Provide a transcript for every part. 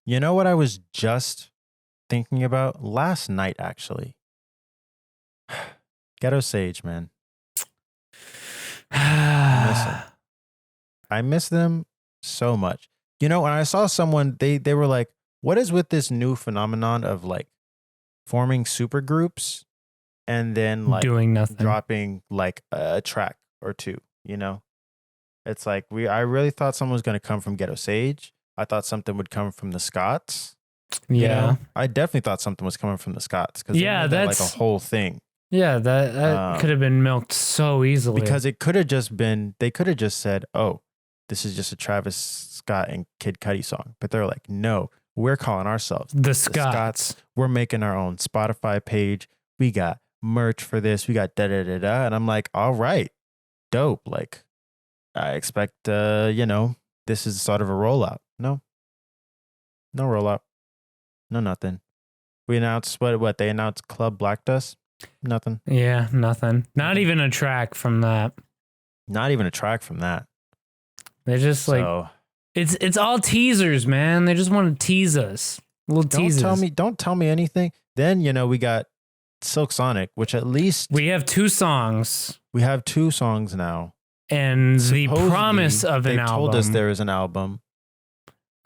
You know what I was just thinking about last night, actually? Ghetto Sage, man. I miss them. I miss them so much. You know, when I saw someone, they were like, what is with this new phenomenon of like forming super groups and then like doing nothing, dropping like a track or two, you know? It's like I really thought someone was going to come from Ghetto Sage. I thought something would come from the Scots. Yeah. You know? I definitely thought something was coming from the Scots because that's like a whole thing. Yeah, that could have been milked so easily. Because it could have just been, they could have just said, oh, this is just a Travis Scott and Kid Cudi song. But they're like, no, we're calling ourselves the Scots. We're making our own Spotify page. We got merch for this. We got da-da-da-da. And I'm like, all right, dope. Like, I expect, this is sort of a rollout. No rollout. No, nothing. We announced what they announced Club Black Dust. Nothing. Yeah, nothing. Not even a track from that. Not even a track from that. They're just like, it's all teasers, man. They just want to tease us. Little teasers. Don't tell me anything. Then, we got Silk Sonic, which at least we have 2 songs. We have 2 songs now. And the promise of an album. They told us there is an album.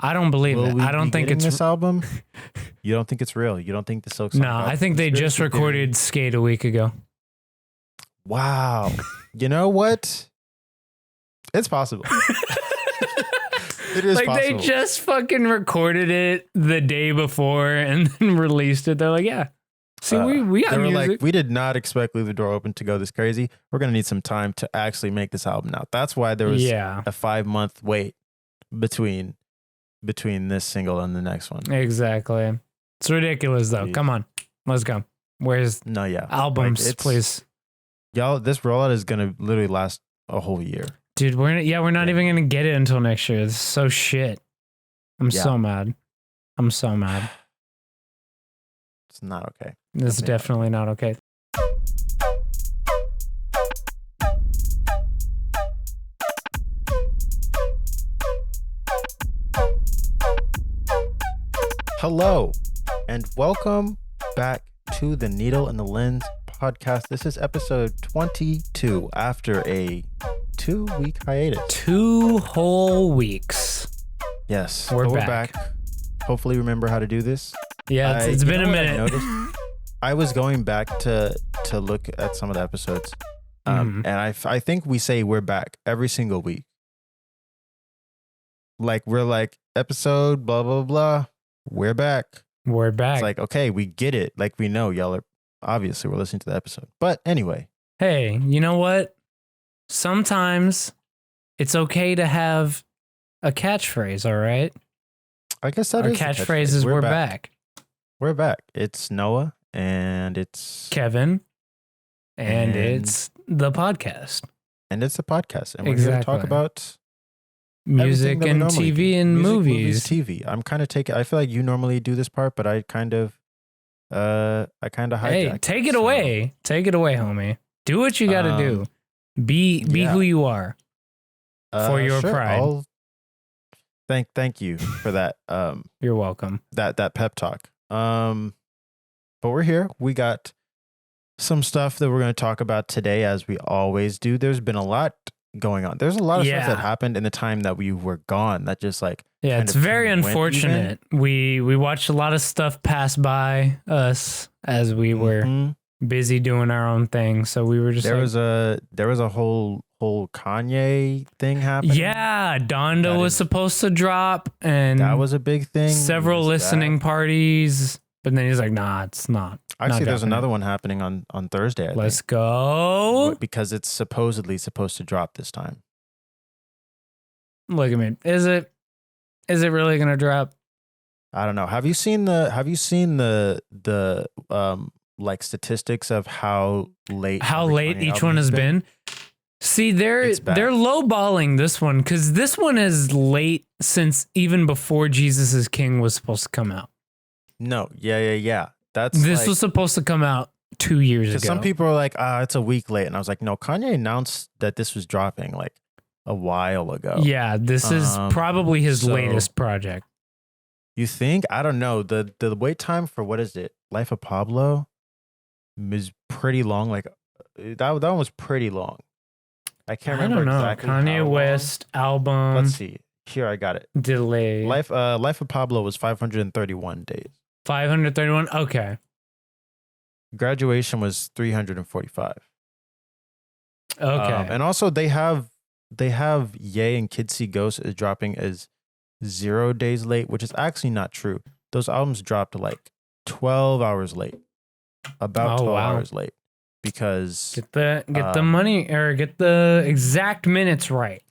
I don't believe it. I don't think it's this album. You don't think it's real? You don't think the Silk Sonic? No, I think they just recorded Skate a week ago. Wow. You know what? It's possible. It is possible. They just fucking recorded it the day before and then released it. They're like, yeah. See, we got music. Like, we did not expect Leave the Door Open to go this crazy. We're going to need some time to actually make this album out. That's why there was a 5-month wait between this single and the next one. Exactly. It's ridiculous, though. Come on. Let's go. Where's albums, like, please? Y'all, this rollout is going to literally last a whole year. Dude, we're not even going to get it until next year. This is so shit. I'm so mad. I'm so mad. It's not okay. This is definitely not okay. Hello, and welcome back to the Needle and the Lens podcast. This is episode 22 after a 2-week hiatus. 2 whole weeks. Yes, we're back. Hopefully remember how to do this. Yeah, it's been a minute. I was going back to look at some of the episodes, and I think we say we're back every single week. Like, we're like, episode blah blah blah, we're back. We're back. It's like, okay, we get it. Like, we know y'all are obviously we're listening to the episode. But anyway, hey, you know what? Sometimes it's okay to have a catchphrase. All right. I guess that our is catchphrase is we're back. We're back. It's Noah and it's Kevin and it's the podcast. And it's the podcast. And we're here to talk about music and TV and movies. TV. I'm kind of I feel like you normally do this part, but I kind of hijack. Hey, take it away. Take it away, homie. Do what you got to do. Be who you are for your pride. Thank you for that. You're welcome. That pep talk. But we're here. We got some stuff that we're going to talk about today, as we always do. There's been a lot going on. There's a lot of stuff that happened in the time that we were gone. That just like it's very unfortunate. We watched a lot of stuff pass by us as we were busy doing our own thing. So we were just there was a whole Kanye thing happening. Yeah, Donda was supposed to drop, and that was a big thing. Several listening parties, but then he's like, "Nah, it's not." Actually, there's another one happening on Thursday. Let's go, because it's supposedly supposed to drop this time. Look at me. Is it really gonna drop? I don't know. Have you seen the like statistics of how late each one has been? See, they're lowballing this one because this one is late since even before Jesus is King was supposed to come out. No, yeah. This was supposed to come out 2 years ago. Some people are like, it's a week late, and I was like, no, Kanye announced that this was dropping like a while ago. Yeah, this is probably his latest project. You think? I don't know. The wait time for what is it? Life of Pablo is pretty long. Like that one was pretty long. I can't remember exactly. Kanye West album. Let's see. Here I got it. Delay. Life of Pablo was 531 days. 531. Okay. Graduation was 345. Okay. And also they have Ye and Kids See Ghosts is dropping as 0 days late, which is actually not true. Those albums dropped like 12 hours late. About 12 hours late. Because get the money or get the exact minutes right.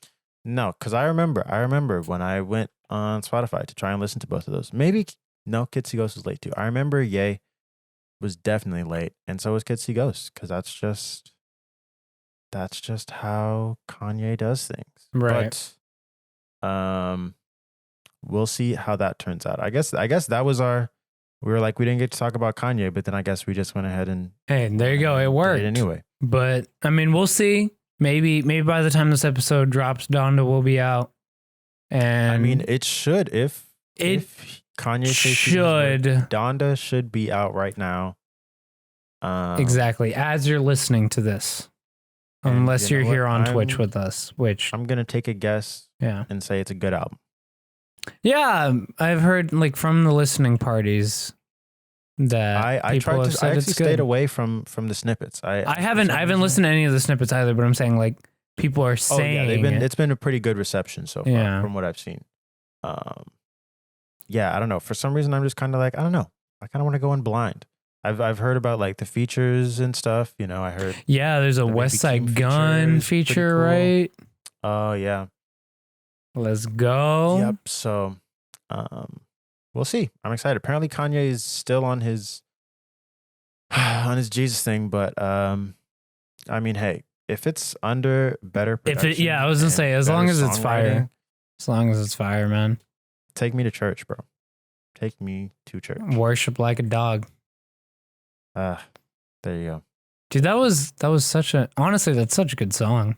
No, because I remember when I went on Spotify to try and listen to both of those. Maybe no, Kids See Ghosts was late too. I remember Ye was definitely late, and so was Kids See Ghosts, because that's just how Kanye does things. Right. But we'll see how that turns out. I guess that was we were like, we didn't get to talk about Kanye, but then I guess we just went ahead and hey, there you go. It worked anyway. But I mean, we'll see. Maybe by the time this episode drops, Donda will be out. And I mean, it should if Kanye should. Donda should be out right now. Exactly, as you're listening to this, unless you're here on Twitch with us, which I'm gonna take a guess. Yeah, and say it's a good album. Yeah, I've heard like from the listening parties that I actually stayed away from the snippets. I haven't listened to any of the snippets either, but I'm saying like people are saying it's been a pretty good reception so far from what I've seen. Yeah, I don't know. For some reason I'm just kind of like, I don't know. I kind of want to go in blind. I've heard about like the features and stuff, you know. I heard there's a West Side Gun feature, cool. Right? Oh yeah. Let's go. Yep. So we'll see. I'm excited. Apparently Kanye is still on his Jesus thing, but I mean, hey, if it's under better production, I was gonna say, as long as it's fire. As long as it's fire, man. Take me to church, bro. Take me to church. Worship like a dog. There you go. Dude, that was honestly, that's such a good song.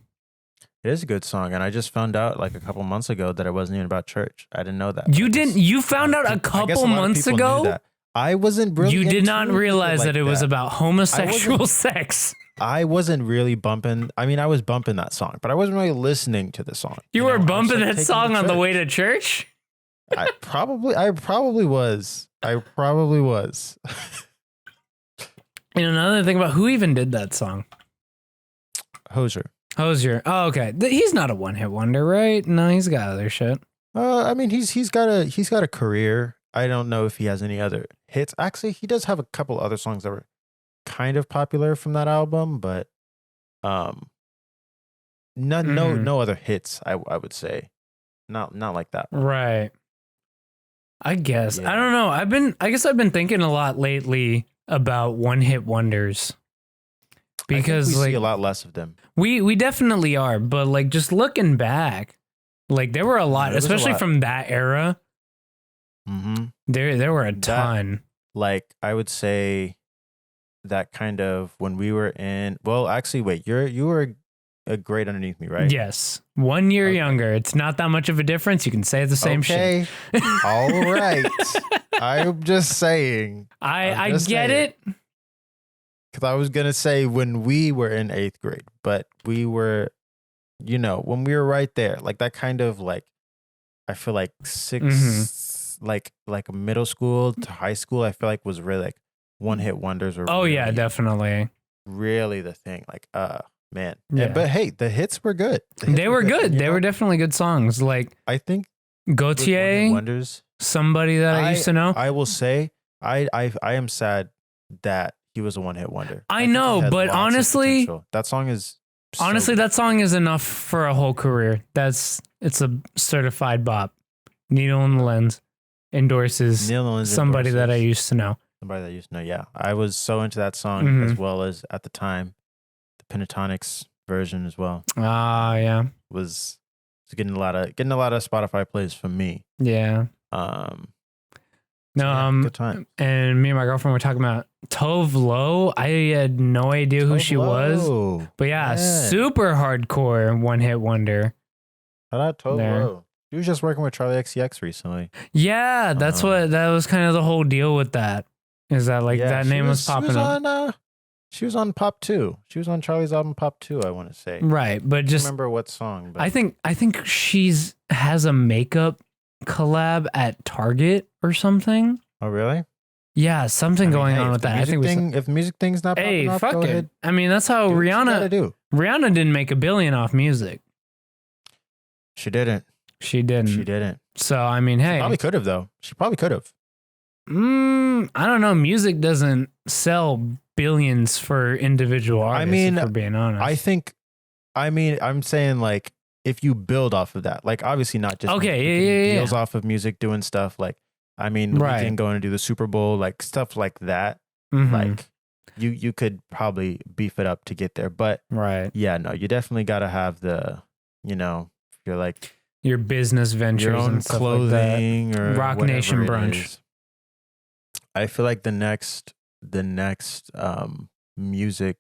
It is a good song, and I just found out like a couple months ago that it wasn't even about church. I didn't know that. You didn't? You found out a couple months ago? I wasn't really. You did not realize that it was about homosexual sex. I wasn't really bumping. I mean, I was bumping that song, but I wasn't really listening to the song. You were bumping that song on the way to church? I probably was. You know, another thing about who even did that song? Hozier. Oh, okay. He's not a one-hit wonder, right? No, he's got other shit. I mean, he's got a career. I don't know if he has any other hits. Actually, he does have a couple other songs that were kind of popular from that album, but no other hits. I would say, not like that one. Right. I guess I don't know. I guess I've been thinking a lot lately about one-hit wonders. Because we see a lot less of them. We definitely are, but like just looking back, like there were a lot, especially from that era. Mm-hmm. There were a ton. Like I would say that kind of when we were in. Well, actually, wait, you were a grade underneath me, right? Yes, 1 year younger. It's not that much of a difference. You can say the same shit. All right. I'm just saying. I get it. Because I was going to say when we were in 8th grade, but we were, when we were right there, like that kind of like, I feel like like middle school to high school, I feel like was really like one-hit wonders. Were yeah, definitely. Really the thing. Like, man. Yeah. But hey, the hits were good. They were good. They were definitely good songs. Like, I think Gautier, wonders, somebody that I used to know. I will say, I am sad that he was a one-hit wonder. I know, but honestly, that song is that song is enough for a whole career. It's a certified bop. Needle in the Lens endorses somebody that I used to know. Yeah. I was so into that song as well as at the time the Pentatonics version as well. Ah, yeah. Was getting a lot of Spotify plays from me. Yeah. Good time. And me and my girlfriend were talking about Tove Lo. I had no idea who she was. But yeah, super hardcore one-hit wonder. How about Tove Lo? He was just working with Charlie XCX recently. Yeah, that was kind of the whole deal with that. Is that like that name was popping up? She was on Pop 2. She was on Charlie's album Pop 2, I want to say. Right, but just I don't remember what song. But I think she's has a makeup collab at Target or something. Oh, really? Yeah, something going on with that. I think if the music thing's not popping off, fuck go it. ahead. I mean, that's how Rihanna didn't make $1 billion off music. She didn't. She didn't. So I mean, hey, she probably could have though. She probably could have. I don't know. Music doesn't sell billions for individual artists. I mean, for being honest, I'm saying like if you build off of that, like obviously not just deals off of music, doing stuff like we can go and do the Super Bowl, like stuff like that. Mm-hmm. Like you could probably beef it up to get there, but yeah, no, you definitely got to have the, if you're like your business ventures, your own and stuff clothing, like that. Or Rock Nation brunch. I feel like the next music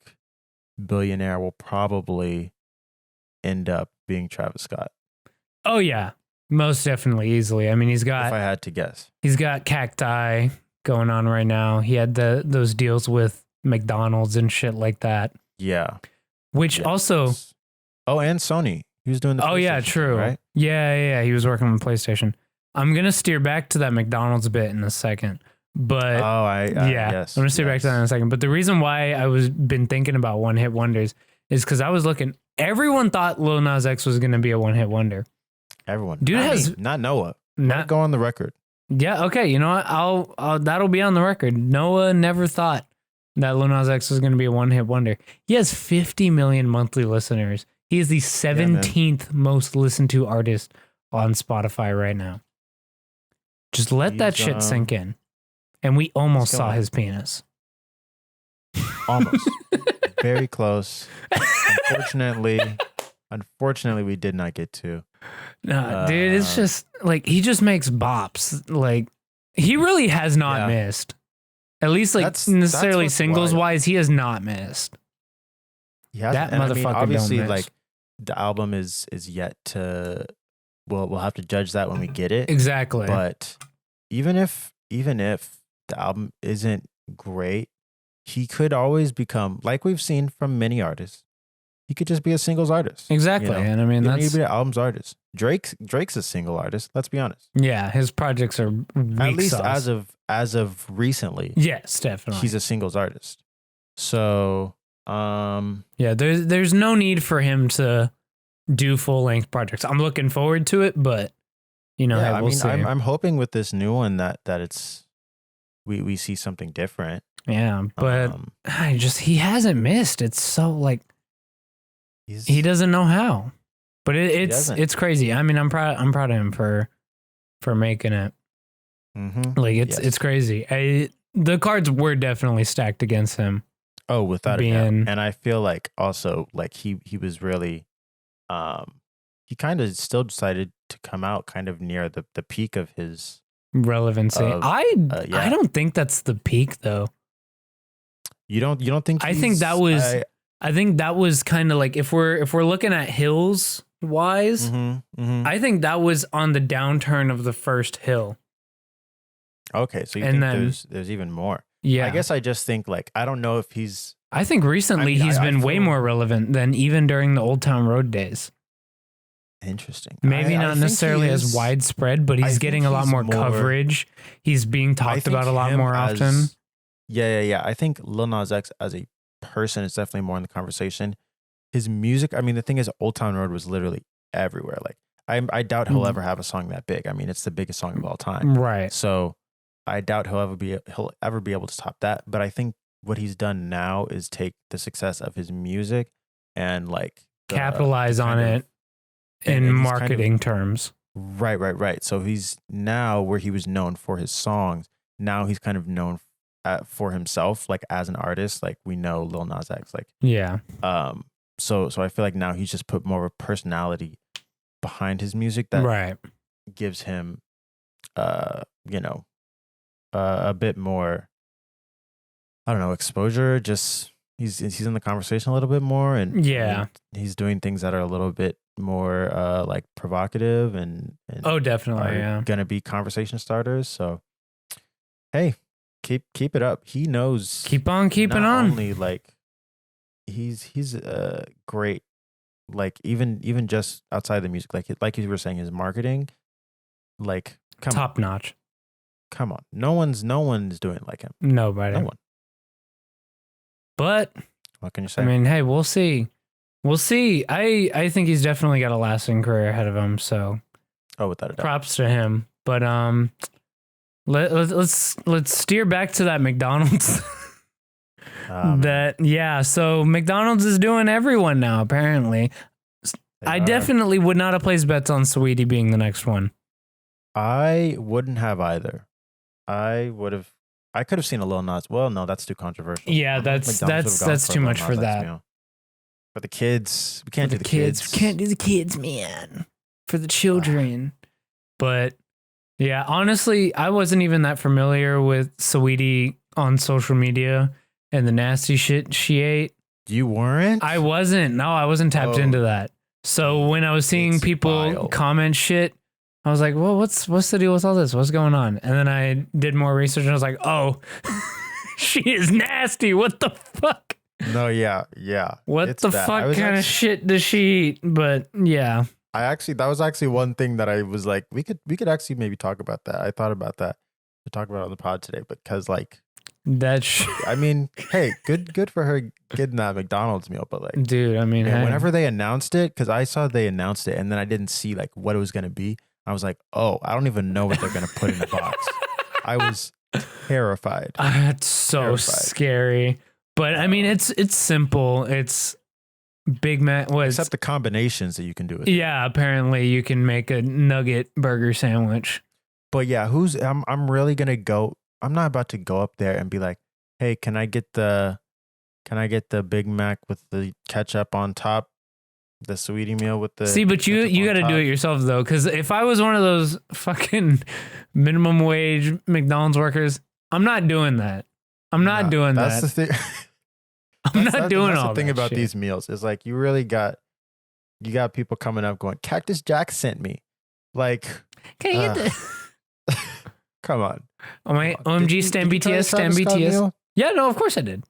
billionaire will probably end up being Travis Scott. Oh yeah, most definitely, easily. I mean, if I had to guess, he's got Cacti going on right now. He had those deals with McDonald's and shit like that. Yeah, which also, and Sony. He was doing the. Oh yeah, true. Right? Yeah. He was working on PlayStation. I'm gonna steer back to that McDonald's bit in a second. But yes, I'm gonna stay back to that in a second. But the reason why I was been thinking about one hit wonders is because I was looking. Everyone thought Lil Nas X was gonna be a one hit wonder. Everyone, dude not Noah. Not go on the record. Yeah, okay. You know what? I'll that'll be on the record. Noah never thought that Lil Nas X was gonna be a one hit wonder. He has 50 million monthly listeners. He is the 17th most listened to artist on Spotify right now. Just let that shit sink in. And we almost saw his penis. Almost. Very close. Unfortunately, we did not get to. No, dude, it's just like he just makes bops. Like he really has not missed. At least like necessarily singles wise, he has not missed. Yeah, that motherfucker obviously don't miss. Like the album is yet to. We'll have to judge that when we get it. Exactly. But even if the album isn't great, he could always become, like we've seen from many artists, he could just be a singles artist. Exactly. And I mean, he need to be an albums artist. Drake's a single artist, let's be honest. Yeah, his projects are weak at least sauce. as of recently. Yes, definitely. He's a singles artist. So yeah, there's no need for him to do full length projects. I'm looking forward to it, but we'll see. I'm hoping with this new one that it's we see something different. Yeah, but he hasn't missed. It's so like he doesn't know how. But it's crazy. I mean, I'm proud of him for making it. Mm-hmm. Like it's crazy. The cards were definitely stacked against him. Oh, without a doubt. And I feel like also like he was really he kind of still decided to come out kind of near the peak of his relevancy. I don't think that's the peak though. You don't think? I think that was kind of like if we're looking at hills wise, I think that was on the downturn of the first hill. Okay, so you think there's even more? Yeah, I guess I just think like I don't know if he's. I think recently he's been way more relevant than even during the Old Town Road days. Interesting. Maybe not necessarily as widespread, but he's getting a lot more coverage. He's being talked about a lot more often. Yeah. I think Lil Nas X as a person is definitely more in the conversation. His music, I mean, the thing is, Old Town Road was literally everywhere. Like, I doubt he'll ever have a song that big. I mean, it's the biggest song of all time. Right. So I doubt he'll ever be able to top that. But I think what he's done now is take the success of his music and like capitalize on it in marketing terms. Right. So he's now where he was known for his songs. Now he's kind of known for himself, like as an artist. Like we know Lil Nas X, like So I feel like now he's just put more of a personality behind his music that gives him, a bit more, I don't know, exposure. Just he's in the conversation a little bit more, and he's doing things that are a little bit more like provocative and Oh, definitely. are Yeah. gonna be conversation starters. So hey, keep it up. He knows. Keep on keeping not on. only like he's great. Like even just outside the music, like you were saying, his marketing, like Top notch. come on, no one's doing it like him. Nobody. No one. But What can you say? I mean, hey, we'll see. We'll see. I think he's definitely got a lasting career ahead of him. So without a doubt. props to him. But let's steer back to that McDonald's. So McDonald's is doing everyone now, apparently. I definitely would not have placed bets on Saweetie being the next one. I wouldn't have either. I could have seen a Lil Nas. Well, no, that's too controversial. Yeah, that's too much for that. For the kids, we can't do the kids. We can't do the kids, man. For the children. But yeah, honestly, I wasn't even that familiar with Saweetie on social media and the nasty shit she ate. You weren't? I wasn't. No, I wasn't tapped into that. So when I was seeing people comment shit, I was like, well, what's the deal with all this? What's going on? And then I did more research and I was like, oh, she is nasty. What the fuck? No, yeah. What the fuck kind of shit does she eat? But yeah. That was actually one thing that I was like, we could actually maybe talk about that. I thought about that to talk about it on the pod today, because like I mean, hey, good for her getting that McDonald's meal, but like, dude, I mean, man, whenever they announced it, because I saw they announced it and then I didn't see like what it was gonna be. I was like, oh, I don't even know what they're gonna put in the box. I was terrified. That's so scary. But I mean, it's simple. It's Big Mac. Except the combinations that you can do with it. Yeah, apparently you can make a nugget burger sandwich. But yeah, I'm really gonna go. I'm not about to go up there and be like, hey, can I get the Big Mac with the ketchup on top? The Saweetie meal with the but you got to do it yourself though, because if I was one of those fucking minimum wage McDonald's workers, I'm not doing that. I'm not doing that. That's the thing. I'm not doing all that. That's the thing about these meals is like you really got people coming up going, Cactus Jack sent me. Like, can you get this? Come on. Oh my OMG, Stan BTS, Stan BTS. Yeah, no, of course I did.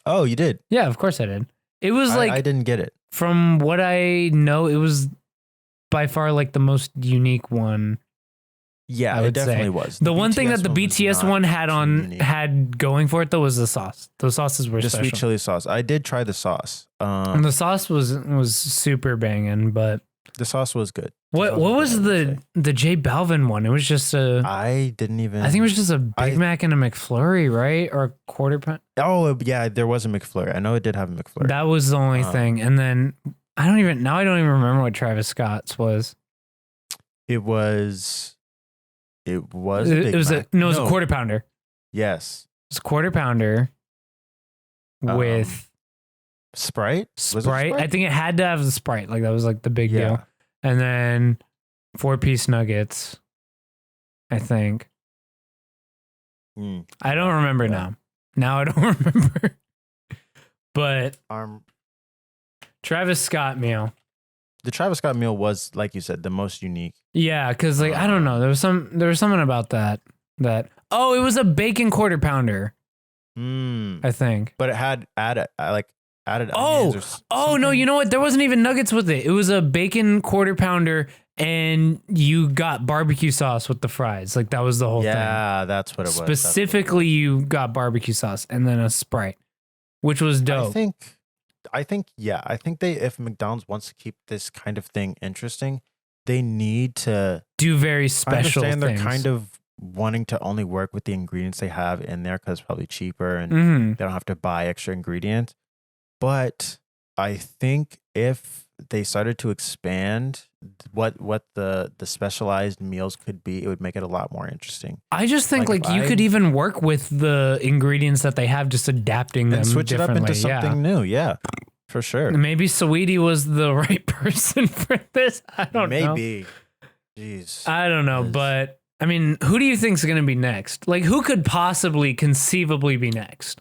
Oh, you did? Yeah, of course I did. It was like I didn't get it. From what I know, it was by far like the most unique one. Yeah, it definitely was. The one thing that the BTS one had going for it though was the sauce. Those sauces were special. The sweet chili sauce. I did try the sauce. And the sauce was super banging, but the sauce was good. What was the J Balvin one? It was just I think it was just a Big Mac and a McFlurry, right? Or a quarter pound. Oh yeah, there was a McFlurry. I know it did have a McFlurry. That was the only thing. And then I don't even remember what Travis Scott's was. It was a quarter pounder. Yes. It was a quarter pounder with Sprite. Sprite. I think it had to have the Sprite. Like that was like the big deal. And then 4-piece nuggets, I think. I don't remember now. Now I don't remember. But Travis Scott meal. The Travis Scott meal was, like you said, the most unique. Yeah, because like I don't know, there was something about that. It was a bacon quarter pounder. I think. But it had added no, you know what? There wasn't even nuggets with it. It was a bacon quarter pounder and you got barbecue sauce with the fries. Like that was the whole thing. Yeah, that's what it was. Specifically, you got barbecue sauce and then a Sprite, which was dope. I think if McDonald's wants to keep this kind of thing interesting, they need to do very special things. They're kind of wanting to only work with the ingredients they have in there because it's probably cheaper and they don't have to buy extra ingredients. But I think if they started to expand what the specialized meals could be, it would make it a lot more interesting. I just think like you could even work with the ingredients that they have, just adapting them and switch it up into something new. Yeah, for sure. Maybe Saweetie was the right person for this. I don't know. Maybe. Jeez. I don't know, but I mean, who do you think is going to be next? Like, who could possibly conceivably be next?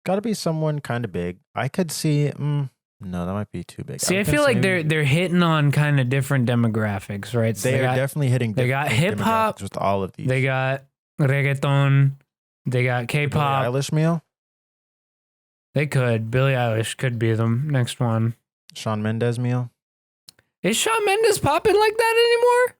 Got to be someone kind of big. I could see. No, that might be too big. See, I feel like they're hitting on kind of different demographics, right? So they are definitely hitting. They got hip hop with all of these. They got reggaeton. They got K-pop. Billie Eilish meal. They could. Billie Eilish could be the next one. Shawn Mendes meal. Is Shawn Mendes popping like that anymore?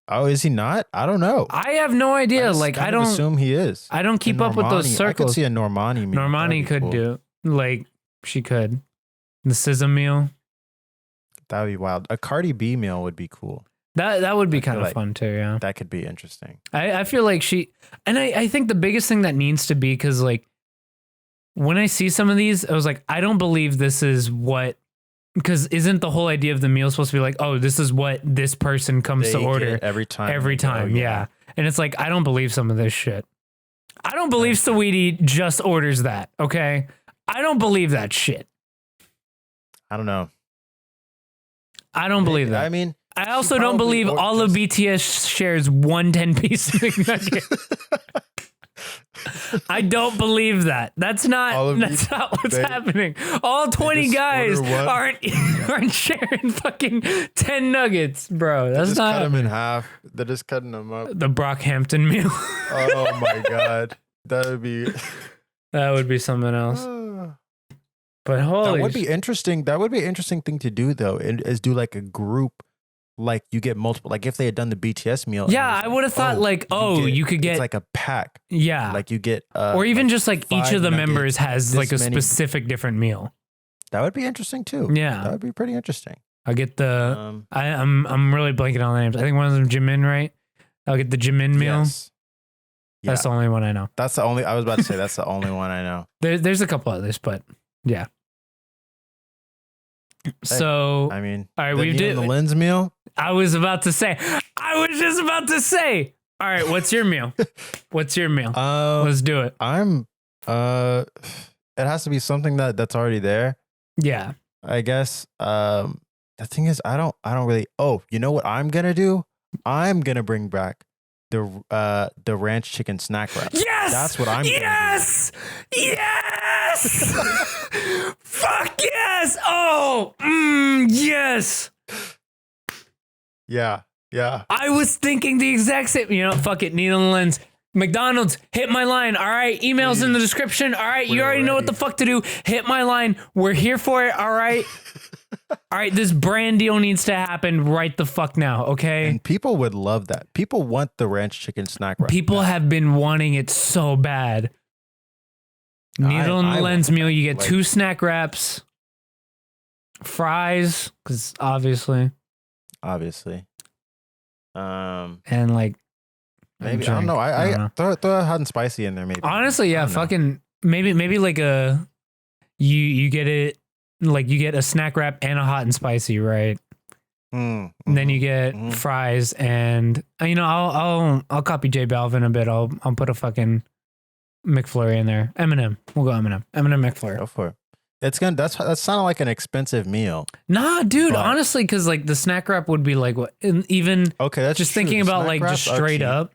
Oh, is he not? I don't know. I have no idea. I don't assume he is. I don't keep up with those circles. I could see a Normani meal. Normani could do. She could. The SZA meal. That would be wild. A Cardi B meal would be cool. That would be kind of fun too, yeah. That could be interesting. I feel like I think the biggest thing that needs to be, because when I see some of these, I was like, I don't believe this is what, because isn't the whole idea of the meal supposed to be like, oh, this is what this person comes to order every time? Every time, yeah. And it's like, I don't believe some of this shit. I don't believe Saweetie just orders that, okay? I don't believe that shit. I don't know. I don't believe that. I mean, I also don't believe all of BTS shares one 10-piece McNugget. I don't believe that. That's not what's happening. All 20 guys aren't sharing fucking 10 nuggets, bro. That's not. Cut them in half. They're just cutting them up. The Brockhampton meal. Oh my god, that would be something else. But holy, that would be interesting. That would be an interesting thing to do though, is do like a group. Like you get multiple, like if they had done the BTS meal. Yeah, I would have thought you could get. It's like a pack. Yeah. Like you get. Or even just like each of the members has like a specific different meal. That would be interesting too. Yeah. That would be pretty interesting. I'll get the, I'm really blanking on the names. I think one of them Jimin, right? I'll get the Jimin meal. Yes. Yeah. That's the only one I know. I was about to say that's the only one I know. There's a couple others, but yeah. So I mean, all right, we did the lens meal. I was just about to say. All right, what's your meal? Let's do it. It has to be something that's already there. Yeah. I guess. The thing is, I don't really. Oh, you know what I'm gonna do? I'm gonna bring back the ranch chicken snack wrap. Yes, that's what I'm. Yes, yes. Fuck yes. Oh, yes. Yeah. I was thinking the exact same. You know, fuck it. Needle and lens. McDonald's, hit my line. All right, emails in the description. All right, you already know what the fuck to do. Hit my line. We're here for it. All right. All right, this brand deal needs to happen right the fuck now, okay? And people would love that. People want the ranch chicken snack wrap. People have been wanting it so bad. Needle and lens meal, you get 2 snack wraps, fries, because obviously. And like maybe I don't know. I throw hot and spicy in there. Maybe honestly, yeah. Fucking maybe like you get it like you get a snack wrap and a hot and spicy, right? And then you get fries and I'll copy J Balvin a bit. I'll put a fucking McFlurry in there. Eminem. We'll go Eminem. Eminem McFlurry. Go for it. That's sounding like an expensive meal. Nah, dude. Honestly, because like the snack wrap would be like what? Even okay. That's just true. Thinking about like just straight up.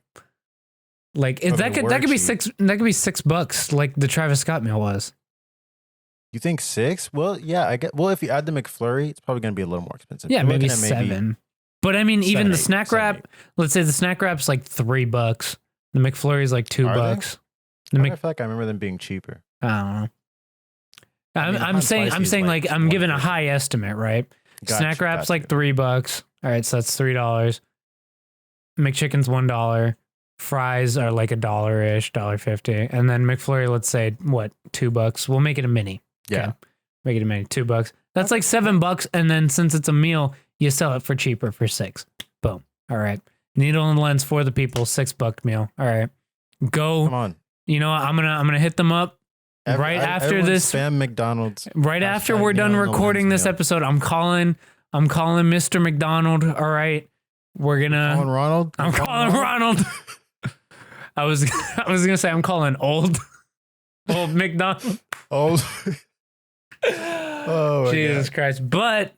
Like that could be $6 like the Travis Scott meal was. You think 6? Well, yeah. I get. Well, if you add the McFlurry, it's probably going to be a little more expensive. Yeah, maybe 7. But I mean, even the snack wrap. Let's say the snack wrap's like $3. The McFlurry is like $2. I feel like I remember them being cheaper. I don't know. I'm saying like I'm giving a high estimate, right? Snack wrap's like $3. All right, so that's $3. McChicken's $1. Fries are like $1-ish, $1.50, and then McFlurry, let's say what, $2. We'll make it a mini. Yeah, okay. Make it a mini. $2. That's like $7, and then since it's a meal, you sell it for cheaper for $6. Boom. All right. Needle and lens for the people, $6 meal. All right. Go. Come on. You know what? I'm gonna hit them up. After this, spam McDonald's. Right after we're done recording this episode, I'm calling Mr. McDonald. All right, we're gonna. Calling Ronald. I'm calling Ronald. I was gonna say I'm calling old McDonald. Old. Oh Jesus Christ! But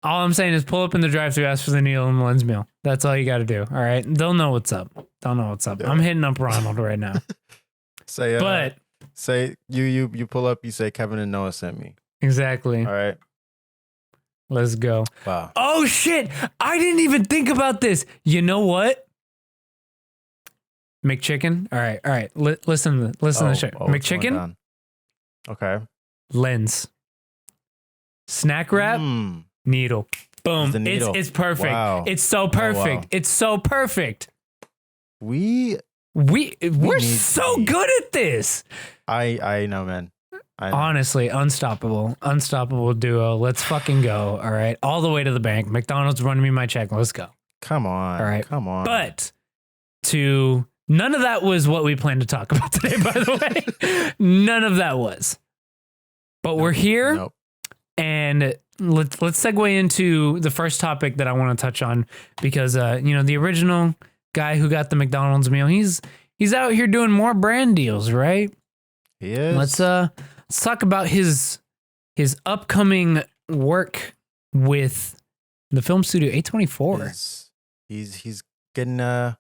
all I'm saying is pull up in the drive-thru, ask for the needle and lens meal. That's all you got to do. All right, they'll know what's up. Yeah. I'm hitting up Ronald right now. Say, but Say you pull up. You say Kevin and Noah sent me. Exactly. All right. Let's go. Wow. Oh shit! I didn't even think about this. You know what? McChicken. All right. Listen to the show. What's going McChicken. down? Okay. Lens. Snack wrap. Needle. Boom. The needle. It's perfect. Wow. It's so perfect. wow. It's so perfect. We're so good at this. I know, man. I know. Honestly, unstoppable duo. Let's fucking go. All right, all the way to the bank. McDonald's running me my check. Let's go. Come on. All right, come on. But none of that was what we planned to talk about today. By the way, none of that was. But we're here, Nope. and let's segue into the first topic that I want to touch on because the original guy who got the McDonald's meal, he's out here doing more brand deals, right? He is. Let's talk about his upcoming work with the film studio A24. He's getting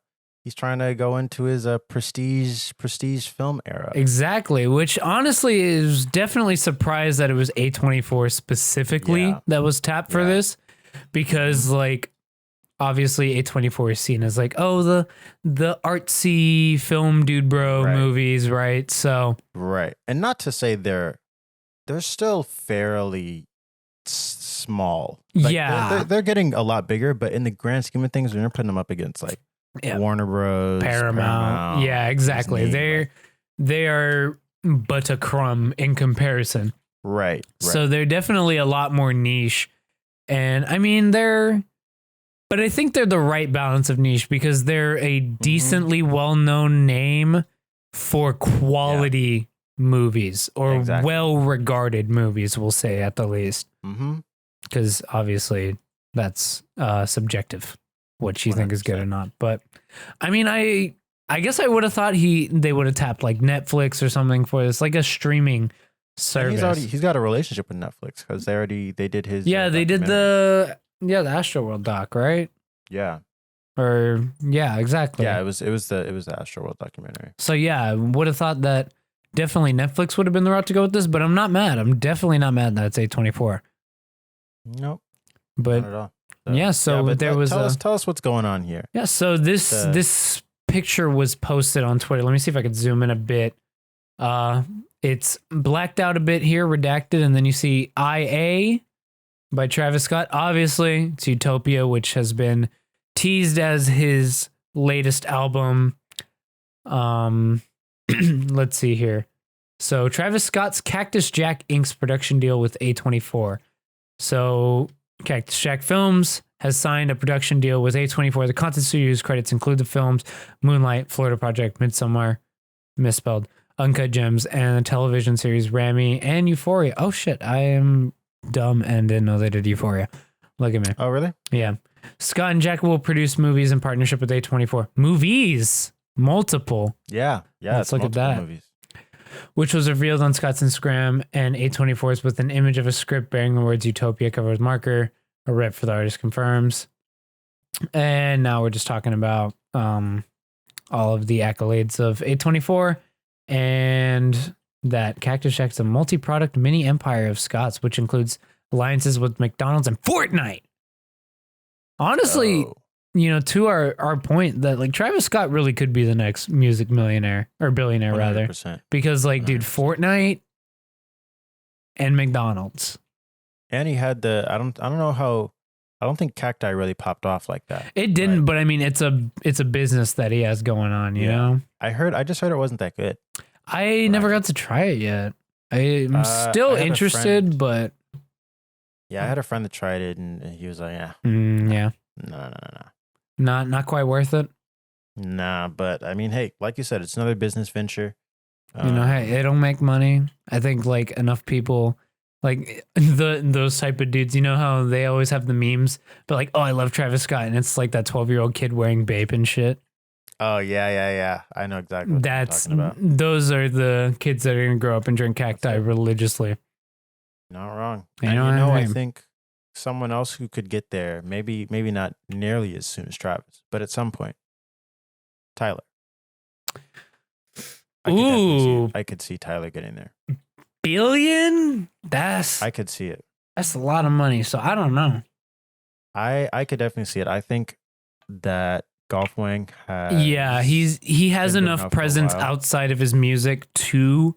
he's trying to go into his prestige film era. Exactly, which honestly is definitely surprised that it was A24 specifically that was tapped for this, because like obviously A24 is seen as like, oh, the artsy film dude bro movies, right? So and not to say they're still fairly small. Like, they're getting a lot bigger, but in the grand scheme of things, when you're putting them up against like Warner Bros, Paramount. Yeah, exactly. Disney, they are but a crumb in comparison. Right. So they're definitely a lot more niche, and I mean but I think they're the right balance of niche because they're a decently well-known name for quality movies or well-regarded movies, we'll say at the least. Because obviously that's subjective, what you 100%. Think is good or not. But I mean, I guess I would have thought they would have tapped like Netflix or something for this, like a streaming service. He's got a relationship with Netflix because they did his they did the Astroworld doc, right? Yeah. Or exactly. Yeah, it was the Astroworld documentary. So yeah, I would have thought that definitely Netflix would have been the route to go with this, but I'm not mad. I'm definitely not mad that it's A24. Nope. But not at all. Tell us what's going on here. Yeah, so this picture was posted on Twitter. Let me see if I could zoom in a bit. It's blacked out a bit here, redacted, and then you see IA by Travis Scott. Obviously, it's Utopia, which has been teased as his latest album. Let's see here. So Travis Scott's Cactus Jack Inc.'s production deal with A24. So Cactus Jack Films has signed a production deal with A24. The content studio's credits include the films Moonlight, Florida Project, Midsommar, misspelled, Uncut Gems, and the television series Rami and Euphoria. Oh shit, I am dumb and didn't know they did Euphoria. Look at me. Oh really? Yeah. Scott and Jack will produce movies in partnership with A24. Movies! Multiple. Yeah. Let's look at that. Movies. Which was revealed on Scott's Instagram and A24's with an image of a script bearing the words Utopia covered with marker. A rep for the artist confirms. And now we're just talking about all of the accolades of A24 and that Cactus Jack's a multi-product mini empire of Scott's, which includes alliances with McDonald's and Fortnite. Honestly, to our point that like Travis Scott really could be the next music millionaire or billionaire 100%. Rather, because like 100%. Dude, Fortnite and McDonald's, and he had I don't think Cacti really popped off like that. It didn't, right? But I mean, it's a business that he has going on. You know, I just heard it wasn't that good. I never got to try it yet. I'm still interested, but I had a friend that tried it, and he was like, no. Not quite worth it. Nah, but I mean, hey, like you said, it's another business venture. Hey, it'll make money. I think like enough people, like those type of dudes, you know how they always have the memes, but like, oh, I love Travis Scott, and it's like that 12-year-old kid wearing Bape and shit. Oh yeah. I know exactly what you're talking about. Those are the kids that are gonna grow up and drink cacti religiously. Not wrong. I think someone else who could get there, maybe not nearly as soon as Travis, but at some point, Tyler. I could see Tyler getting there. billion? I could see it. That's a lot of money. So I don't know. I could definitely see it. I think that Golf Wang has. Yeah, he has been doing enough that for a presence while. outside of his music to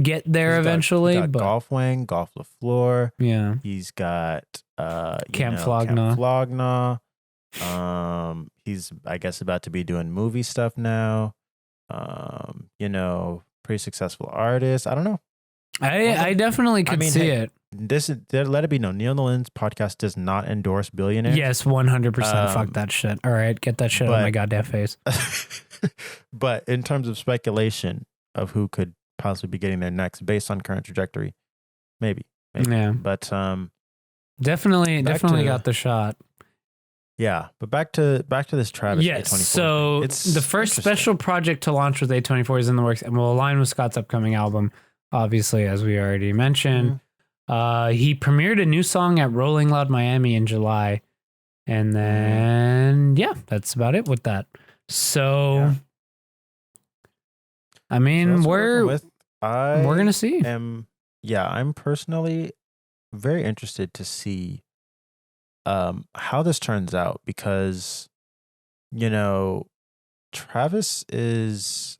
get there eventually. He's got but Golf Wang, Golf LaFleur. yeah, He's got Camp Camp Flogna. Flogna. He's I guess about to be doing movie stuff now. Pretty successful artist. I don't know. I definitely could see it. This is let it be known. Neil Nolan's podcast does not endorse Billionaires. Yes, 100%. Fuck that shit. All right, get that shit out of my goddamn face. But in terms of speculation of who could possibly be getting there next, based on current trajectory, maybe. Yeah, but definitely got the shot. Yeah, but back to this Travis. Yes, A24 so it's the first special project to launch with A24 is in the works and will align with Scott's upcoming album, obviously, as we already mentioned. He premiered a new song at Rolling Loud Miami in July. And then, that's about it with that. So, I mean, we're going to see. I'm personally very interested to see how this turns out because, Travis is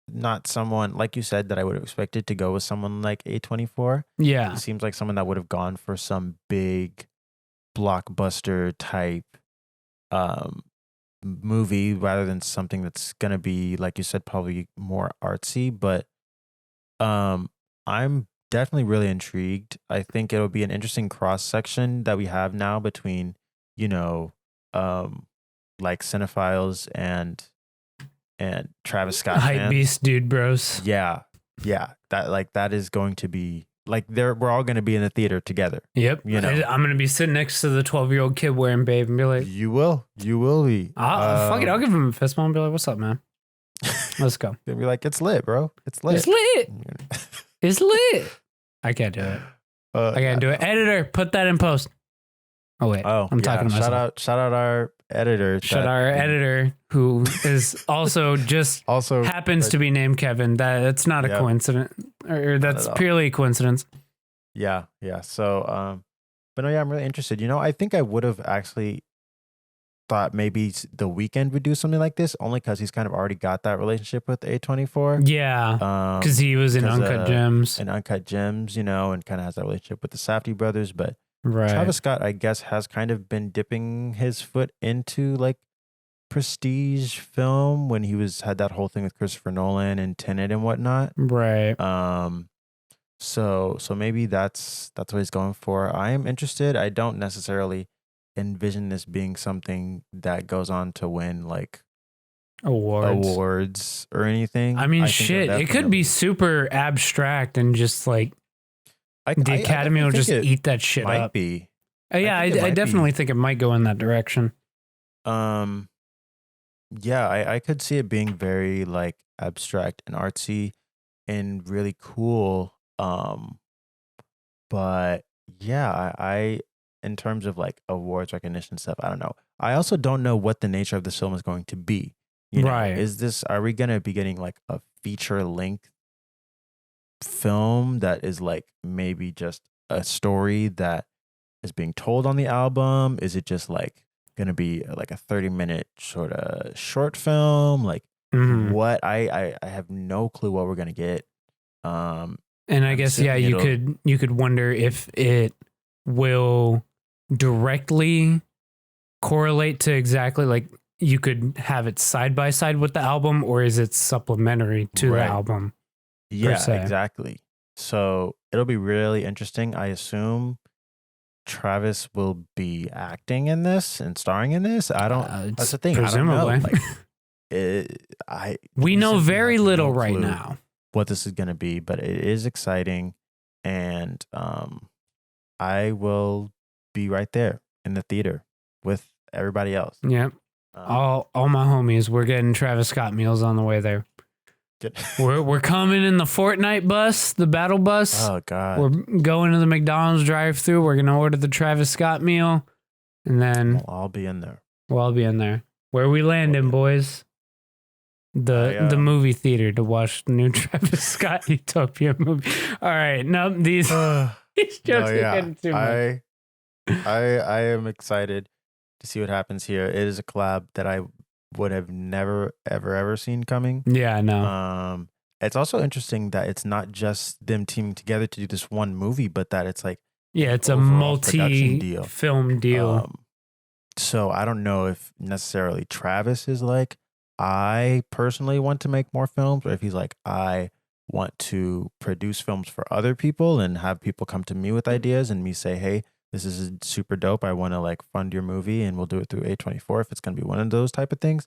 not someone, like you said, that I would have expected to go with someone like A24. Yeah. He seems like someone that would have gone for some big blockbuster type movie rather than something that's going to be, like you said, probably more artsy. But I'm definitely really intrigued. I think it'll be an interesting cross section that we have now between, like cinephiles and Travis Scott hype fans. beast dude bros. Yeah. That is going to be like we're all going to be in the theater together. Yep. I'm going to be sitting next to the 12-year-old kid wearing Babe and be like, you will be. Fuck it. I'll give him a fist bump and be like, what's up, man? Let's go. They'll be like, it's lit, bro. It's lit. It's lit. It's lit. I can't do it. I can't do it. Editor, put that in post. Oh wait, I'm talking to myself. Shout out our editor. Our editor, who is also happens to be named Kevin. That's not a coincidence, or that's purely a coincidence. Yeah. So, but no, I'm really interested. I think I would have actually thought maybe The Weeknd would do something like this, only because he's kind of already got that relationship with A24. Yeah, because he was in Uncut Gems. And Uncut Gems, and kind of has that relationship with the Safdie brothers, but. Right. Travis Scott, I guess, has kind of been dipping his foot into like prestige film when he had that whole thing with Christopher Nolan and Tenet and whatnot. Right. So maybe that's what he's going for. I am interested. I don't necessarily envision this being something that goes on to win like awards or anything. I mean, it could be super abstract and just like. The Academy will just eat that shit up. Might be. I definitely think it might go in that direction. Yeah, I could see it being very like abstract and artsy and really cool. But yeah, I in terms of like awards recognition stuff, I don't know. I also don't know what the nature of this film is going to be. Right. Are we going to be getting like a feature length film that is like maybe just a story that is being told on the album? Is it just like gonna be like a 30-minute sort of short film? Like what? I have no clue what we're gonna get. And I guess you could wonder if it will directly correlate to exactly like you could have it side by side with the album, or is it supplementary to the album? Yeah, exactly. So it'll be really interesting. I assume Travis will be acting in this and starring in this. I don't. That's the thing. Presumably. I don't know. Like, we know very little right now what this is going to be, but it is exciting, and I will be right there in the theater with everybody else. Yep. All my homies. We're getting Travis Scott meals on the way there. We're coming in the Fortnite bus, the battle bus. Oh God! We're going to the McDonald's drive-thru. We're gonna order the Travis Scott meal, and then I'll be in there. We'll all be in there. Where we landing, boys? the movie theater to watch the new Travis Scott Utopia movie. All right, no, these jokes are getting too much. I am excited to see what happens here. It is a collab that I would have never ever seen coming. Yeah, I know. It's also interesting that it's not just them teaming together to do this one movie, but that it's like it's a multi-film deal. So I don't know if necessarily Travis is like, I personally want to make more films, or if he's like, I want to produce films for other people and have people come to me with ideas and me say, hey, this is super dope. I want to like fund your movie and we'll do it through A24 if it's going to be one of those type of things.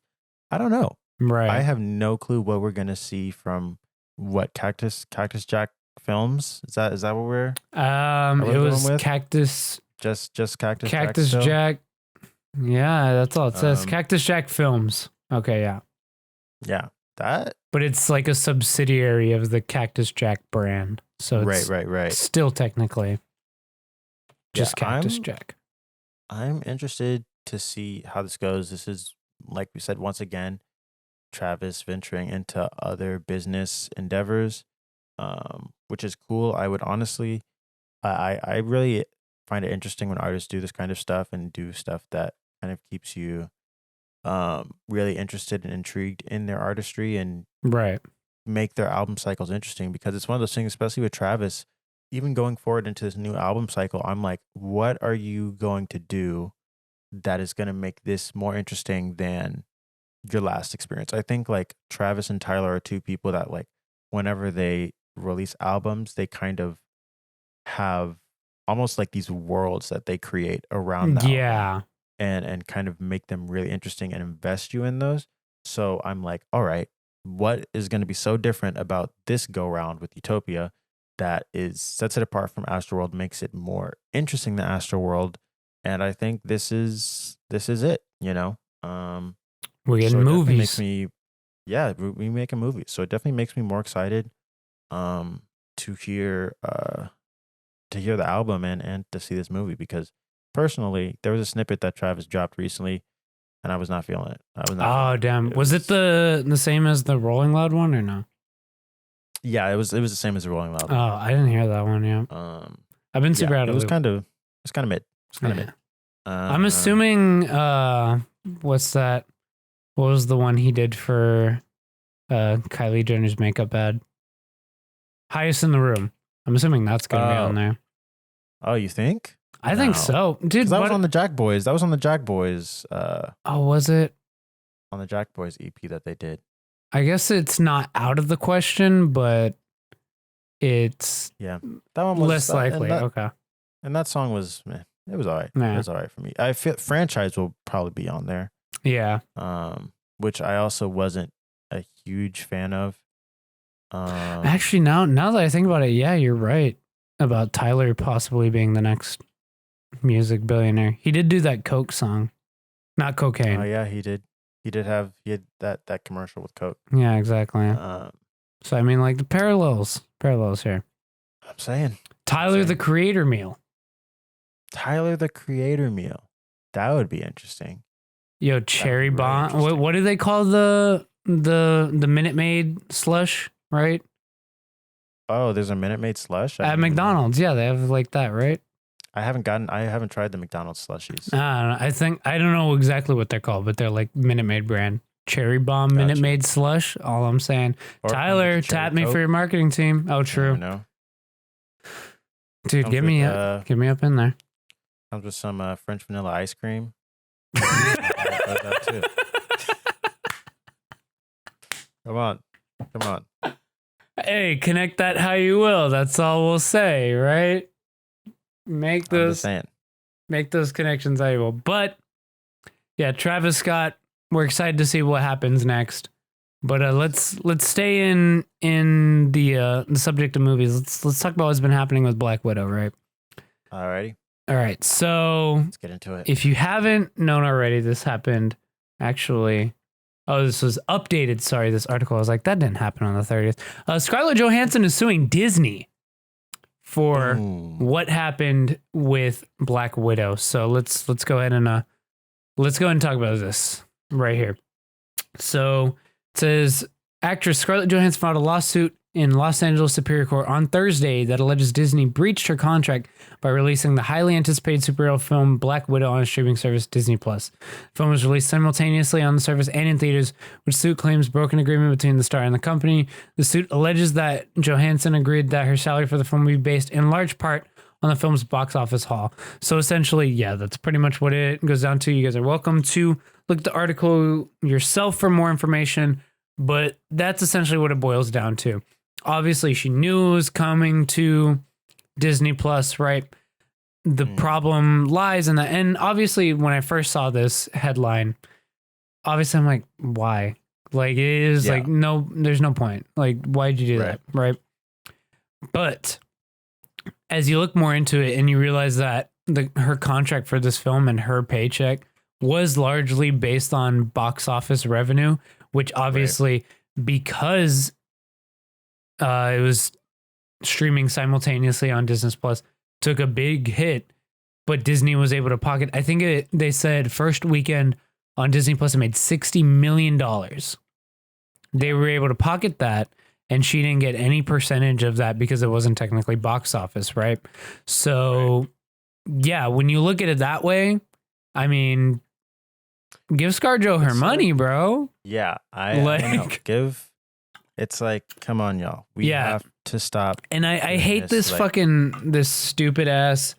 I don't know. Right. I have no clue what we're going to see from what Cactus Jack films. Is that what we're it was with? Cactus Cactus Jack. Yeah, that's all it says. Cactus Jack Films. Okay, yeah. Yeah. That. But it's like a subsidiary of the Cactus Jack brand. So it's right. Still technically just Cactus Jack. I'm interested to see how this goes. This is, like we said, once again, Travis venturing into other business endeavors, which is cool. I would honestly, I really find it interesting when artists do this kind of stuff and do stuff that kind of keeps you really interested and intrigued in their artistry and make their album cycles interesting, because it's one of those things, especially with Travis, even going forward into this new album cycle, I'm like, what are you going to do that is going to make this more interesting than your last experience? I think like Travis and Tyler are two people that like whenever they release albums, they kind of have almost like these worlds that they create around the album and kind of make them really interesting and invest you in those. So I'm like, all right, what is going to be so different about this go round with Utopia that sets it apart from Astroworld, makes it more interesting than Astroworld? And I think this is it, you know. We're getting movies. We make a movie, so it definitely makes me more excited to hear the album and to see this movie, because personally there was a snippet that Travis dropped recently and I was not feeling it. Damn. Was it the same as the Rolling Loud one or no? Yeah, it was the same as the Rolling Loud one. Oh, I didn't hear that one yet. I've been super out of it. It was kind of mid. Mid. I'm assuming what's that? What was the one he did for Kylie Jenner's makeup ad? Highest in the Room. I'm assuming that's gonna be on there. Oh, you think? I think so, dude. That was on the Jack Boys. That was on the Jack Boys. Was it on the Jack Boys EP that they did? I guess it's not out of the question, but it's that one was less likely. Okay. And that song was, it was all right. Yeah. It was all right for me. I feel Franchise will probably be on there. Yeah. Which I also wasn't a huge fan of. Actually, now that I think about it, yeah, you're right about Tyler possibly being the next music billionaire. He did do that Coke song, not cocaine. Oh yeah, he did. He had that commercial with Coke. Yeah, exactly. So I mean, like the parallels here. I'm saying Tyler the Creator meal. Tyler the Creator meal. That would be interesting. Yo, cherry bomb. What do they call the Minute Maid slush? Right? Oh, there's a Minute Maid slush at McDonald's. Yeah, they have like that, right? I haven't tried the McDonald's slushies. I don't know exactly what they're called, but they're like Minute Maid brand. Cherry Bomb Minute Maid slush. All I'm saying. Or Tyler, tap me for your marketing team. Oh, true. No. Dude, get me up in there. Comes with some French vanilla ice cream. That too. Come on. Hey, connect that how you will. That's all we'll say, right? Make those connections how you will. But yeah, Travis Scott, we're excited to see what happens next. But let's stay in the subject of movies. Let's talk about what's been happening with Black Widow, right? Alrighty. All right, so let's get into it. If you haven't known already, this happened actually. Oh, this was updated. Sorry, this article. I was like, that didn't happen on the 30th. Scarlett Johansson is suing Disney for what happened with Black Widow. So let's go ahead and talk about this right here. So says actress Scarlett Johansson filed a lawsuit in Los Angeles Superior Court on Thursday that alleges Disney breached her contract by releasing the highly anticipated superhero film Black Widow on streaming service Disney+. The film was released simultaneously on the service and in theaters, which suit claims broken agreement between the star and the company. The suit alleges that Johansson agreed that her salary for the film would be based in large part on the film's box office haul. So essentially, yeah, that's pretty much what it goes down to. You guys are welcome to look at the article yourself for more information, but that's essentially what it boils down to. Obviously, she knew it was coming to Disney Plus, right? The problem lies in that. And obviously, when I first saw this headline, obviously I'm like, why? Like, it is like, no, there's no point. Like, why'd you do that? Right. But as you look more into it and you realize that her contract for this film and her paycheck was largely based on box office revenue, which obviously, because it was streaming simultaneously on Disney Plus, took a big hit, but Disney was able to pocket. I think they said first weekend on Disney Plus, it made $60 million. They were able to pocket that, and she didn't get any percentage of that because it wasn't technically box office, right? So, yeah, when you look at it that way, I mean, give ScarJo her money, bro. Yeah, I know. It's like, come on, y'all. We have to stop. And I hate this this stupid ass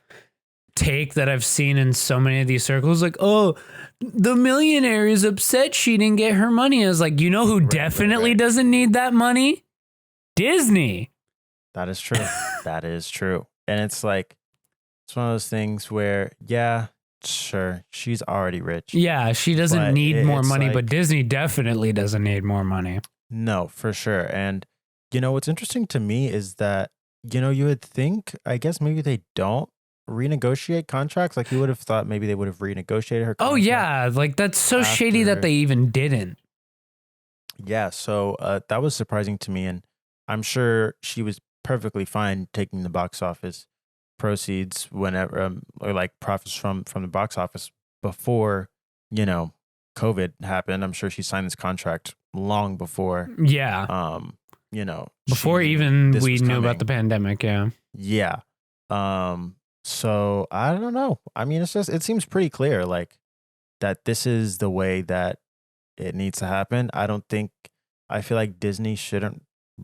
take that I've seen in so many of these circles. Like, oh, the millionaire is upset she didn't get her money. I was like, you know who definitely doesn't need that money? Disney. That is true. That is true. And it's like, it's one of those things where, yeah, sure, she's already rich. Yeah, she doesn't need more money, but Disney definitely doesn't need more money. No, for sure. And, you know, what's interesting to me is that, you know, you would think, I guess maybe they don't renegotiate contracts. Like, you would have thought maybe they would have renegotiated her contract. Oh, yeah. Like, that's so shady that they even didn't. Yeah. So that was surprising to me. And I'm sure she was perfectly fine taking the box office proceeds whenever, or like profits from the box office before, you know, COVID happened. I'm sure she signed this contract long before. Yeah. You know, before even we knew about the pandemic. Yeah. Yeah. So I don't know. I mean, it seems pretty clear, like, that this is the way that it needs to happen. I feel like Disney shouldn't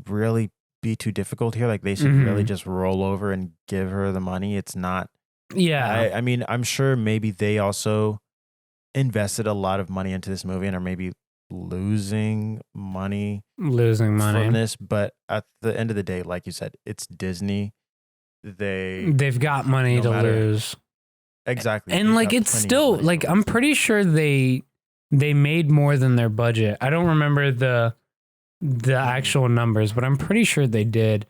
really be too difficult here. Like, they should really just roll over and give her the money. It's not. Yeah. I mean, I'm sure maybe they also invested a lot of money into this movie and are maybe losing money from this. But at the end of the day, like you said, it's Disney. They've got money to lose. Exactly. And like, it's still like, I'm pretty sure they made more than their budget. I don't remember the actual numbers, but I'm pretty sure they did.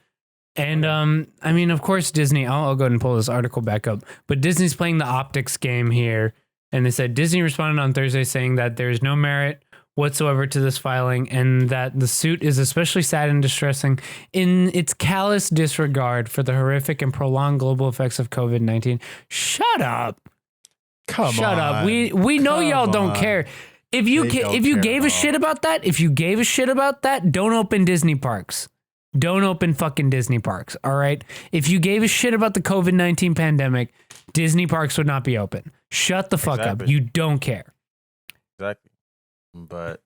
And I mean, of course, Disney, I'll go ahead and pull this article back up, but Disney's playing the optics game here. And they said Disney responded on Thursday saying that there is no merit whatsoever to this filing and that the suit is especially sad and distressing in its callous disregard for the horrific and prolonged global effects of COVID-19. Shut up. Shut up. We know y'all don't care. If you gave a shit about that, don't open Disney parks. Don't open fucking Disney parks, all right? If you gave a shit about the COVID-19 pandemic, Disney parks would not be open. Shut the fuck up. You don't care. Exactly. But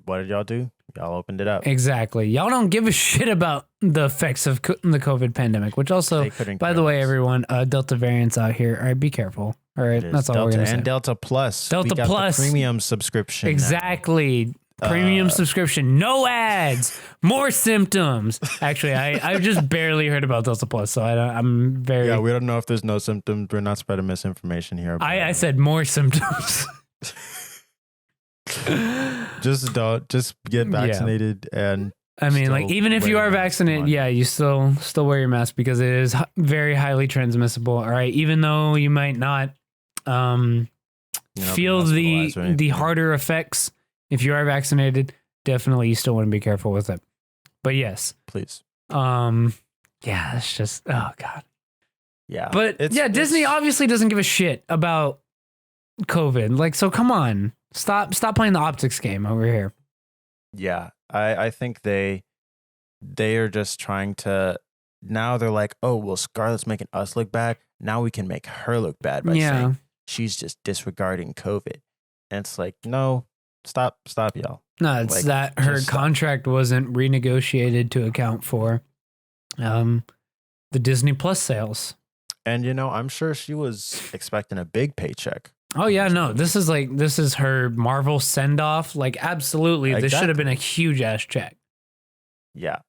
what did y'all do? Y'all opened it up. Exactly. Y'all don't give a shit about the effects of the COVID pandemic, which also, by the way, everyone, Delta variants out here. All right, be careful. All right, that's all we're going to say. And Delta Plus. Delta Plus. The premium subscription. Exactly. Premium subscription. No ads. More symptoms. Actually, I just barely heard about Delta Plus, so I'm very... Yeah, we don't know if there's no symptoms. We're not spreading misinformation here. I said more symptoms. Just get vaccinated. And I mean, like, even if you are vaccinated, you still wear your mask because it is very highly transmissible. All right, even though you might not feel the harder effects if you are vaccinated, definitely you still want to be careful with it. But yes, please. It's just, oh god. Yeah. But Disney obviously doesn't give a shit about COVID. Like, so come on. Stop playing the optics game over here. Yeah, I think they are just trying to. Now they're like, oh well, Scarlett's making us look bad. Now we can make her look bad by Yeah. saying she's just disregarding COVID. And it's like, no, stop, y'all. No, it's Like, that her just stop. contract wasn't renegotiated to account for the Disney Plus sales. And I'm sure she was expecting a big paycheck. Oh yeah, no, this is her Marvel send off. Like, absolutely, this should have been a huge ass check. Yeah.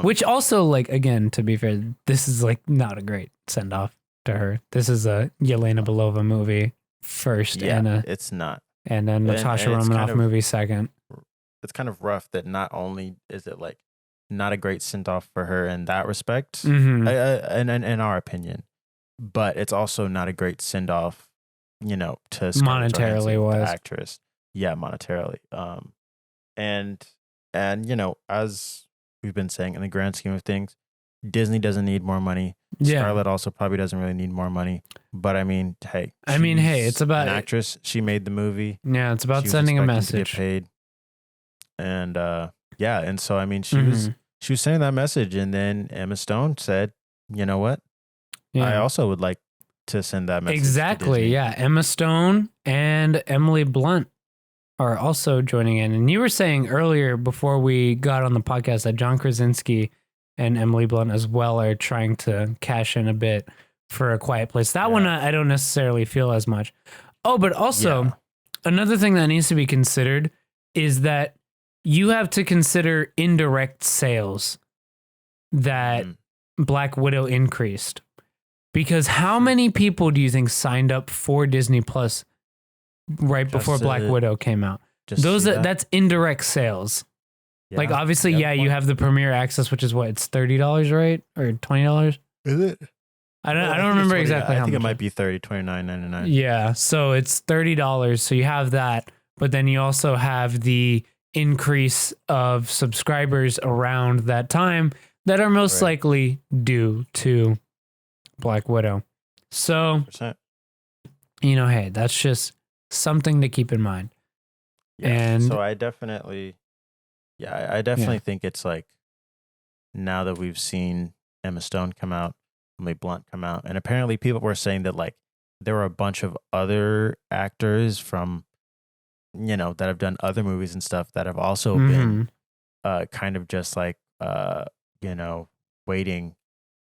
Which also, like, again, to be fair, this is like not a great send off to her. This is a Yelena Belova movie first, yeah, it's not. And a Natasha Romanoff movie second. It's kind of rough that not only is it like not a great send off for her in that respect, Mm-hmm. in our opinion, but it's also not a great send off, to Scarlett Monetarily Johansson, the wise. actress. Yeah, monetarily. And as we've been saying, in the grand scheme of things, Disney doesn't need more money. Yeah. Scarlett also probably doesn't really need more money. But I mean, hey, it's about an actress. She made the movie. Yeah, it's about She was sending a expecting to message. get paid. And and so I mean, she was sending that message, and then Emma Stone said, "You know what? Yeah. I also would like to send that message." Exactly. To Disney. Yeah, Emma Stone and Emily Blunt are also joining in. And you were saying earlier before we got on the podcast that John Krasinski and Emily Blunt as well are trying to cash in a bit for A Quiet Place. That one I don't necessarily feel as much. Oh, but also another thing that needs to be considered is that you have to consider indirect sales that Black Widow increased. Because how many people do you think signed up for Disney Plus right before Black Widow came out? That's indirect sales. Yeah, like, obviously, you have the premiere access, which is what, it's $30, right? Or $20? Is it? I don't remember exactly how much. I think it might be $29.99. Yeah, so it's $30. So you have that, but then you also have the increase of subscribers around that time that are most likely due to Black Widow. So, 100%. Hey, that's just something to keep in mind. Yeah, and so I definitely think it's like, now that we've seen Emma Stone come out, Emily Blunt come out, and apparently people were saying that like there were a bunch of other actors from that have done other movies and stuff that have also been kind of just like waiting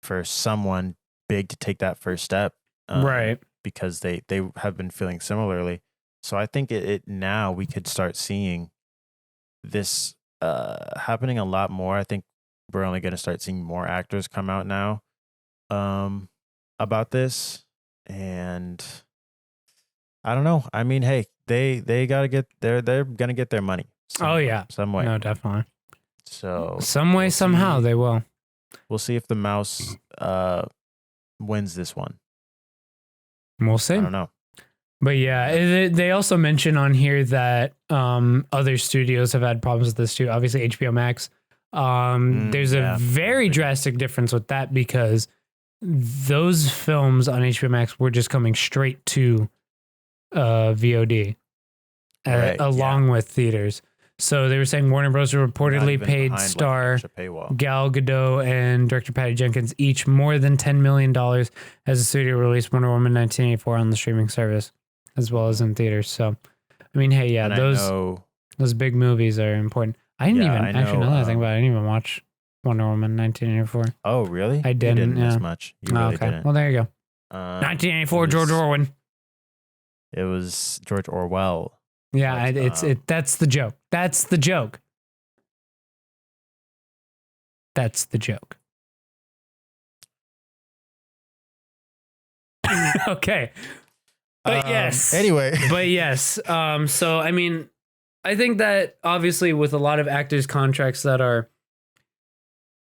for someone big to take that first step, right? Because they have been feeling similarly. So I think it now we could start seeing this happening a lot more. I think we're only going to start seeing more actors come out now about this, and I don't know. I mean, hey, they gotta get they're gonna get their money. Some way. No, definitely. So some way, somehow they will. We'll see if the mouse wins this one. We'll see. I don't know. But yeah, they also mention on here that other studios have had problems with this too. Obviously, HBO Max. There's a very drastic difference with that because those films on HBO Max were just coming straight to VOD along with theaters. So they were saying Warner Bros. Reportedly paid star Gal Gadot and director Patty Jenkins each more than $10 million as the studio released Wonder Woman 1984 on the streaming service, as well as in theaters. So, I mean, hey, those big movies are important. I didn't even actually know that thing about it. I didn't even watch Wonder Woman 1984. Oh, really? I didn't. As much. You really didn't. Well, there you go. 1984, George Orwell. It was George Orwell. Yeah, that's the joke. That's the joke. That's the joke. Okay. But yes. Anyway. But yes. So, I mean, I think that obviously with a lot of actors' contracts that are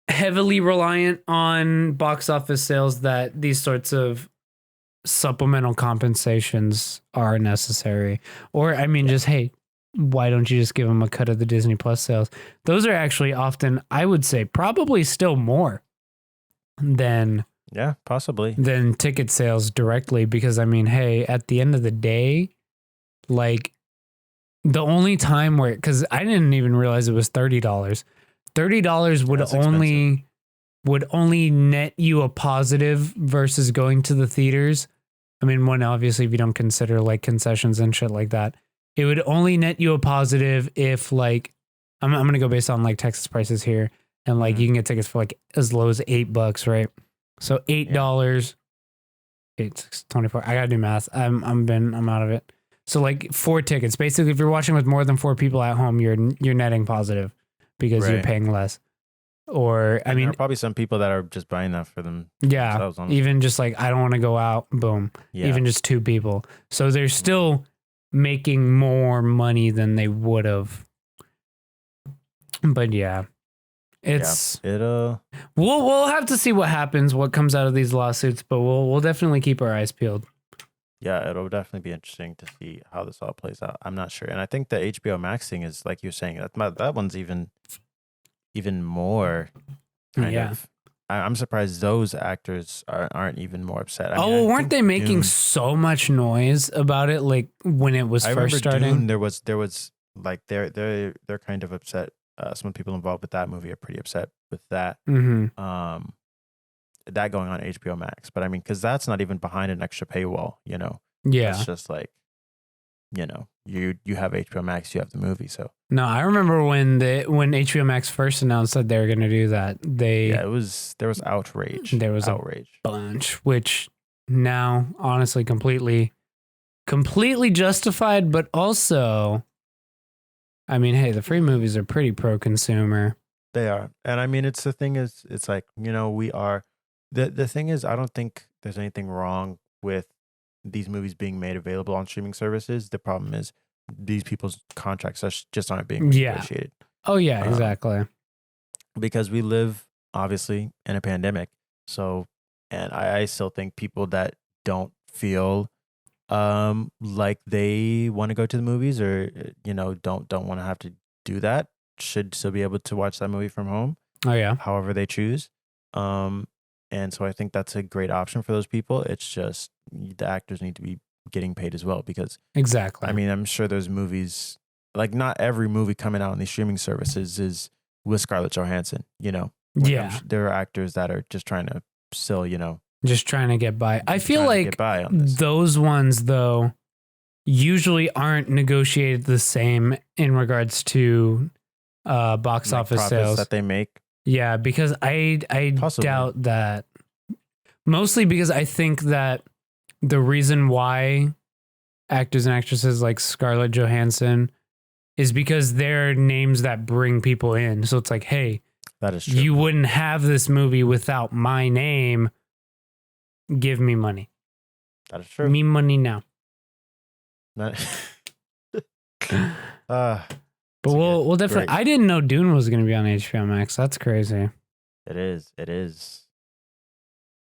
heavily reliant on box office sales, that these sorts of supplemental compensations are necessary. Or, I mean, just, hey, why don't you just give them a cut of the Disney Plus sales? Those are actually often, I would say, probably still more than... Yeah, possibly. Than ticket sales directly. Because, I mean, hey, at the end of the day, like, the only time where, because I didn't even realize it was $30. $30 would only net you a positive versus going to the theaters. I mean, one, obviously, if you don't consider like concessions and shit like that, it would only net you a positive if like, I'm going to go based on like Texas prices here. And like, you can get tickets for like as low as $8, right? So $8, 8, 6, 24. I gotta do math. I'm out of it. So like 4 tickets. Basically, if you're watching with more than 4 people at home, you're netting positive because you're paying less. Or I mean, there are probably some people that are just buying that for them. Yeah, even just like I don't want to go out. Boom. Yeah. Even just 2 people. So they're still making more money than they would have. But yeah. It's we'll have to see what happens, what comes out of these lawsuits, but we'll definitely keep our eyes peeled. Yeah, it'll definitely be interesting to see how this all plays out. I'm not sure, and I think the HBO Max thing is like you're saying that one's even more kind of. I'm surprised those actors aren't even more upset. I mean, weren't they making so much noise about it? Like when it was first starting, Dune, there was like they're kind of upset. Some people involved with that movie are pretty upset with that. That going on HBO Max, but I mean, because that's not even behind an extra paywall, you know. Yeah, it's just like, you know, you have HBO Max, you have the movie. So no, I remember when HBO Max first announced that they were going to do that. There was outrage. There was outrage, a bunch, which now honestly completely justified, but also. I mean, hey, the free movies are pretty pro-consumer. They are. And I mean, it's like, you know, we are, the thing is, I don't think there's anything wrong with these movies being made available on streaming services. The problem is these people's contracts just aren't being negotiated. Oh, yeah, exactly. Because we live, obviously, in a pandemic. So, and I still think people that don't feel like they want to go to the movies or you know don't want to have to do that should still be able to watch that movie from home however they choose, and so I think that's a great option for those people. It's just the actors need to be getting paid as well, because exactly, I mean, I'm sure there's movies, like not every movie coming out on these streaming services is with Scarlett Johansson, you know. There are actors that are just trying to still, you know, just trying to get by. I feel like those ones, though, usually aren't negotiated the same in regards to box office sales that they make. Yeah, because I doubt that. Mostly because I think that the reason why actors and actresses like Scarlett Johansson is because they're names that bring people in. So it's like, hey, that is true. You wouldn't have this movie without my name. Give me money. That is true. Me money now. But we'll definitely. I didn't know Dune was going to be on HBO Max. That's crazy. It is,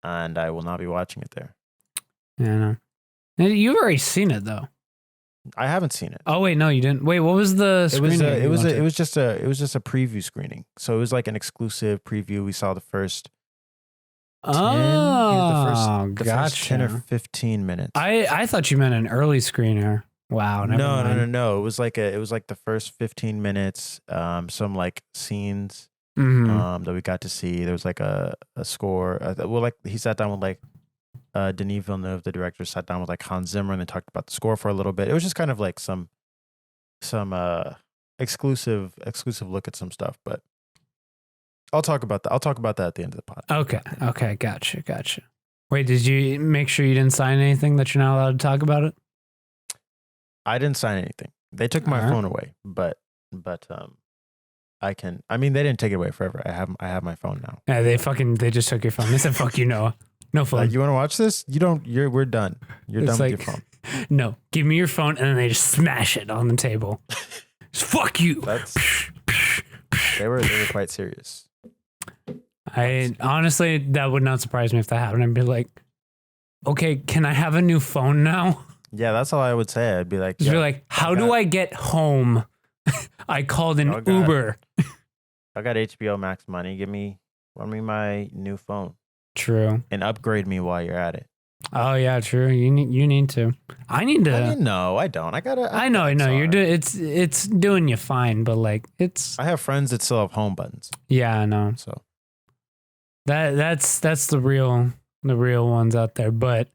and I will not be watching it there. Yeah, no. You've already seen it though. I haven't seen it. Oh wait, no, you didn't. Wait, what was the screening? It was just a preview screening. So it was like an exclusive preview. We saw the first. The first 10 or 15 minutes. I thought you meant an early screener. Wow. No. It was like the first 15 minutes. Some like scenes that we got to see. There was like a score. Like he sat down with like Denis Villeneuve, the director, sat down with like Hans Zimmer, and they talked about the score for a little bit. It was just kind of like some exclusive look at some stuff, but I'll talk about that. I'll talk about that at the end of the pod. Okay. Gotcha. Wait, did you make sure you didn't sign anything that you're not allowed to talk about it? I didn't sign anything. They took my phone away, but I can. I mean, they didn't take it away forever. I have my phone now. Yeah, they just took your phone. They said, "Fuck you, Noah. No phone. You want to watch this? You don't. We're done. You're done with your phone. No, give me your phone," and then they just smash it on the table. Fuck you. They were quite serious. Honestly, that would not surprise me if that happened. I'd be like, okay, can I have a new phone now? Yeah, that's all I would say. I'd be like, you're like, how do I get home? I called an Uber. I got HBO Max money. Run me my new phone. True. And upgrade me while you're at it. Oh yeah, true. You need to. I need to. I mean, no, I don't. I know. You're doing it's doing you fine, but like it's. I have friends that still have home buttons. Yeah, I know. So that's the real ones out there. But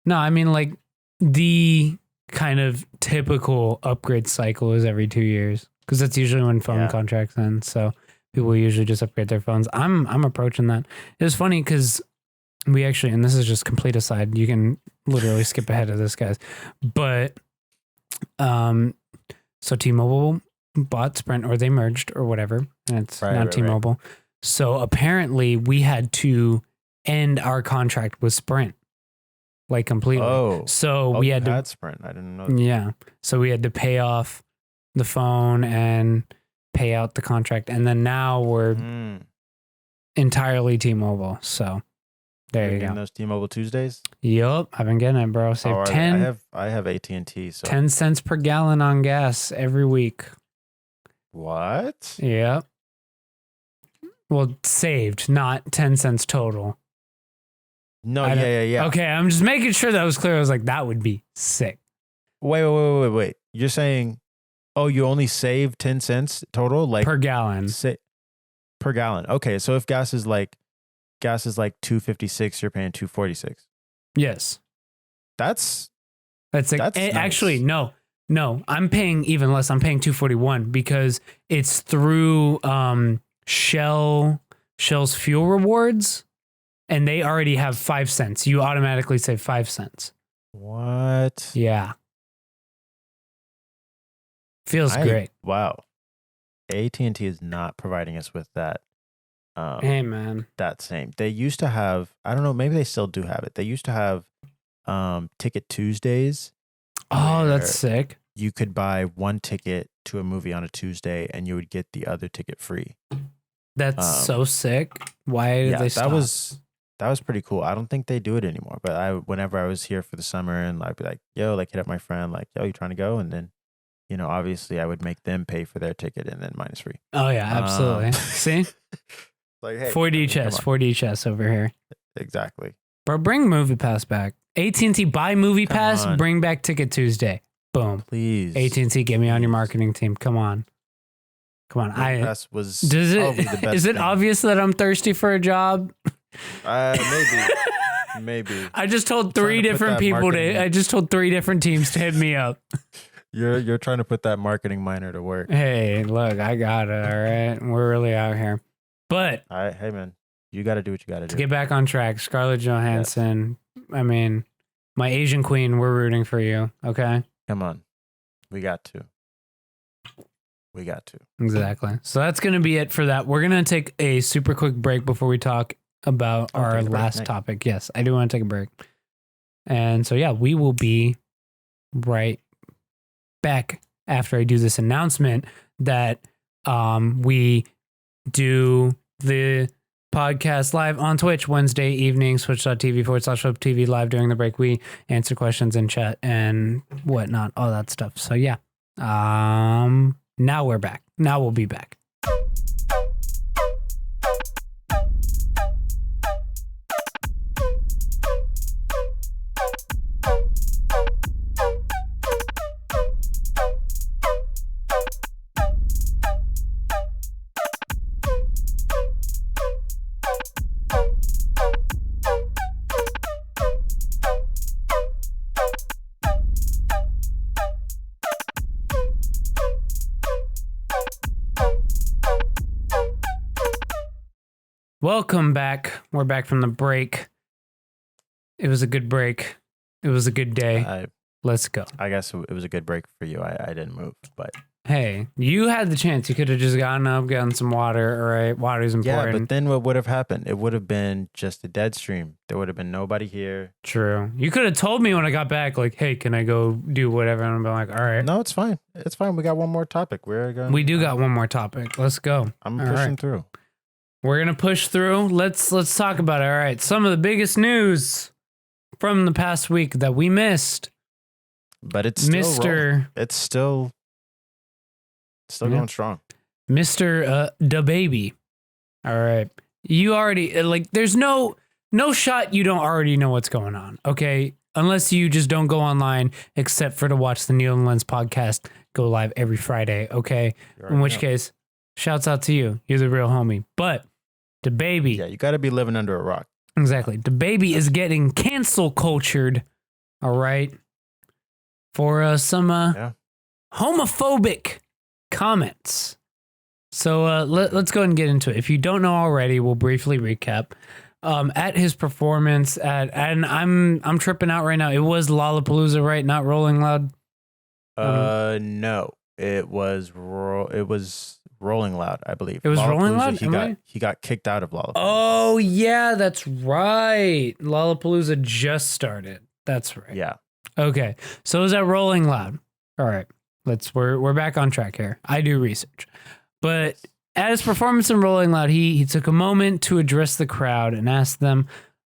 no, I mean like the kind of typical upgrade cycle is every 2 years because that's usually when phone contracts end. So people usually just upgrade their phones. I'm approaching that. It was funny because we actually, and this is just complete aside, you can literally skip ahead of this, guys. But so T-Mobile bought Sprint, or they merged or whatever, and it's now T-Mobile. Right. So apparently we had to end our contract with Sprint. Like completely. Oh, so we had to Sprint. I didn't know that. Yeah. So we had to pay off the phone and pay out the contract. And then now we're entirely T-Mobile. So there you go. Those T-Mobile Tuesdays? Yup. I've been getting it, bro. Save 10. I have AT&T. So 10 cents per gallon on gas every week. What? Yep. Well, saved, not 10 cents total. No, yeah. Okay, I'm just making sure that was clear. I was like, that would be sick. Wait. You're saying, you only save 10 cents total? Like per gallon. Per gallon. Okay, so if gas is like $2.56, you're paying $2.46. Yes. That's like, nice. Actually, no. I'm paying even less. I'm paying $2.41 because it's through Shell's fuel rewards. And they already have 5 cents. You automatically save 5 cents. What? Yeah. Feels great. Wow. AT&T is not providing us with that. Hey, man. That same. They used to have, I don't know, maybe they still do have it. They used to have Ticket Tuesdays. Oh, that's sick. You could buy one ticket to a movie on a Tuesday and you would get the other ticket free. That's so sick. Why did they stop? That was pretty cool. I don't think they do it anymore, but whenever I was here for the summer and I'd be like, yo, like hit up my friend, like, yo, you trying to go? And then, obviously I would make them pay for their ticket and then mine is free. Oh yeah, absolutely. See? Like, hey, 4D chess over here. Exactly. Bro, bring Movie Pass back. AT&T buy Movie Pass, bring back Ticket Tuesday. Boom. Please. AT&T, get me on your marketing team. Come on. Movie Pass was does it, probably the best is it thing. obvious that I'm thirsty for a job? Maybe. I just told 3 different people I just told 3 different teams to hit me up. You're trying to put that marketing minor to work. Hey, look, I got it. All right. We're really out here. But hey man, you got to do what you got to do. To get back on track, Scarlett Johansson. Yes. I mean, my Asian queen, we're rooting for you. Okay. Come on. We got to. Exactly. So that's going to be it for that. We're going to take a super quick break before we talk about our last topic. Yes, I do want to take a break. And so, yeah, we will be right back after I do this announcement that we do the podcast live on Twitch Wednesday evenings, twitch.tv/TV live during the break. We answer questions in chat and whatnot, all that stuff. So, yeah. Now we're back. Now we'll be back. Welcome back. We're back from the break. It was a good break. It was a good day. Let's go. I guess it was a good break for you. I didn't move, but hey, you had the chance. You could have just gotten up, gotten some water. All right, water's important. Yeah, but then what would have happened? It would have been just a dead stream. There would have been nobody here. True. You could have told me when I got back, like, hey, can I go do whatever? And I'm like, all right. No, it's fine. It's fine. We got one more topic. We do got one more topic. Let's go. I'm pushing through. We're gonna push through. Let's talk about it. All right. Some of the biggest news from the past week that we missed. But it's still going strong. Mr. DaBaby. All right. You already there's no no shot you don't already know what's going on, okay? Unless you just don't go online, except for to watch the Neil and Lens podcast go live every Friday, okay? In which case, shouts out to you. You're the real homie. But DaBaby. Yeah, you got to be living under a rock. Exactly. DaBaby is getting cancel cultured, all right, for some homophobic comments. So let's go ahead and get into it. If you don't know already, we'll briefly recap. At his performance and I'm tripping out right now. It was Lollapalooza, right? Not Rolling Loud. No, it was Rolling Loud, I believe. It was Rolling Loud. He got kicked out of Lollapalooza. Oh yeah, that's right. Lollapalooza just started. That's right. Yeah. Okay, so it was at Rolling Loud. All right, we're back on track here. I do research, but at his performance in Rolling Loud, he took a moment to address the crowd and ask them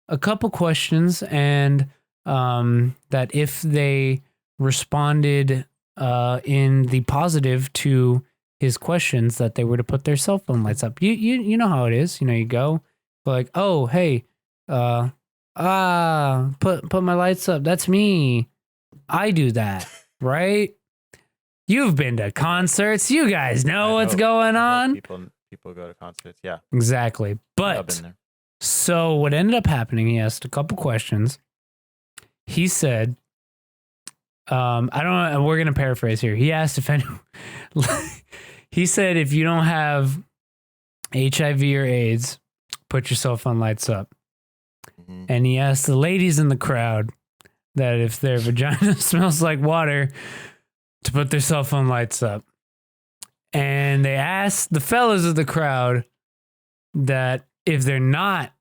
a couple questions, and that if they responded in the positive to his questions, that they were to put their cell phone lights up. You know how it is. You know, you go like, oh hey, put my lights up. That's me. I do that, right? You've been to concerts. You guys know what's going on. People go to concerts. Yeah, exactly. But so what ended up happening? He asked a couple questions. He said, I don't know. We're gonna paraphrase here. He asked if anyone. He said, if you don't have HIV or AIDS, put your cell phone lights up. Mm-hmm. And he asked the ladies in the crowd that if their vagina smells like water, to put their cell phone lights up. And they asked the fellas of the crowd that if they're not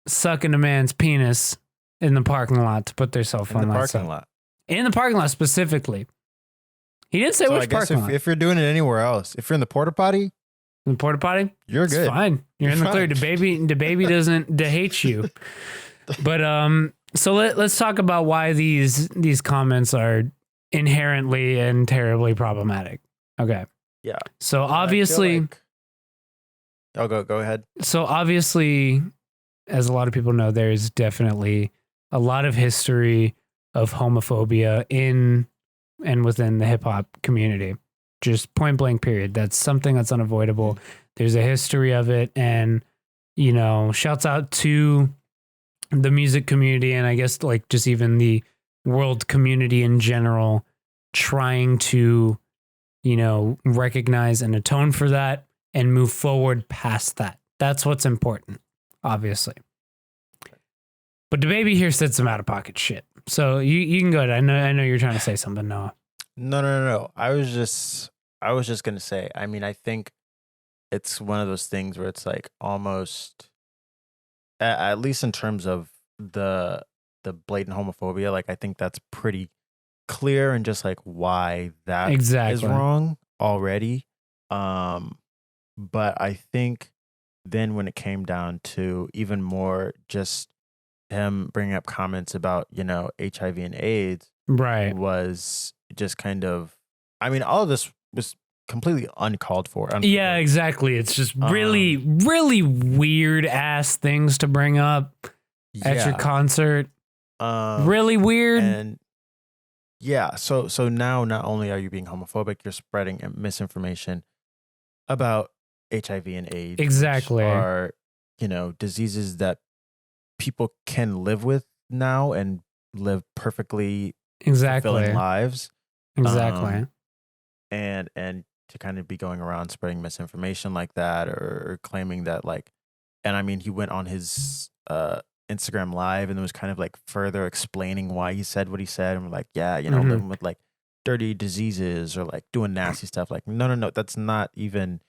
sucking a man's penis in the parking lot, to put their cell phone lights up. In the parking lot specifically. He didn't say which parking lot. If you're doing it anywhere else, if you're in the porta potty, you're good. Fine. You're in the clear. DaBaby doesn't hate you. But so let's talk about why these comments are inherently and terribly problematic. Okay. Yeah. So obviously, I'll go ahead. So obviously, as a lot of people know, there's definitely a lot of history of homophobia in and within the hip hop community. Just point blank period. That's something that's unavoidable. There's a history of it. And, you know, shouts out to the music community and I guess like just even the world community in general, trying to, you know, recognize and atone for that and move forward past that. That's what's important, obviously. But DaBaby here said some out of pocket shit. So you can go ahead. I know you're trying to say something, Noah. No. I was just gonna say, I mean, I think it's one of those things where it's like almost at least in terms of the blatant homophobia, like I think that's pretty clear and just like why that is wrong already. But I think then when it came down to even more just him bringing up comments about, you know, HIV and AIDS, right, was just kind of, I mean, all of this was completely uncalled for. Yeah, exactly. It's just really, really weird ass things to bring up at your concert. Really weird. And yeah, so now not only are you being homophobic, you're spreading misinformation about HIV and AIDS. Exactly. Which are, you know, diseases that people can live with now and live perfectly fulfilling lives. Exactly. And to kind of be going around spreading misinformation like that or claiming that like, and I mean, he went on his Instagram live and it was kind of like further explaining why he said what he said. And we're like, yeah, you know, living with like dirty diseases or like doing nasty stuff. Like, no, that's not even.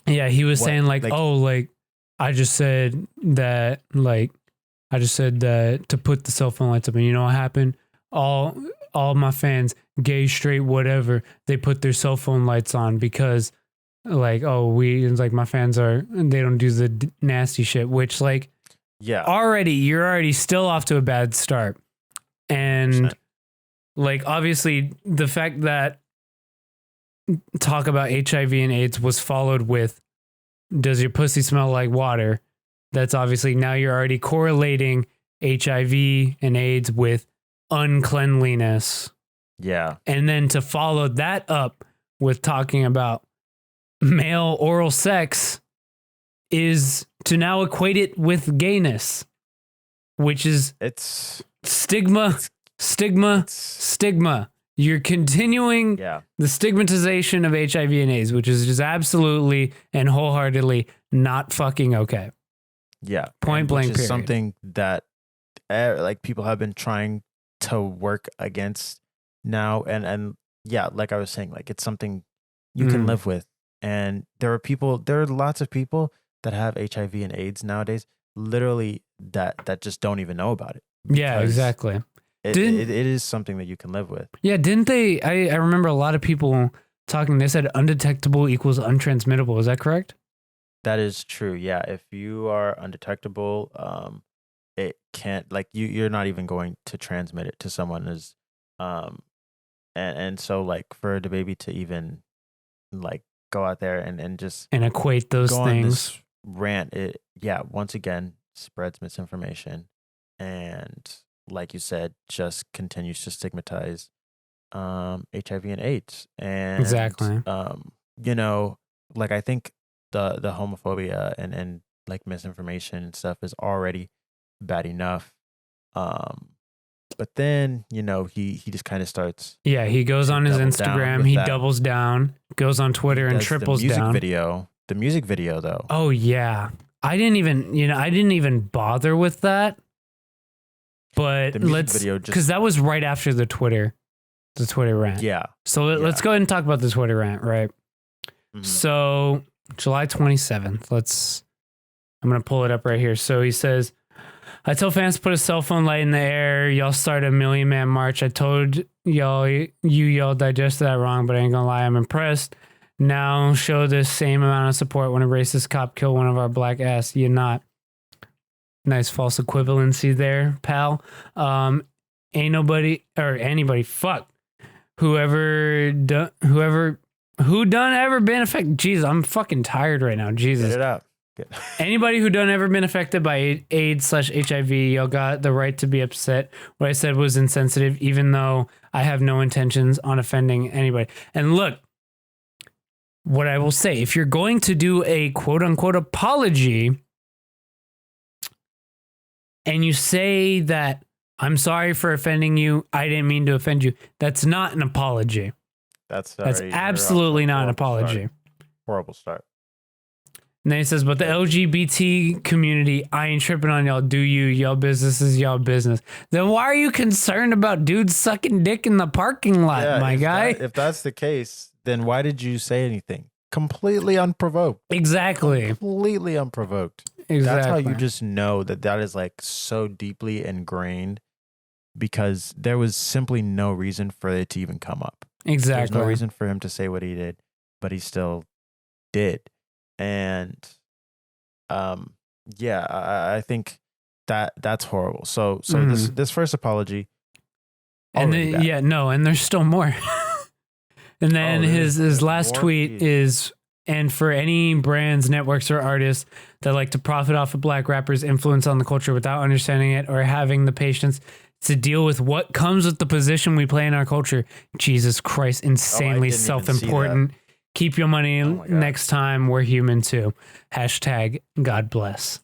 Yeah, he was saying like, oh, like I just said that to put the cell phone lights up, and you know what happened? All my fans, gay, straight, whatever, they put their cell phone lights on because like, oh, it's like my fans they don't do the nasty shit, which like, yeah, you're already still off to a bad start. And like, obviously the fact that talk about HIV and AIDS was followed with, does your pussy smell like water? That's obviously now you're already correlating HIV and AIDS with uncleanliness. Yeah. And then to follow that up with talking about male oral sex is to now equate it with gayness, which is stigma. You're continuing the stigmatization of HIV and AIDS, which is just absolutely and wholeheartedly not fucking okay. Yeah. Point blank Which is period. something that like people have been trying to work against now. And yeah, like I was saying, like it's something you can live with. And there are lots of people that have HIV and AIDS nowadays, literally that just don't even know about it. Yeah, exactly. It is something that you can live with. Yeah, didn't they? I remember a lot of people talking, they said undetectable equals untransmittable. Is that correct? That is true. Yeah. If you are undetectable, it can't, like you're not even going to transmit it to someone and so like for DaBaby to even like go out there and just and equate those go things. On this rant, once again spreads misinformation and like you said, just continues to stigmatize HIV and AIDS. And exactly. You know, like I think the homophobia and like misinformation and stuff is already bad enough. But then, you know, he just kind of starts. Yeah, he goes on his Instagram, he doubles down, goes on Twitter and triples down. The music video though. Oh yeah. I didn't even bother with that. But because that was right after the Twitter rant. Yeah. So let's go ahead and talk about the Twitter rant, right? Mm-hmm. So July 27th, I'm going to pull it up right here. So he says, I told fans to put a cell phone light in the air. Y'all start a Million Man March. I told y'all digested that wrong, but I ain't gonna lie, I'm impressed. Now show the same amount of support when a racist cop killed one of our black ass. You're not. Nice false equivalency there, pal. Ain't nobody or anybody. Fuck. Who done ever been affected? Jesus, I'm fucking tired right now. Jesus. Get it up. Anybody who done ever been affected by AIDS/HIV, y'all got the right to be upset. What I said was insensitive, even though I have no intentions on offending anybody. And look, what I will say, if you're going to do a quote unquote apology, and you say that I'm sorry for offending you, I didn't mean to offend you, that's not an apology. That's absolutely not an apology. Horrible start. And then he says, but the LGBT community, I ain't tripping on y'all. Do you? Y'all business is y'all business. Then why are you concerned about dudes sucking dick in the parking lot, my guy? If that's the case, then why did you say anything? Completely unprovoked. Exactly. Completely unprovoked. Exactly. That's how you just know that is like so deeply ingrained because there was simply no reason for it to even come up. Exactly. There's no reason for him to say what he did, but he still did. And I think that's horrible. So this first apology, and and there's still more. And then his last tweet is, and for any brands, networks, or artists that like to profit off of black rappers' influence on the culture without understanding it or having the patience to deal with what comes with the position we play in our culture. Jesus Christ, insanely self-important. Keep your money next time. We're human too. Hashtag God bless.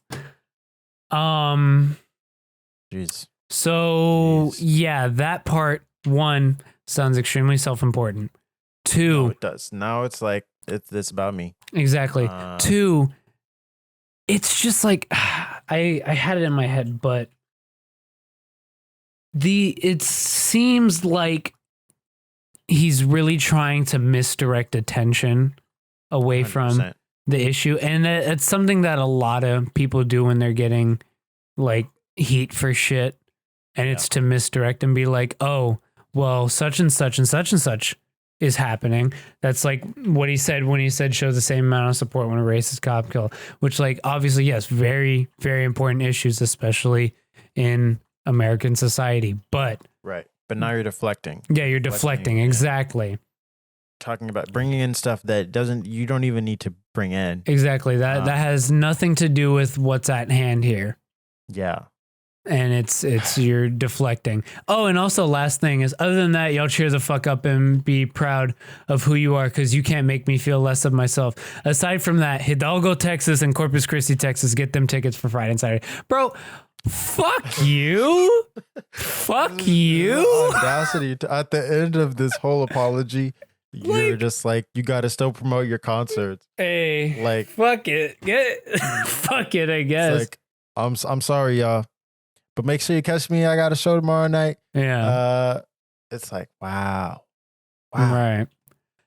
Jeez. So yeah, that part one sounds extremely self-important. Two, no, it does. Now it's like it's about me. Exactly. Two, it's just like I had it in my head, but it seems like he's really trying to misdirect attention away 100%. From the issue. And it's something that a lot of people do when they're getting like heat for shit. And it's to misdirect and be like, oh, well, such and such and such and such is happening. That's like what he said when he said show the same amount of support when a racist cop killed, which like obviously, yes, very, very important issues, especially in American society. But right. But now you're deflecting. Yeah, you're deflecting. Exactly. Talking about bringing in stuff that you don't even need to bring in. Exactly. That has nothing to do with what's at hand here. Yeah. and it's you're deflecting. Oh, and also last thing is, other than that, y'all cheer the fuck up and be proud of who you are, because you can't make me feel less of myself. Aside from that, Hidalgo, Texas and Corpus Christi, Texas, get them tickets for Friday and Saturday. Bro, fuck you. Fuck you. Audacity at the end of this whole apology. You're just like, you got to still promote your concerts. Hey, like, fuck it. Fuck it, I guess. Like, I'm sorry, y'all, but make sure you catch me. I got a show tomorrow night. Yeah. It's like, wow. Right.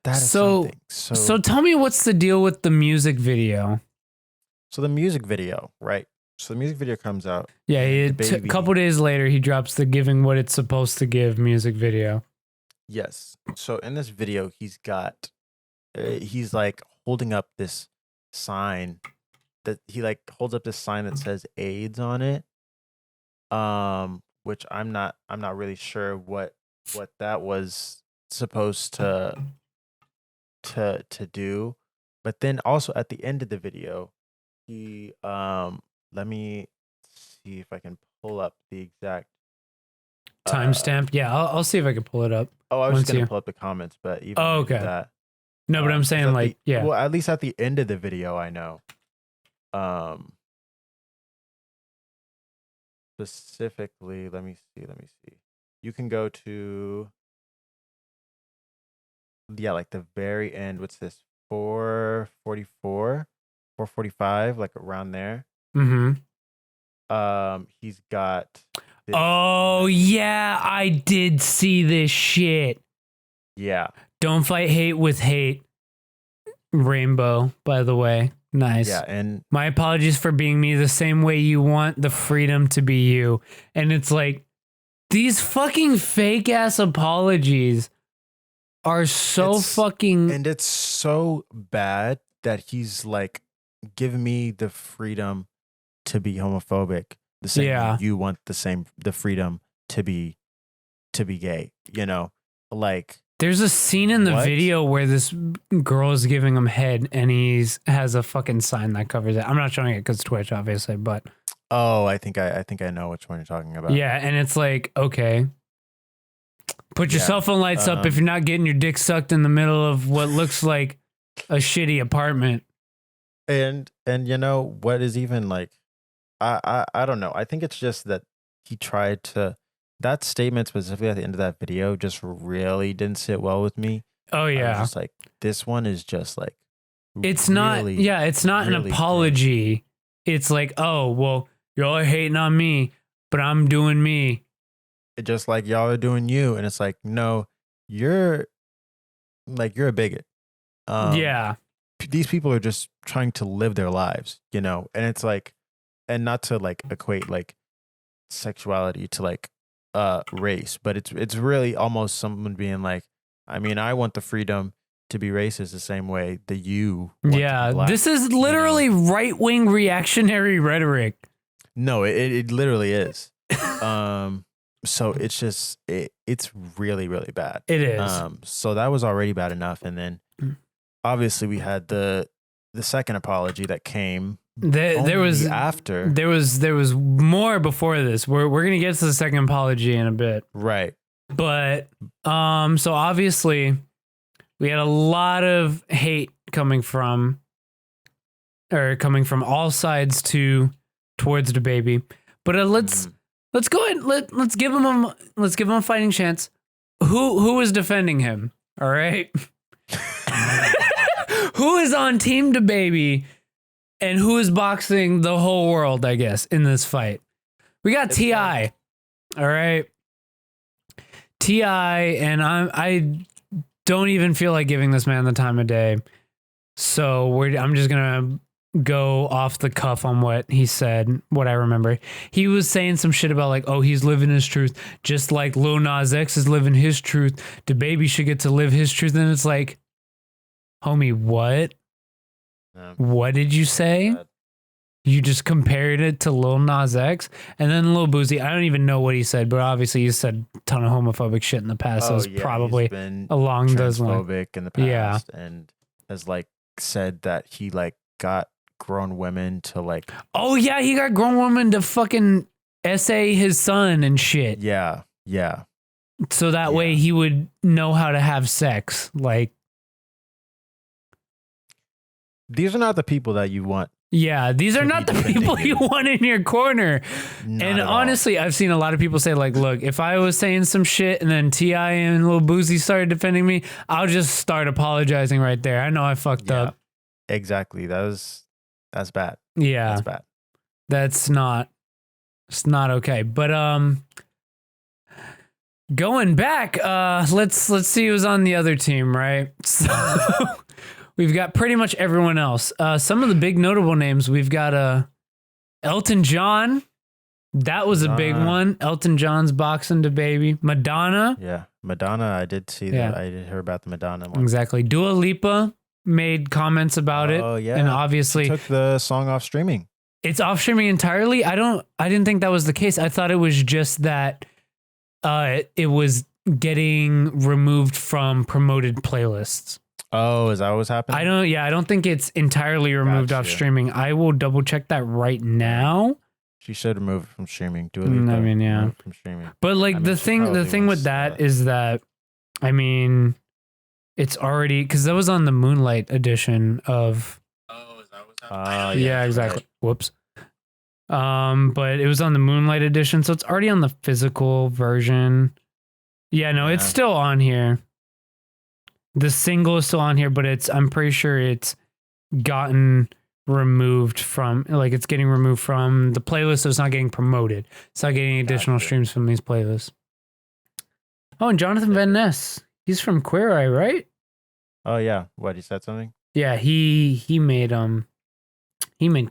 That is so something. So tell me, what's the deal with the music video? So the music video, right? So the music video comes out. Yeah, a couple days later, he drops the "Giving What It's Supposed to Give" music video. Yes. So in this video, he's like holding up this sign that says AIDS on it. Which I'm not really sure what that was supposed to do. But then also at the end of the video, he let me see if I can pull up the exact timestamp. Yeah, I'll see if I can pull it up. Oh, I was just gonna pull up the comments, but even okay. that. No, but I'm saying like, yeah. Well, at least at the end of the video, I know. Specifically, let me see. You can go to, like the very end. What's this? 444, 445, like around there. Mm-hmm. He's got. Oh yeah, I did see this shit. Yeah. Don't fight hate with hate. Rainbow, by the way. Nice. Yeah, and my apologies for being me the same way you want the freedom to be you. And it's like, these fucking fake ass apologies are so fucking. And it's so bad that he's like, give me the freedom to be homophobic. The same way you want the freedom to be gay, you know? Like, there's a scene in the video where this girl is giving him head and has a fucking sign that covers it. I'm not showing it because Twitch, obviously, but. Oh, I think I know which one you're talking about. Yeah, and it's like, okay, put your cell phone lights up if you're not getting your dick sucked in the middle of what looks like a shitty apartment. And you know what is even like, I don't know. I think it's just that he tried to. That statement specifically at the end of that video just really didn't sit well with me. Oh yeah, I was just like, this one is just like, it's really, not. Yeah, it's not really an apology. Good. It's like, oh well, y'all are hating on me, but I'm doing me. It just like y'all are doing you, and it's like, no, you're a bigot. Yeah, these people are just trying to live their lives, you know, and it's like, and not to like equate like sexuality to like race, but it's really almost someone being like, I mean, I want the freedom to be racist the same way that you want to be black, this is literally right-wing reactionary rhetoric. No, it literally is. So it's just it's really, really bad. It is. So that was already bad enough, and then obviously we had the second apology that came. There was more before this. We're gonna get to the second apology in a bit, right? But so obviously we had a lot of hate coming from all sides towards DaBaby. But let's go ahead. Let's give him a fighting chance. Who is defending him? All right. Who is on Team DaBaby? And who is boxing the whole world, I guess, in this fight? We got T.I. All right. T.I. and I don't even feel like giving this man the time of day. So I'm just going to go off the cuff on what he said, what I remember. He was saying some shit about like, oh, he's living his truth. Just like Lil Nas X is living his truth. DaBaby should get to live his truth. And it's like, homie, what? What did you say? You just compared it to Lil Nas X? And then Lil Boozy, I don't even know what he said, but obviously he said a ton of homophobic shit in the past. So it's probably along those lines. Transphobic in the past, and has like said that he like got grown women to like. Oh yeah, he got grown women to fucking essay his son and shit. Yeah. Yeah. So that way he would know how to have sex. Like, these are not the people that you want. yeah, these are not the people you want in your corner. Not and at all. honestly, I've seen a lot of people say, like, look, if I was saying some shit and then T.I. and Lil Boosie started defending me, I'll just start apologizing right there. I know I fucked up. Exactly. That's bad. Yeah. That's bad. It's not okay. But going back, let's see who's on the other team, right? So we've got pretty much everyone else. Some of the big notable names, we've got Elton John. That was a big one. Elton John's boxing DaBaby. Madonna. Yeah. Madonna, I did see that. I did hear about the Madonna one. Exactly. Dua Lipa made comments about it. Oh, yeah. And obviously She took the song off streaming. It's off streaming entirely. I didn't think that was the case. I thought it was just that it was getting removed from promoted playlists. Oh, is that what's happening? I don't think it's entirely removed off streaming. I will double check that right now. She should remove it from streaming. Do it. I mean, yeah. From streaming. But like the thing with that is that, I mean, it's already, because that was on the Moonlight edition of. Oh, is that what's happening? Yeah, exactly. Right. Whoops. But it was on the Moonlight edition, so it's already on the physical version. Yeah, no, it's still on here. The single is still on here, but I'm pretty sure it's gotten removed from, like, it's getting removed from the playlist, so it's not getting promoted. It's not getting additional streams from these playlists. Oh, and Jonathan Van Ness. He's from Queer Eye, right? Oh yeah. What, he said something? Yeah, he made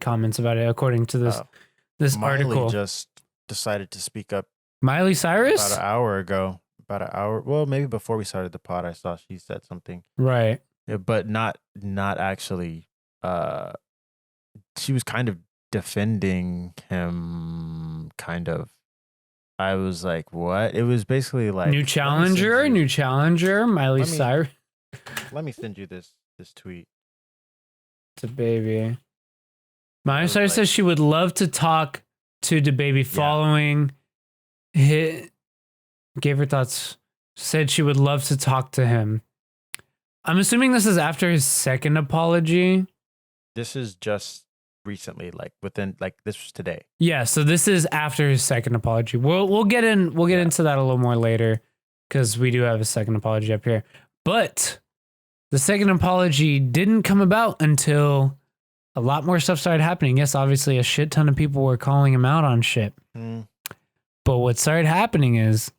comments about it according to this Miley article. Just decided to speak up. Miley Cyrus? About an hour ago. Well, maybe before we started the pod, I saw she said something. Right. Yeah, but not actually. She was kind of defending him. Kind of. I was like, what? It was basically like new challenger, Miley Cyrus. Let me send you this tweet. DaBaby. Miley Cyrus says she would love to talk to DaBaby following gave her thoughts, said she would love to talk to him. I'm assuming this is after his second apology. This is just recently, like within, like this was today. Yeah, so this is after his second apology. We'll get into that a little more later because we do have a second apology up here. But the second apology didn't come about until a lot more stuff started happening. Yes, obviously a shit ton of people were calling him out on shit. But what started happening is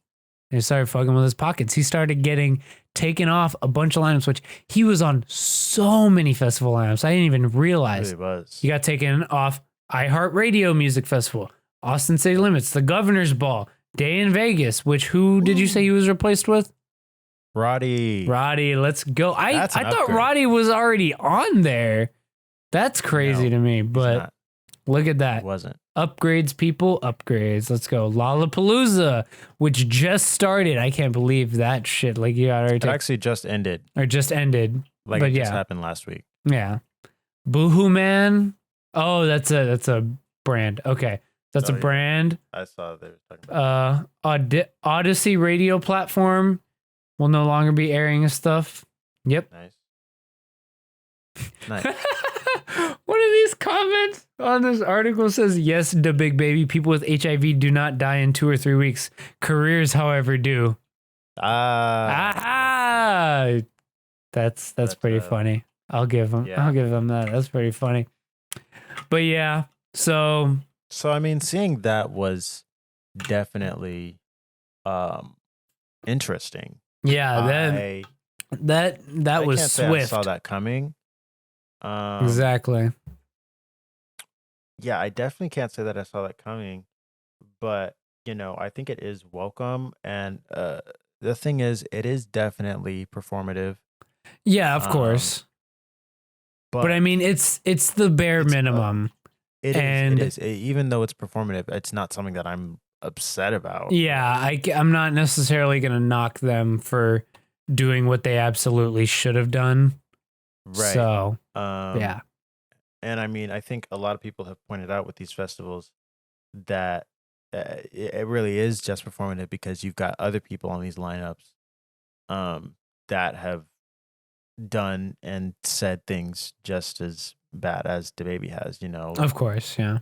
they started fucking with his pockets. He started getting taken off a bunch of lineups, which he was on so many festival lineups. I didn't even realize. It really was. He got taken off iHeartRadio Music Festival, Austin City Limits, the Governor's Ball, Day in Vegas, which who did you say he was replaced with? Roddy, let's go. I thought Roddy was already on there. That's crazy to me, but look at that. It wasn't. Upgrades, people, upgrades. Let's go. Lollapalooza, which just started. I can't believe that shit. Like, you got it actually just ended. Or just ended. Like, but it just happened last week. Yeah. Boohoo Man. Oh, that's a brand. Okay. That's a brand. I saw they were talking about Odyssey radio platform will no longer be airing his stuff. Yep. Nice. One of these comments on this article says, yes, DaBaby, people with HIV do not die in 2 or 3 weeks. Careers, however, do. That's pretty funny. I'll give them that. That's pretty funny. But yeah, so I mean, seeing that was definitely interesting. Yeah, that was swift. I saw that coming. Exactly. Yeah, I definitely can't say that I saw that coming, but I think it is welcome. And the thing is, it is definitely performative. Yeah, of course. But I mean, it's the bare minimum. It is. Even though it's performative, it's not something that I'm upset about. Yeah, I'm not necessarily going to knock them for doing what they absolutely should have done. Right. So, yeah. And I mean, I think a lot of people have pointed out with these festivals that it really is just performative because you've got other people on these lineups that have done and said things just as bad as DaBaby has, you know. Of course, yeah.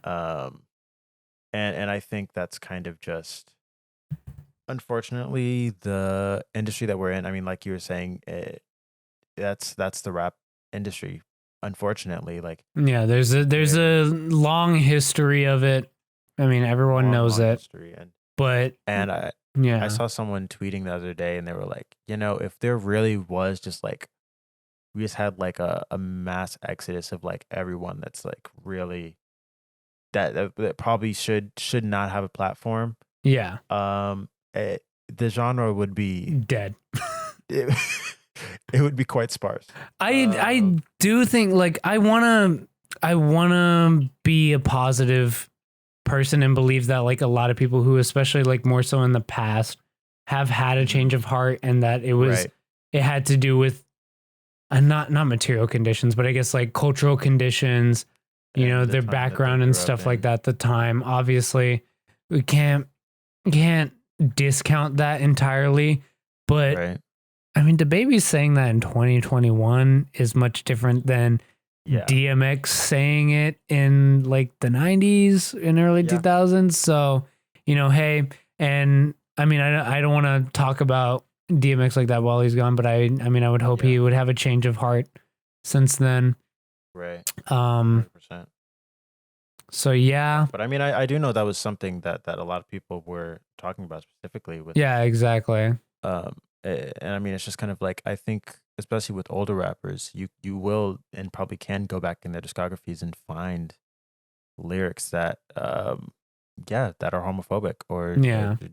And I think that's kind of just, unfortunately, the industry that we're in. I mean, like you were saying, that's the rap industry. Unfortunately, like Yeah, there's a long history of it. I mean, everyone knows long it. history, But and I saw someone tweeting the other day, and they were like, you know, if there really was just like, we just had like a mass exodus of like everyone that's like really that probably should not have a platform. Yeah. The genre would be Dead. It would be quite sparse. I do think like I wanna be a positive person and believe that like a lot of people who, especially like more so in the past, have had a change of heart, and that it had to do with not material conditions, but I guess like cultural conditions, you know, their background and stuff like that at the time. Obviously, we can't discount that entirely, but I mean, DaBaby saying that in 2021 is much different than DMX saying it in like the 90s and early 2000s. So, you know, hey, and I mean, I don't want to talk about DMX like that while he's gone, but I mean, I would hope he would have a change of heart since then. Right. 100%. So yeah. But I mean, I do know that was something that a lot of people were talking about specifically with. Yeah, exactly. And I mean, it's just kind of like, I think, especially with older rappers, you will and probably can go back in their discographies and find lyrics that, that are homophobic or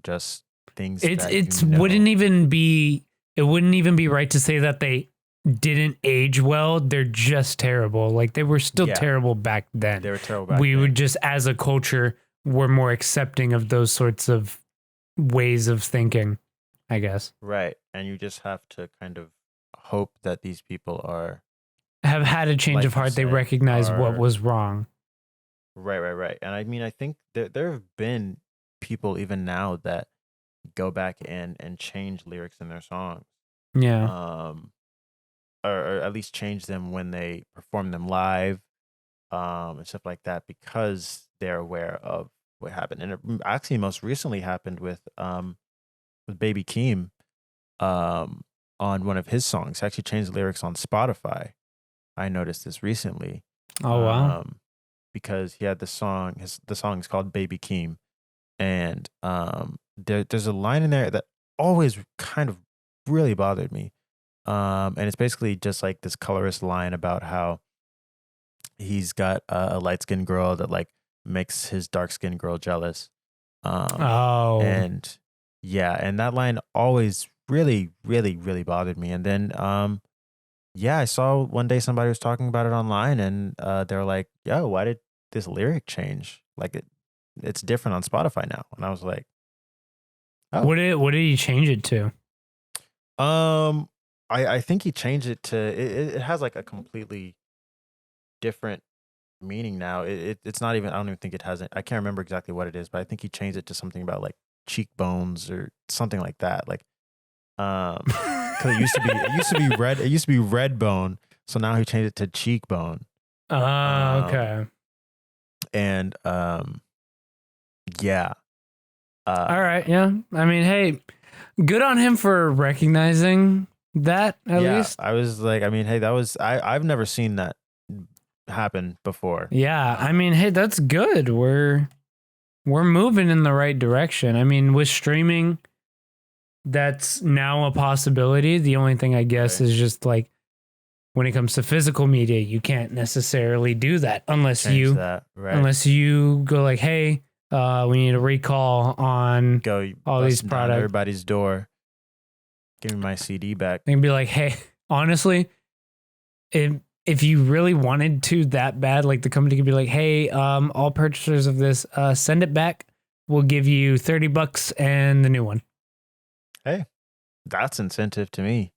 just things. It wouldn't even be right to say that they didn't age well. They're just terrible. Like they were still terrible back then. They were terrible back then. We would just, as a culture, were more accepting of those sorts of ways of thinking, I guess. Right. And you just have to kind of hope that these people have had a change of heart. They recognize what was wrong. Right. And I mean, I think there have been people even now that go back and change lyrics in their songs. Yeah. Or at least change them when they perform them live, and stuff like that, because they're aware of what happened. And it actually most recently happened with Baby Keem, on one of his songs. He actually changed the lyrics on Spotify. I noticed this recently. Oh wow! Because he had the song is called Baby Keem, and there's a line in there that always kind of really bothered me. And it's basically just like this colorist line about how he's got a light skinned girl that like makes his dark skinned girl jealous. And that line always really, really, really bothered me. And then, I saw one day somebody was talking about it online, and they're like, "Yo, why did this lyric change? Like it's different on Spotify now." And I was like, "Oh, what did he change it to?" I think he changed it to it has like a completely different meaning now. It's not even, I don't even think it has it. I can't remember exactly what it is, but I think he changed it to something about like cheekbones or something like that. Like because it used to be red bone, so now he changed it to cheekbone. Okay. And yeah. All right, yeah. I mean, hey, good on him for recognizing that, at least. I was like, I mean, hey, that was I've never seen that happen before. Yeah, I mean, hey, that's good. We're moving in the right direction. I mean, with streaming, that's now a possibility. The only thing I guess is just like when it comes to physical media, you can't necessarily do that unless you go like, hey, we need a recall on all these products. Everybody's door. Give me my CD back. They can be like, hey, honestly, if you really wanted to that bad, like the company could be like, hey, all purchasers of this, send it back. We'll give you $30 and the new one. Hey, that's incentive to me.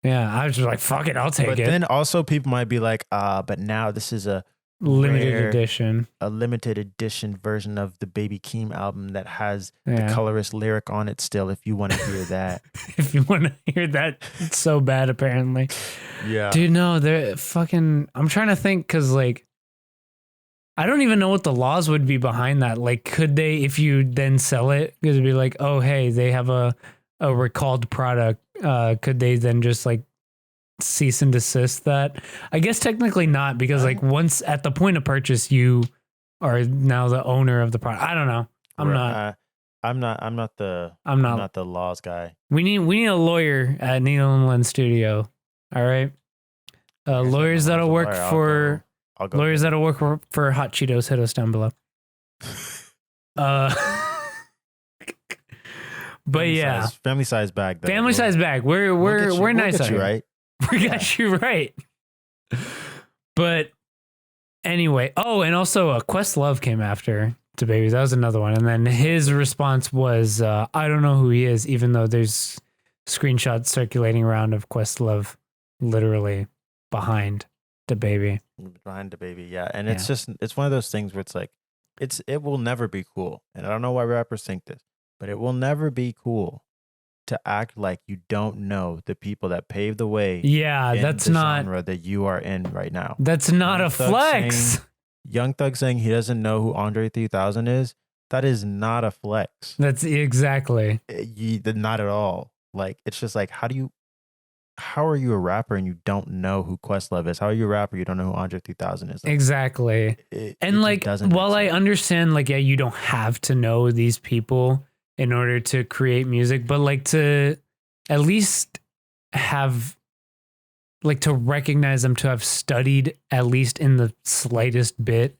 Yeah, I was just like, fuck it, I'll take it. But then also people might be like, but now this is a limited rare, edition. a limited edition version of the Baby Keem album that has the Yeah. colorist lyric on it still, if you want to hear that. If you want to hear that, it's so bad apparently. Yeah. Dude, no, they're fucking. I'm trying to think because like, I don't even know what the laws would be behind that. Like, could they, if you then sell it, because it'd be like, oh, hey, they have a recalled product. Could they then just like cease and desist that? I guess technically not, because like once at the point of purchase, you are now the owner of the product. I don't know. I'm not the laws guy. We need a lawyer at Needle and Lens Studio. All right. Lawyers that'll work for lawyers that'll work for Hot Cheetos. Hit us down below. But yeah, family size bag. Family size bag. We're nice. We'll get you right. We got you right. But anyway, oh, and also Questlove came after DaBaby. That was another one. And then his response was, I don't know who he is, even though there's screenshots circulating around of Questlove literally behind DaBaby. Behind DaBaby, yeah. And it's just, it's one of those things where it's like, it will never be cool. And I don't know why rappers think this, but it will never be cool to act like you don't know the people that paved the way. Yeah, in that's the not genre that you are in right now. That's not a flex. Young Thug saying he doesn't know who Andre 3000 is. That is not a flex. That's exactly. Not at all. Like, it's just like, how are you a rapper and you don't know who Questlove is? How are you a rapper? You don't know who Andre 3000 is. Like, exactly. And like, while I understand, like, yeah, you don't have to know these people in order to create music, but like to at least have, like, to recognize them, to have studied at least in the slightest bit.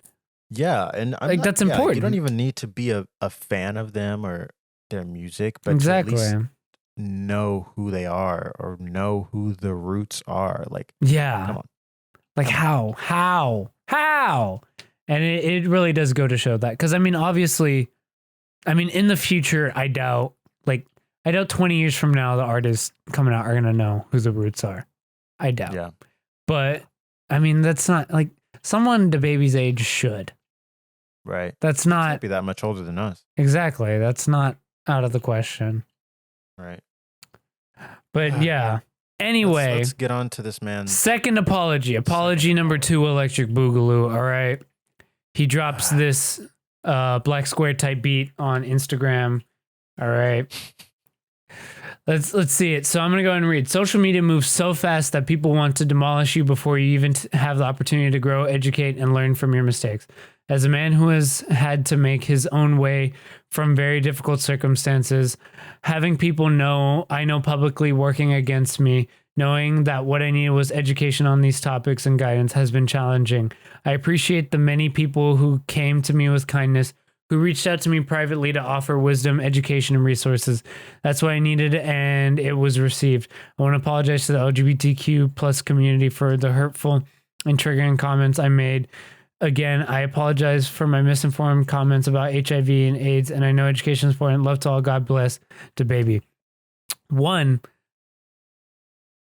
Yeah. And that's important. You don't even need to be a fan of them or their music, but exactly. to at least know who they are or know who the roots are. Like, yeah. Come on. Like, how? And it really does go to show that. Because, I mean, obviously, in the future, I doubt 20 years from now, the artists coming out are going to know who the roots are. I doubt. Yeah. But, I mean, that's not, like, someone DaBaby's age should. Right. That's not. Can't be that much older than us. Exactly. That's not out of the question. Right. But, yeah. Anyway. Let's get on to this man. Second apology. Apology number 2, Electric Boogaloo. All right. He drops this black square type beat on Instagram. All right. Let's see it. So I'm going to go ahead and read. Social media moves so fast that people want to demolish you before you even have the opportunity to grow, educate, and learn from your mistakes. As a man who has had to make his own way from very difficult circumstances, having people know I know publicly working against me, knowing that what I needed was education on these topics and guidance has been challenging. I appreciate the many people who came to me with kindness, who reached out to me privately to offer wisdom, education, and resources. That's what I needed, and it was received. I want to apologize to the LGBTQ plus community for the hurtful and triggering comments I made. Again, I apologize for my misinformed comments about HIV and AIDS, and I know education is important. Love to all. God bless. DaBaby. 1,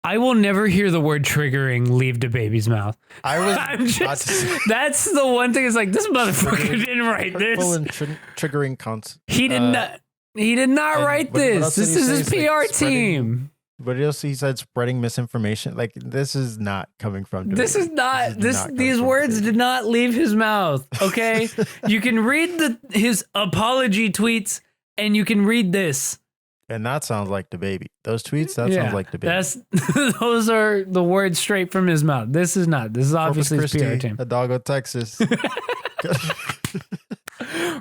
I will never hear the word triggering leave DaBaby's mouth. That's the one thing. Is like, this motherfucker didn't write this. And triggering cons. He did not write this. This is his PR team. But he said spreading misinformation. Like, this is not coming from DaBaby. This is not. These words did not leave his mouth. Okay, you can read his apology tweets, and you can read this. And that sounds like DaBaby. Those tweets, sounds like DaBaby. Those are the words straight from his mouth. This is not. This is obviously his PR team. Hidalgo, Texas.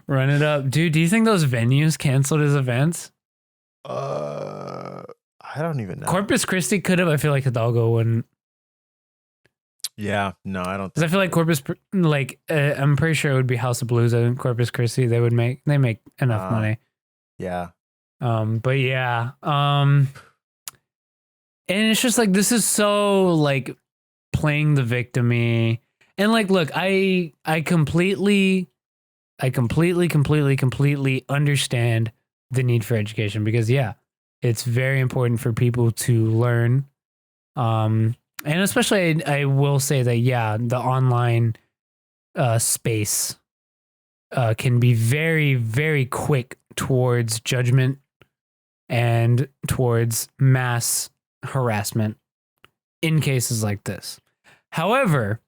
Run it up. Dude, do you think those venues canceled his events? I don't even know. Corpus Christi could have. I feel like Hidalgo wouldn't. Yeah, no, I don't. Because I feel like Corpus, I'm pretty sure it would be House of Blues and Corpus Christi. They make enough money. Yeah. But yeah. And it's just like, this is so like playing the victim-y. And like, look, I completely understand the need for education, because it's very important for people to learn. And especially I will say that, the online space can be very, very quick towards judgment and towards mass harassment in cases like this. However,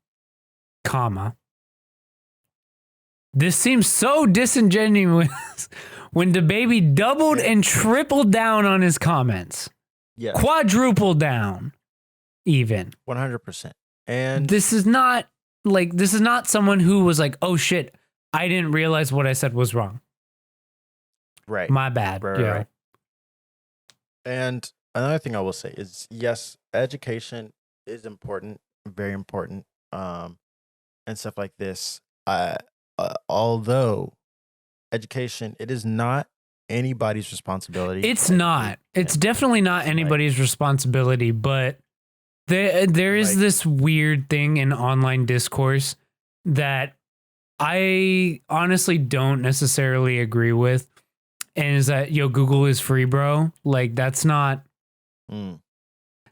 this seems so disingenuous when DaBaby doubled and tripled down on his comments. Yeah. Quadrupled down, even. 100%. And this is not someone who was like, oh shit, I didn't realize what I said was wrong. Right. My bad. Right. And another thing I will say is, yes, education is important, very important, and stuff like this. Although education, it is not anybody's responsibility. It's not. It's definitely not anybody's responsibility, but there is this weird thing in online discourse that I honestly don't necessarily agree with. And is that, Google is free, bro. Like, that's not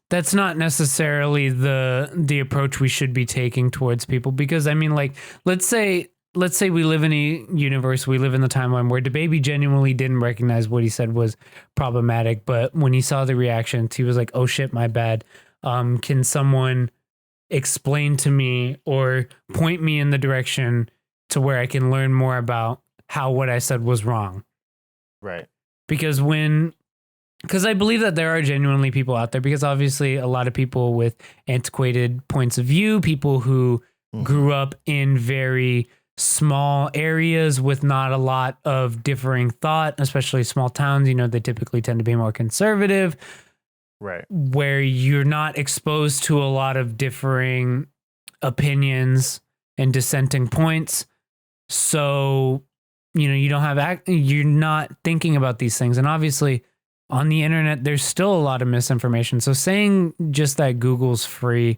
necessarily the approach we should be taking towards people. Because I mean, like, let's say we live in a universe, we live in the timeline where DaBaby genuinely didn't recognize what he said was problematic, but when he saw the reactions, he was like, oh shit, my bad. Can someone explain to me or point me in the direction to where I can learn more about how what I said was wrong? Right. Because I believe that there are genuinely people out there, because obviously a lot of people with antiquated points of view, people who grew up in very small areas with not a lot of differing thought, especially small towns, they typically tend to be more conservative. Right. Where you're not exposed to a lot of differing opinions and dissenting points. So, you're not thinking about these things. And obviously on the internet, there's still a lot of misinformation. So saying just that Google's free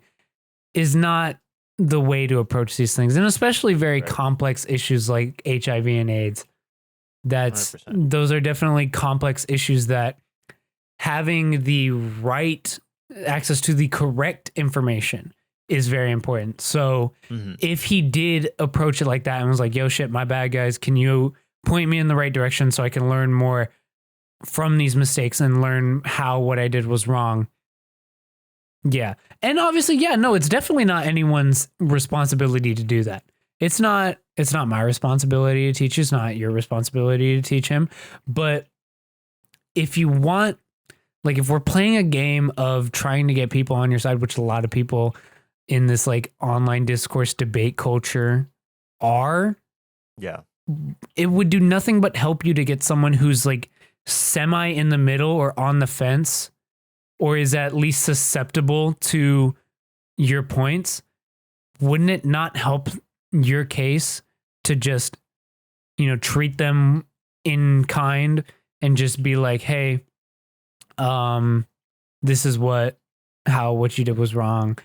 is not the way to approach these things. And especially very complex issues like HIV and AIDS. 100%. Those are definitely complex issues that having the right access to the correct information is very important. So if he did approach it like that and was like, yo, shit, my bad, guys, can you point me in the right direction so I can learn more from these mistakes and learn how what I did was wrong? Yeah. And obviously, it's definitely not anyone's responsibility to do that. It's not my responsibility to teach you. It's not your responsibility to teach him. But if you want, like, if we're playing a game of trying to get people on your side, which a lot of people in this like online discourse debate culture are, it would do nothing but help you to get someone who's like semi in the middle or on the fence, or is at least susceptible to your points. Wouldn't it not help your case to just, treat them in kind and just be like, hey, this is what you did was wrong.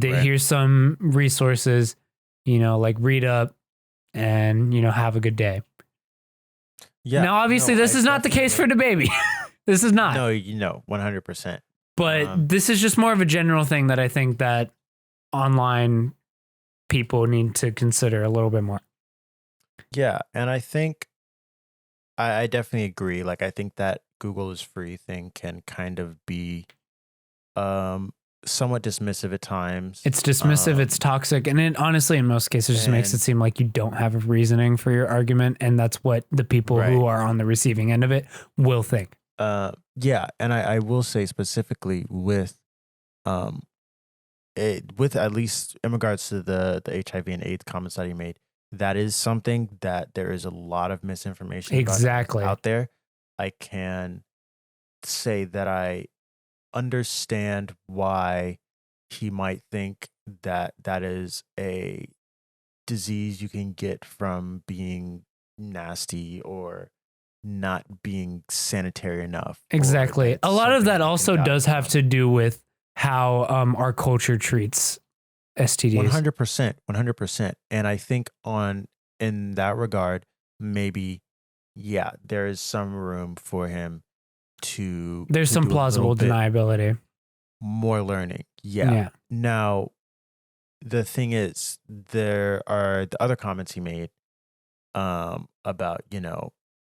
Here's some resources, like read up and, have a good day. Yeah. Now, obviously, this is not the case for DaBaby. This is not. No, 100%. But this is just more of a general thing that I think that online people need to consider a little bit more. Yeah. And I think I definitely agree. Like, I think that Google is free thing can kind of be somewhat dismissive at times. It's dismissive, it's toxic, and it honestly in most cases just makes it seem like you don't have a reasoning for your argument, and that's what the people who are on the receiving end of it will think. Yeah, and I will say specifically with at least in regards to the HIV and AIDS comments that he made, that is something that there is a lot of misinformation exactly out there. I can say that I understand why he might think that that is a disease you can get from being nasty or not being sanitary enough. Exactly. A lot of that also does have to do with how our culture treats STDs. 100%. And I think in that regard, maybe, there is some room for him there's some plausible deniability. More learning. Yeah. Now, the thing is, there are the other comments he made about,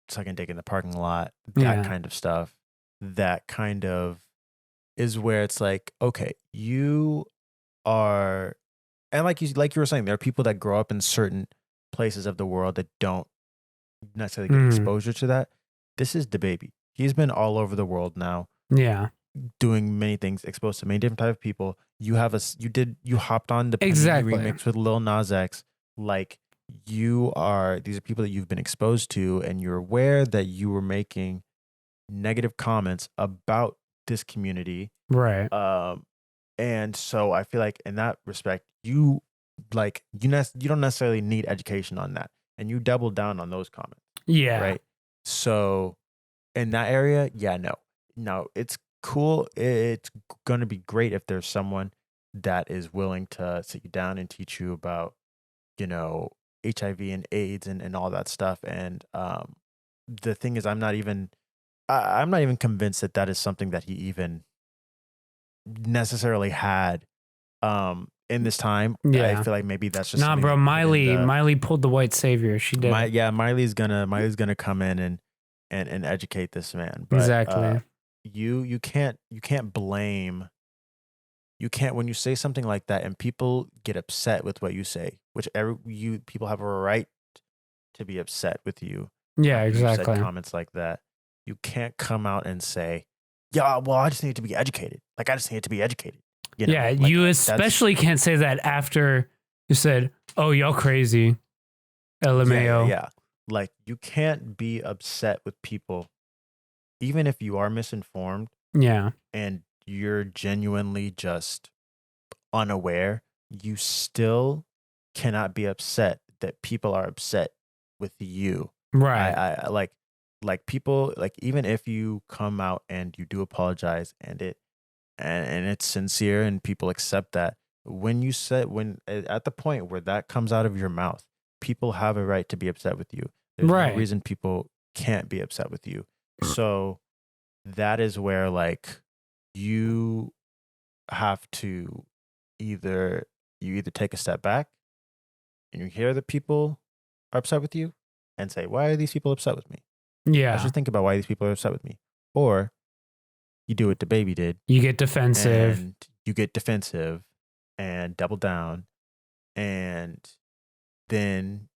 sucking dick in the parking lot, that Yeah. kind of stuff. That kind of is where it's like, okay, you are, and like you were saying, there are people that grow up in certain places of the world that don't necessarily get exposure to that. This is DaBaby. He's been all over the world now. Yeah. Doing many things, exposed to many different type of people. You hopped on the Exactly. remix with Lil Nas X. Like, these are people that you've been exposed to, and you're aware that you were making negative comments about this community. Right. And so I feel like in that respect, you don't necessarily need education on that, and you double down on those comments. Yeah. Right. So in that area, no, it's cool. It's going to be great if there's someone that is willing to sit you down and teach you about, HIV and AIDS and all that stuff. And the thing is, I'm not even convinced that is something that he even necessarily had in this time. Yeah. I feel like maybe that's just bro. Miley pulled the white savior. She did. Miley's gonna come in and educate this man. But, exactly. You can't blame. You can't, when you say something like that and people get upset with what you say, which people have a right to be upset with you. Yeah, after you've exactly. said comments like that. You can't come out and say, "Yeah, well, I just need to be educated." Like, I just need to be educated. You especially can't say that after you said, "Oh, y'all crazy." LMAO. Yeah. Like, you can't be upset with people, even if you are misinformed. Yeah. And you're genuinely just unaware. You still cannot be upset that people are upset with you. Right. I like people, like, even if you come out and you do apologize and it's sincere and people accept that, at the point where that comes out of your mouth, people have a right to be upset with you. There's no reason people can't be upset with you. So that is where, like, you have to you either take a step back and you hear that people are upset with you and say, why are these people upset with me? Yeah. I should think about why these people are upset with me. Or you do what DaBaby did. You get defensive. And you get defensive and double down. And then,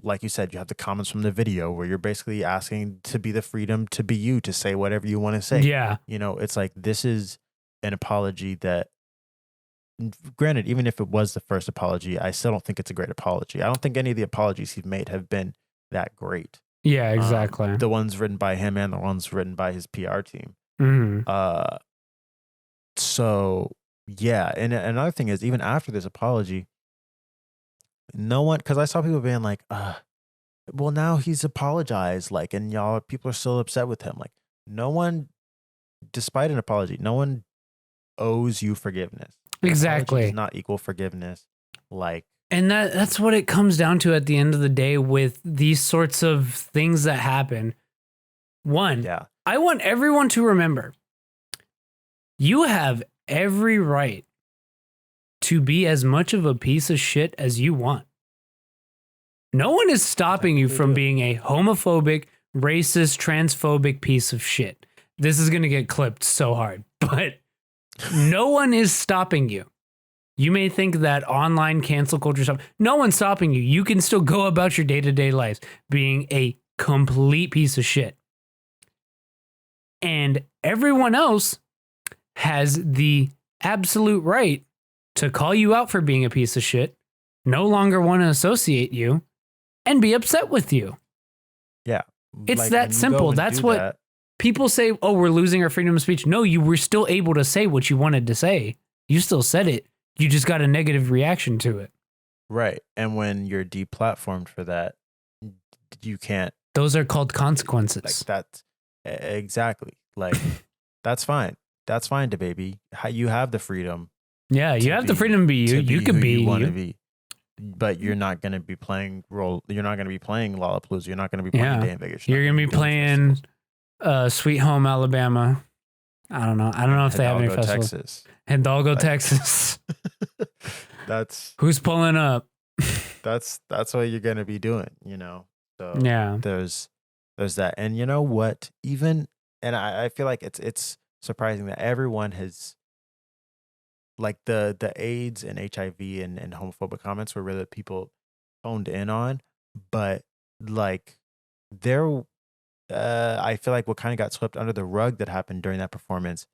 like you said, you have the comments from the video where you're basically asking to be the freedom to be you, to say whatever you want to say. Yeah. It's like, this is an apology that, granted, even if it was the first apology, I still don't think it's a great apology. I don't think any of the apologies he's made have been that great. Yeah, exactly. The ones written by him and the ones written by his PR team. Mm-hmm. So yeah. And another thing is, even after this apology, no one, because I saw people being like, well, now he's apologized, like, and people are still upset with him. Like, no one, despite an apology, no one owes you forgiveness. Exactly. Does not equal forgiveness. Like, and that's what it comes down to at the end of the day with these sorts of things that happen. One, I want everyone to remember, you have every right to be as much of a piece of shit as you want. No one is stopping you from being a homophobic, racist, transphobic piece of shit. This is going to get clipped so hard, but no one is stopping you. You may think that online cancel culture stuff, no one's stopping you. You can still go about your day-to-day lives being a complete piece of shit. And everyone else has the absolute right to call you out for being a piece of shit, no longer want to associate you, and be upset with you. Yeah. It's like, that simple. That's what people say, oh, we're losing our freedom of speech. No, you were still able to say what you wanted to say. You still said it. You just got a negative reaction to it. Right. And when you're deplatformed for that, you can't. Those are called consequences. Like, that's exactly. Like, that's fine. That's fine, DaBaby. You have the freedom. Yeah, you have the freedom to be you. You could be you want to you. be. But you're not going to be playing You're not going to be playing Lollapalooza. You're not going to be playing Day in Vegas. You're going to be playing Sweet Home Alabama. I don't know if they have any festivals. Texas. Hidalgo, Texas. That's Who's pulling up? that's what you're gonna be doing, you know. So Yeah. there's that, and you know what? Even and I feel like it's surprising that everyone has like the AIDS and HIV and homophobic comments were really people honed in on, but like there, I feel like what kind of got swept under the rug that happened during that performance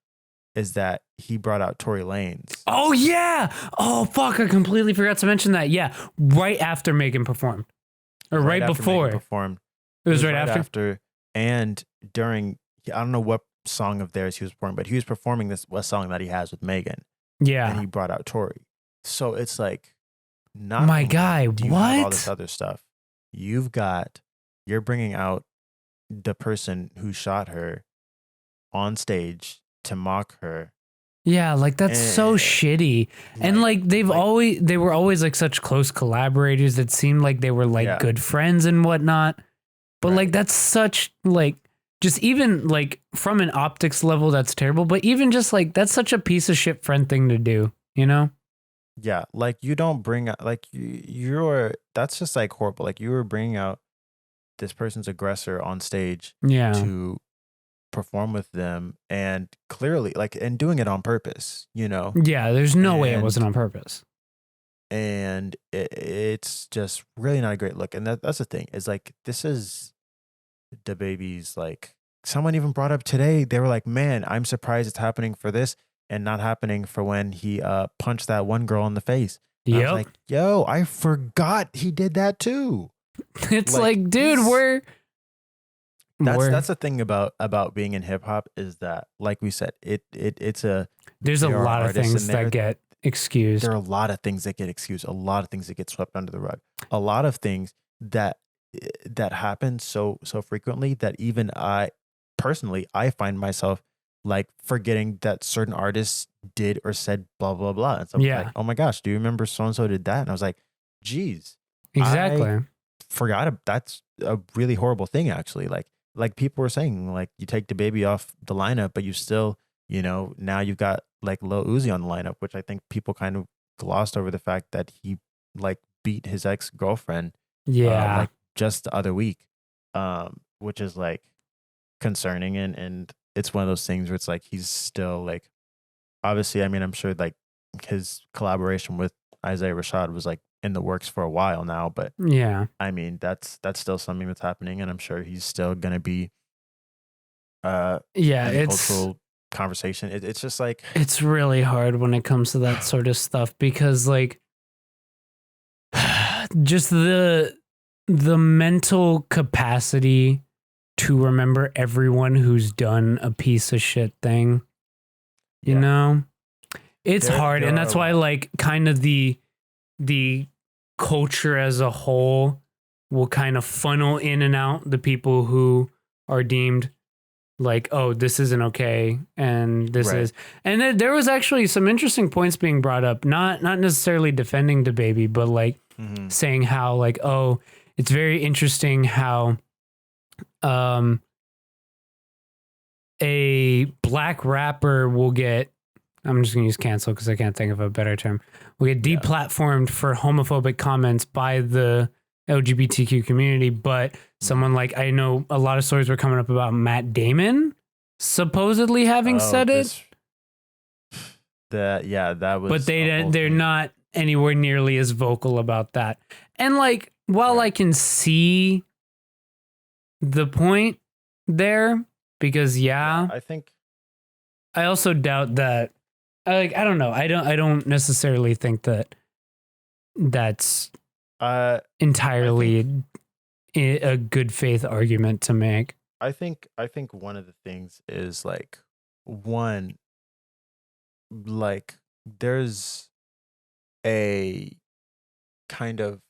is that he brought out Tory Lanez. Oh yeah. Oh fuck! I completely forgot to mention that. Yeah, right after Megan performed, or right after before. Megan performed. It was right after. And during, I don't know what song of theirs he was performing, but he was performing this a song that he has with Megan. Yeah. And he brought out Tory. So it's like, not My only guy, do you have all what? this other stuff, you're bringing out the person who shot her on stage to mock her. Yeah, like that's so shitty. And like they were always like such close collaborators. It seemed like they were like good friends and whatnot. But like that's such like just even like from an optics level, that's terrible. But even just like that's such a piece of shit friend thing to do, you know? Yeah, like you don't bring out like you're that's just like horrible. Like you were bringing out this person's aggressor on stage to perform with them, and clearly like and doing it on purpose, you know. Yeah, there's no way it wasn't on purpose. And it's just really not a great look. And that's the thing, is like this is DaBaby's, like someone even brought up today, they were like, man, I'm surprised it's happening for this and not happening for when he punched that one girl in the face. I was like, yo, I forgot he did that too. It's like dude, that's the thing about being in hip hop, is that, like we said, there's a lot of things that get excused. There are a lot of things that get excused, a lot of things that get swept under the rug, a lot of things that happen so frequently that even I personally find myself like forgetting that certain artists did or said blah blah blah. And so like, oh my gosh, do you remember so and so did that? And I was like, geez, exactly. I forgot. That's a really horrible thing, actually. Like people were saying, like you take DaBaby off the lineup, but you still, you know, now you've got like Lil Uzi on the lineup, which I think people kind of glossed over the fact that he like beat his ex-girlfriend like just the other week, which is like concerning, and it's one of those things where it's like he's still like, obviously, I mean, I'm sure like his collaboration with Isaiah Rashad was like in the works for a while now, but I mean that's still something that's happening, and I'm sure he's still gonna be it's cultural conversation. It's just like, it's really hard when it comes to that sort of stuff, because like just the mental capacity to remember everyone who's done a piece of shit thing, you know, it's hard. And that's why like kind of the culture as a whole will kind of funnel in and out the people who are deemed like, oh, this isn't okay, and this is, and there was actually some interesting points being brought up, not necessarily defending DaBaby, but like saying how like, oh, it's very interesting how a black rapper will get, I'm just gonna use cancel because I can't think of a better term, will get deplatformed for homophobic comments by the LGBTQ community, but someone like, I know a lot of stories were coming up about Matt Damon supposedly having said it. That was, but they're not anywhere nearly as vocal about that. And like, while I can see the point there, because I think I also doubt that, like, I don't know. I don't necessarily think that that's entirely a good faith argument to make. I think one of the things is like, one, like there's a kind of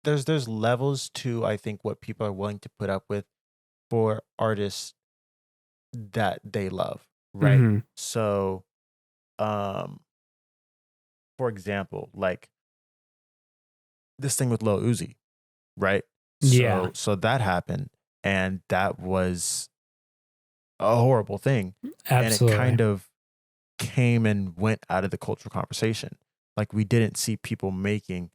there's levels to, I think, what people are willing to put up with for artists that they love, right? So for example, like this thing with Lil Uzi, right? So that happened, and that was a horrible thing. Absolutely. And it kind of came and went out of the cultural conversation. Like we didn't see people making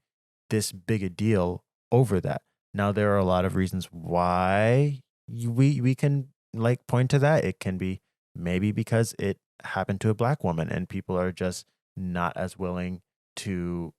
this big a deal over that. Now there are a lot of reasons why we can like point to that. It can be maybe because it happened to a black woman and people are just not as willing to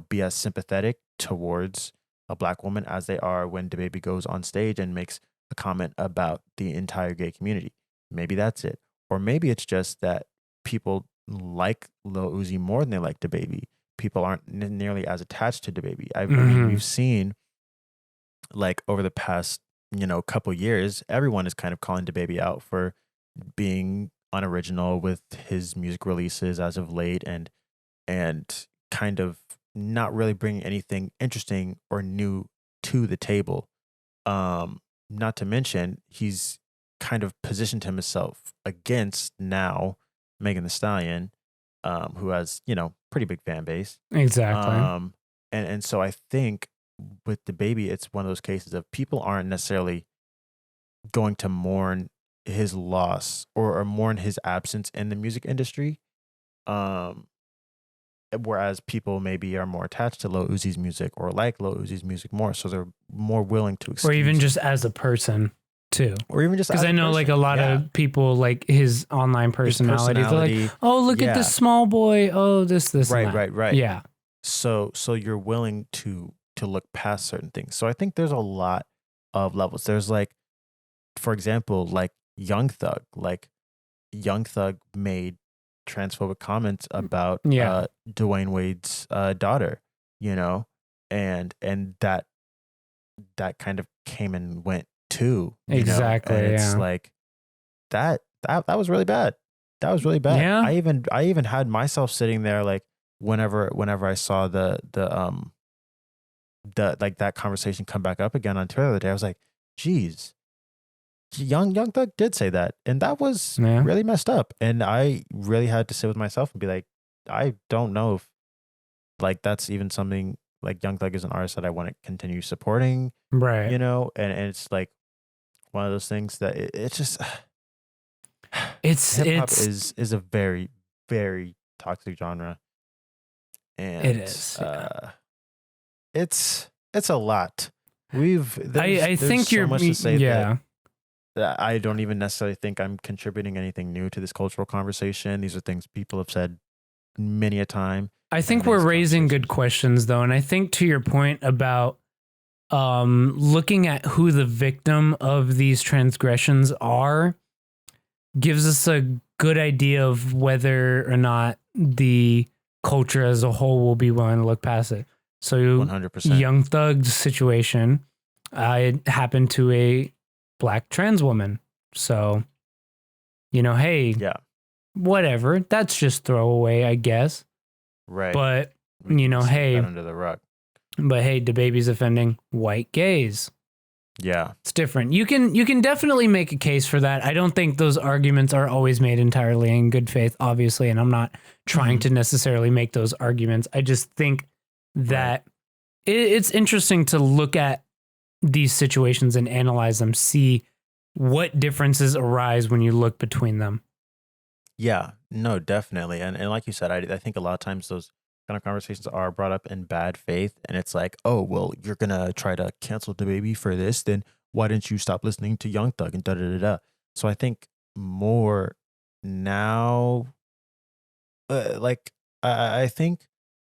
be as sympathetic towards a black woman as they are when DaBaby goes on stage and makes a comment about the entire gay community. Maybe that's it. Or maybe it's just that people like Lil Uzi more than they like DaBaby. People aren't nearly as attached to DaBaby. I mean, we've seen like over the past, couple years, everyone is kind of calling DaBaby out for being unoriginal with his music releases as of late and kind of not really bringing anything interesting or new to the table. Not to mention, he's kind of positioned himself against now Megan Thee Stallion, who has, pretty big fan base. Exactly. And so I think with DaBaby, it's one of those cases of people aren't necessarily going to mourn his loss or mourn his absence in the music industry. Whereas people maybe are more attached to Lil Uzi's music or like Lil Uzi's music more, so they're more willing to excuse or even just as a person too. Or even just because I know like a lot of people like his online personality. They're like, oh, look at this small boy. Oh, this right. Yeah. So you're willing to look past certain things. So I think there's a lot of levels. There's like, for example, like Young Thug. Like Young Thug made transphobic comments about Dwayne Wade's daughter, and that kind of came and went too. Exactly. And it's like that was really bad. That was really bad. Yeah. I even had myself sitting there like whenever I saw the like that conversation come back up again on Twitter the other day, I was like, geez, Young Thug did say that, and that was really messed up. And I really had to sit with myself and be like, I don't know if like that's even something like Young Thug is an artist that I want to continue supporting, right? And it's like one of those things that it's just hip hop is a very, very toxic genre, and it is. It's a lot. I think so you're much to say that I don't even necessarily think I'm contributing anything new to this cultural conversation. These are things people have said many a time. I think we're raising good questions though. And I think to your point about looking at who the victim of these transgressions are gives us a good idea of whether or not the culture as a whole will be willing to look past it. So 100%. Young Thug's situation, it happened to a black trans woman. So, hey, whatever. That's just throwaway, I guess. Right. But, hey, under the rug. But hey, DaBaby's offending white gays. Yeah. It's different. You can definitely make a case for that. I don't think those arguments are always made entirely in good faith, obviously, and I'm not trying to necessarily make those arguments. I just think that it's interesting to look at these situations and analyze them, see what differences arise when you look between them. Yeah, no, definitely. And like you said, I think a lot of times those kind of conversations are brought up in bad faith. And it's like, oh, well, you're going to try to cancel DaBaby for this. Then why didn't you stop listening to Young Thug and da-da-da-da? So I think more now, I think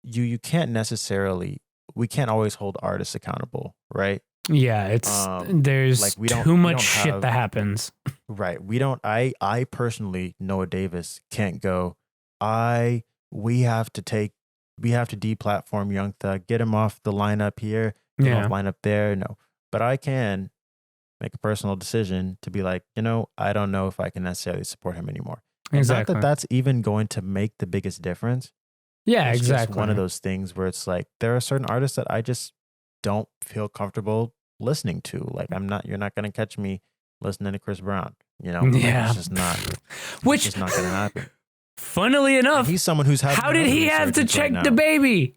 you can't necessarily, we can't always hold artists accountable, right? Yeah, it's there's like too much shit that happens. Right. I personally, Noah Davis, can't go, we have to deplatform Young Thug, get him off the lineup here, get him off lineup there. No. But I can make a personal decision to be like, I don't know if I can necessarily support him anymore. Exactly. Not that that's even going to make the biggest difference. Yeah, it's exactly. Just one of those things where it's like there are certain artists that I just don't feel comfortable listening to. Like you're not going to catch me listening to Chris Brown. Yeah, it's just not. Which is not going to happen. Funnily enough, and he's someone who's how did he have to check DaBaby?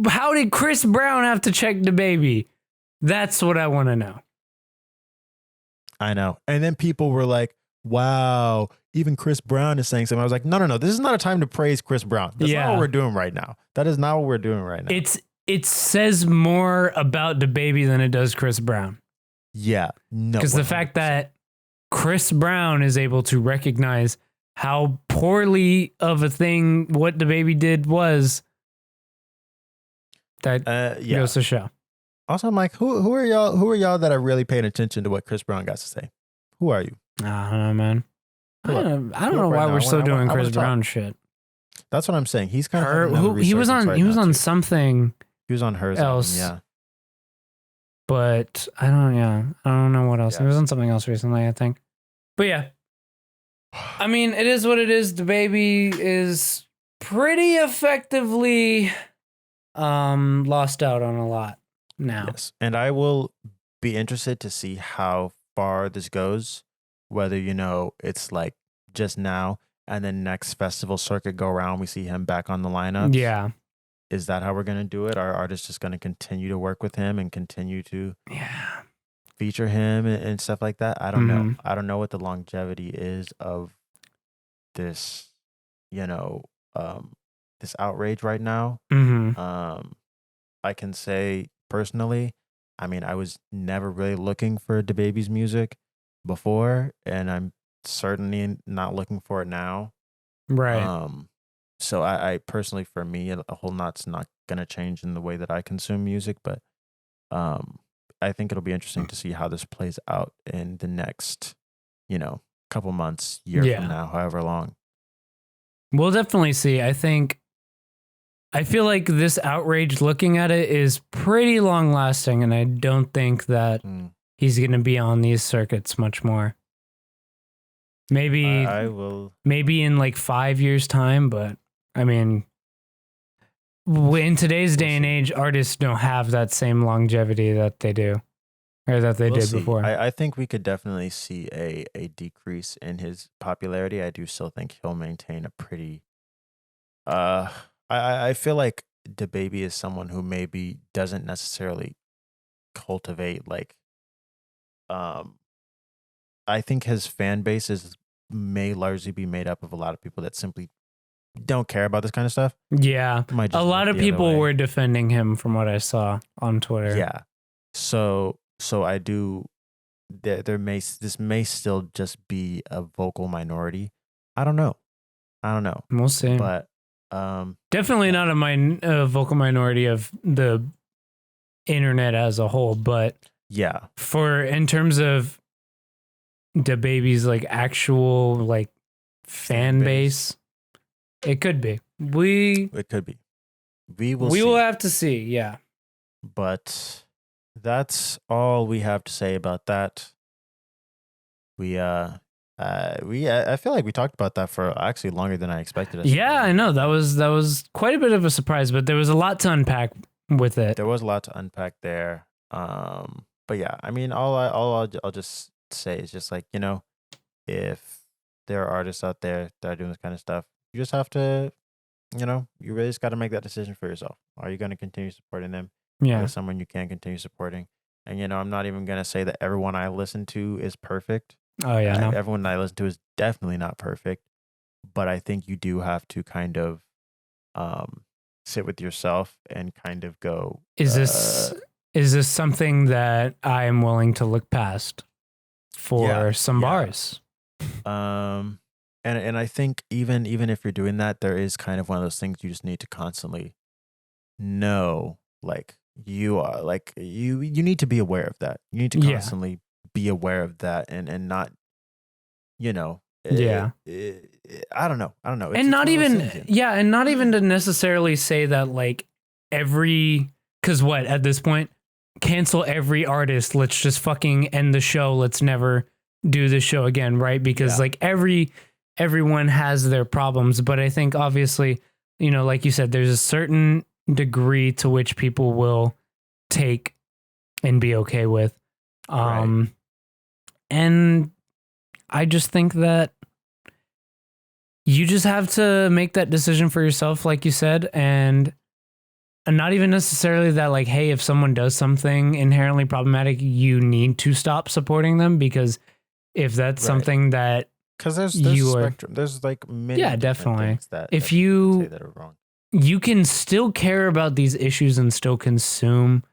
How did Chris Brown have to check DaBaby? That's what I want to know. I know. And then people were like, wow, even Chris Brown is saying something. I was like, no. This is not a time to praise Chris Brown. That's not what we're doing right now. That is not what we're doing right now. It says more about DaBaby than it does Chris Brown. Yeah, no. Because the fact that Chris Brown is able to recognize how poorly of a thing what DaBaby did was, that goes to show. Also, I'm like, who are y'all? Who are y'all that are really paying attention to what Chris Brown got to say? Who are you? I don't know, man. I don't know why we're still doing Chris Brown shit. That's what I'm saying. He's kind of he was on something. He was on hers else. Yeah. But I don't know what else. He was on something else recently, I think. But yeah. I mean, it is what it is. DaBaby is pretty effectively lost out on a lot now. Yes. And I will be interested to see how far this goes, whether, it's like just now and then next festival circuit go around, we see him back on the lineup. Yeah. Is that how we're going to do it? Are artists just going to continue to work with him and continue to feature him and stuff like that? I don't know. I don't know what the longevity is of this, this outrage right now. I can say personally, I mean, I was never really looking for DaBaby's music before, and I'm certainly not looking for it now. Right. So I personally, for me, a whole lot's not going to change in the way that I consume music, but I think it'll be interesting to see how this plays out in the next, couple months, year from now, however long. We'll definitely see. I feel like this outrage, looking at it, is pretty long lasting, and I don't think that he's going to be on these circuits much more. Maybe I will. Maybe in like 5 years' time, but I mean, in today's day and age, artists don't have that same longevity that they do, or that they did before. I think we could definitely see a decrease in his popularity. I do still think he'll maintain a pretty. I feel like DaBaby is someone who maybe doesn't necessarily cultivate like. I think his fan base may largely be made up of a lot of people that simply don't care about this kind of stuff. Yeah. A lot of people were defending him from what I saw on Twitter. Yeah. So I do, this may still just be a vocal minority. I don't know. We'll see. But definitely not a vocal minority of the internet as a whole, but yeah, in terms of DaBaby's like actual like fan base, it could be. It could be. We will have to see. Yeah. But that's all we have to say about that. I feel like we talked about that for actually longer than I expected. Yeah, I know. That was quite a bit of a surprise, but there was a lot to unpack with it. There was a lot to unpack there. But yeah, I mean, I'll just say is just like, if there are artists out there that are doing this kind of stuff, you just have to, you really just got to make that decision for yourself. Are you going to continue supporting them? Yeah. Or someone you can continue supporting. And, I'm not even going to say that everyone I listen to is perfect. Oh, yeah. No. Everyone I listen to is definitely not perfect. But I think you do have to kind of sit with yourself and kind of go. Is this something that I am willing to look past for some bars? And I think even if you're doing that, there is kind of one of those things you just need to constantly know, like you are, like you need to be aware of that. You need to constantly be aware of that and not, I don't know. And not even to necessarily say that like because what at this point, cancel every artist. Let's just fucking end the show. Let's never do the show again, right? Because like everyone has their problems, but I think obviously, like you said, there's a certain degree to which people will take and be okay with. And I just think that you just have to make that decision for yourself, like you said, and not even necessarily that like, hey, if someone does something inherently problematic, you need to stop supporting them, because if that's something that Because there's you a are, spectrum. There's like many yeah, different definitely. things that If that you could you say that are wrong. you can still care about these issues and still consume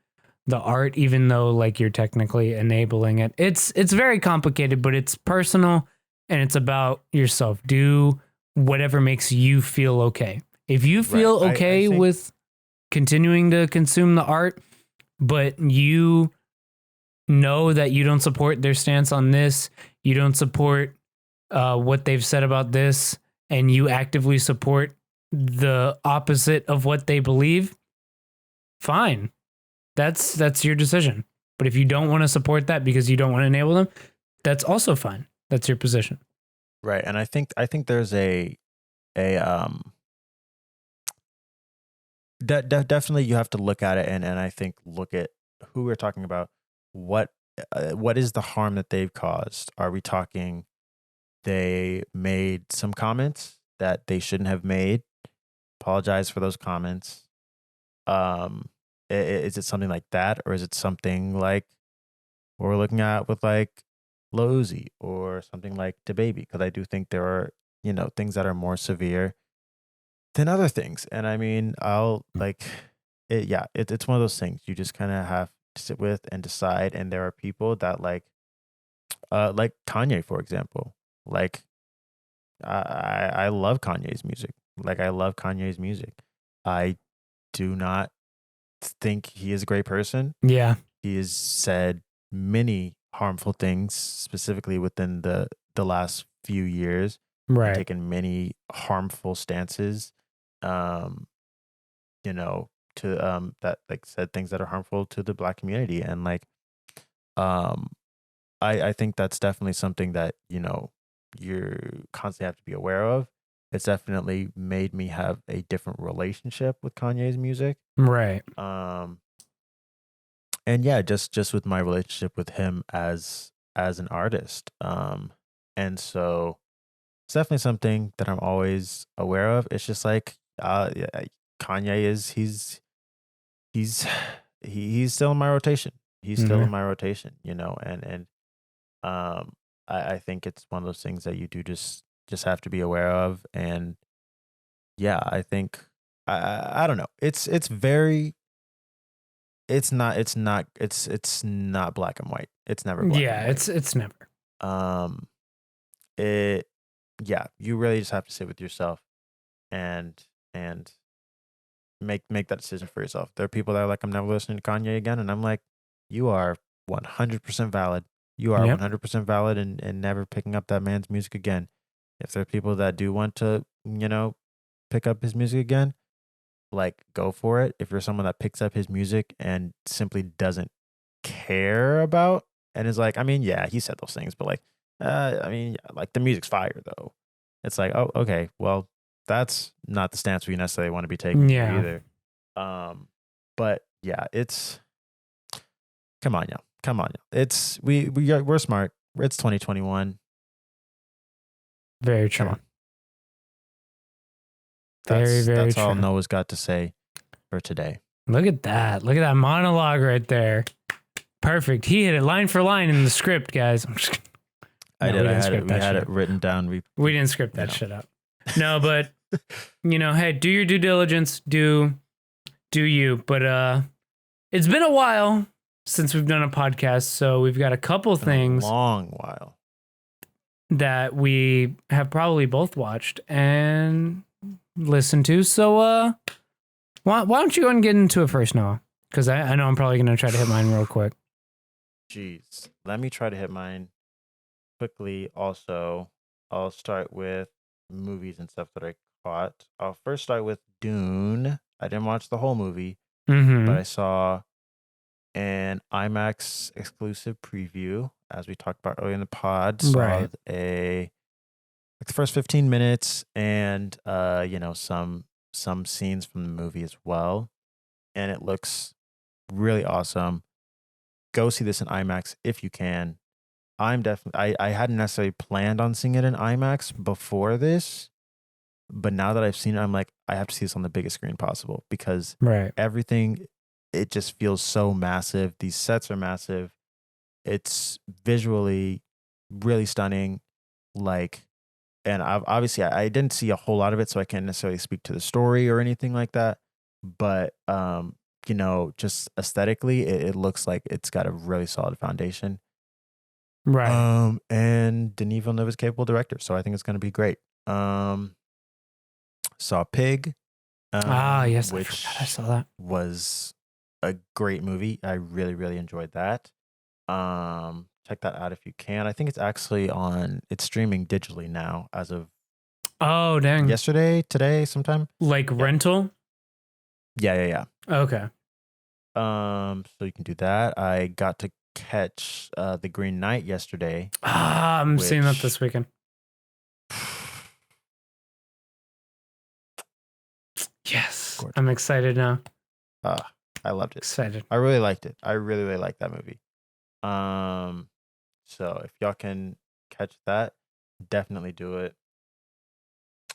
the art, even though like you're technically enabling it. It's very complicated, but it's personal and it's about yourself. Do whatever makes you feel okay. If you feel Right. okay I think with continuing to consume the art, but you know that you don't support their stance on this, you don't support what they've said about this, and you actively support the opposite of what they believe, fine. That's your decision. But if you don't want to support that because you don't want to enable them, that's also fine. That's your position. right, and I think there's a definitely you have to look at it, and I think look at who we're talking about. What is the harm that they've caused? Are we talking they made some comments that they shouldn't have made? Apologize for those comments. Is it something like that, or is it something like what we're looking at with like Lil Uzi or something like DaBaby? Because I do think there are things that are more severe than other things, and I mean I'll like it. Yeah, it's one of those things you just kind of have to sit with and decide. And there are people that like Kanye, for example. Like I love Kanye's music. Like I love Kanye's music. I do not think he is a great person. Yeah. He has said many harmful things, specifically within the last few years, and Right. taken many harmful stances. Um, to that like said things that are harmful to the Black community, and like um, I think that's definitely something that you constantly have to be aware of. It's definitely made me have a different relationship with Kanye's music. Right. And yeah, just with my relationship with him as an artist. And so it's definitely something that I'm always aware of. It's just like yeah, Kanye is he's he's still in my rotation. He's still in my rotation, and I think it's one of those things that you do just have to be aware of. And yeah, I think I don't know. It's not black and white. It's never black Yeah, and white. it's never. Um it yeah, you really just have to sit with yourself and make that decision for yourself. There are people that are like, I'm never listening to Kanye again, and I'm like, you are 100% valid. You are Yep. 100% valid, and never picking up that man's music again. If there are people that do want to, pick up his music again, like go for it. If you're someone that picks up his music and simply doesn't care about, and is like, I mean, yeah, he said those things, but like, I mean, yeah, like the music's fire though. It's like, oh, okay, well, that's not the stance we necessarily want to be taking here Yeah. either. But yeah, it's come on, y'all. Come on, y'all. It's we're smart. It's 2021. Very Come true. on. Very, very That's all true. Noah's got to say for today. Look at that. Look at that monologue right there. Perfect. He hit it line for line in the script, guys. I'm just kidding. I No, did. we I didn't had it. script We that had shit it up. written down. We didn't script that know. shit up. No, but hey, do your due diligence. Do you? But it's been a while since we've done a podcast, so we've got a couple It's been things a long while. that we have probably both watched and listened to. So why don't you go and get into it first, Noah? Because I know I'm probably gonna try to hit mine real quick. Jeez. Let me try to hit mine quickly. Also, I'll start with movies and stuff that I caught. I'll first start with Dune. I didn't watch the whole movie, Mm-hmm. but I saw an IMAX exclusive preview, as we talked about earlier in the pod. Saw Right. like the first 15 minutes, and some scenes from the movie as well. And it looks really awesome. Go see this in IMAX if you can. I'm definitely I hadn't necessarily planned on seeing it in IMAX before this, but now that I've seen it, I'm like, I have to see this on the biggest screen possible, because Right. everything, it just feels so massive. These sets are massive. It's visually really stunning. Like and obviously I didn't see a whole lot of it, so I can't necessarily speak to the story or anything like that. But you know, just aesthetically, it looks like it's got a really solid foundation. Right. And Denis Villeneuve is a capable director, so I think it's going to be great. Saw Pig, Yes, I which forgot I saw that. was a great movie. I really, really enjoyed that. Check that out if you can. I think it's actually it's streaming digitally now as of Oh, dang. yesterday, today, sometime. Like rental? Yeah. Okay. So you can do that. I got to catch The Green Knight yesterday. I'm seeing that this weekend. Yes. Gorgeous. I'm excited now. I loved it. Excited. I really liked it. I really, really liked that movie. So if y'all can catch that, definitely do it.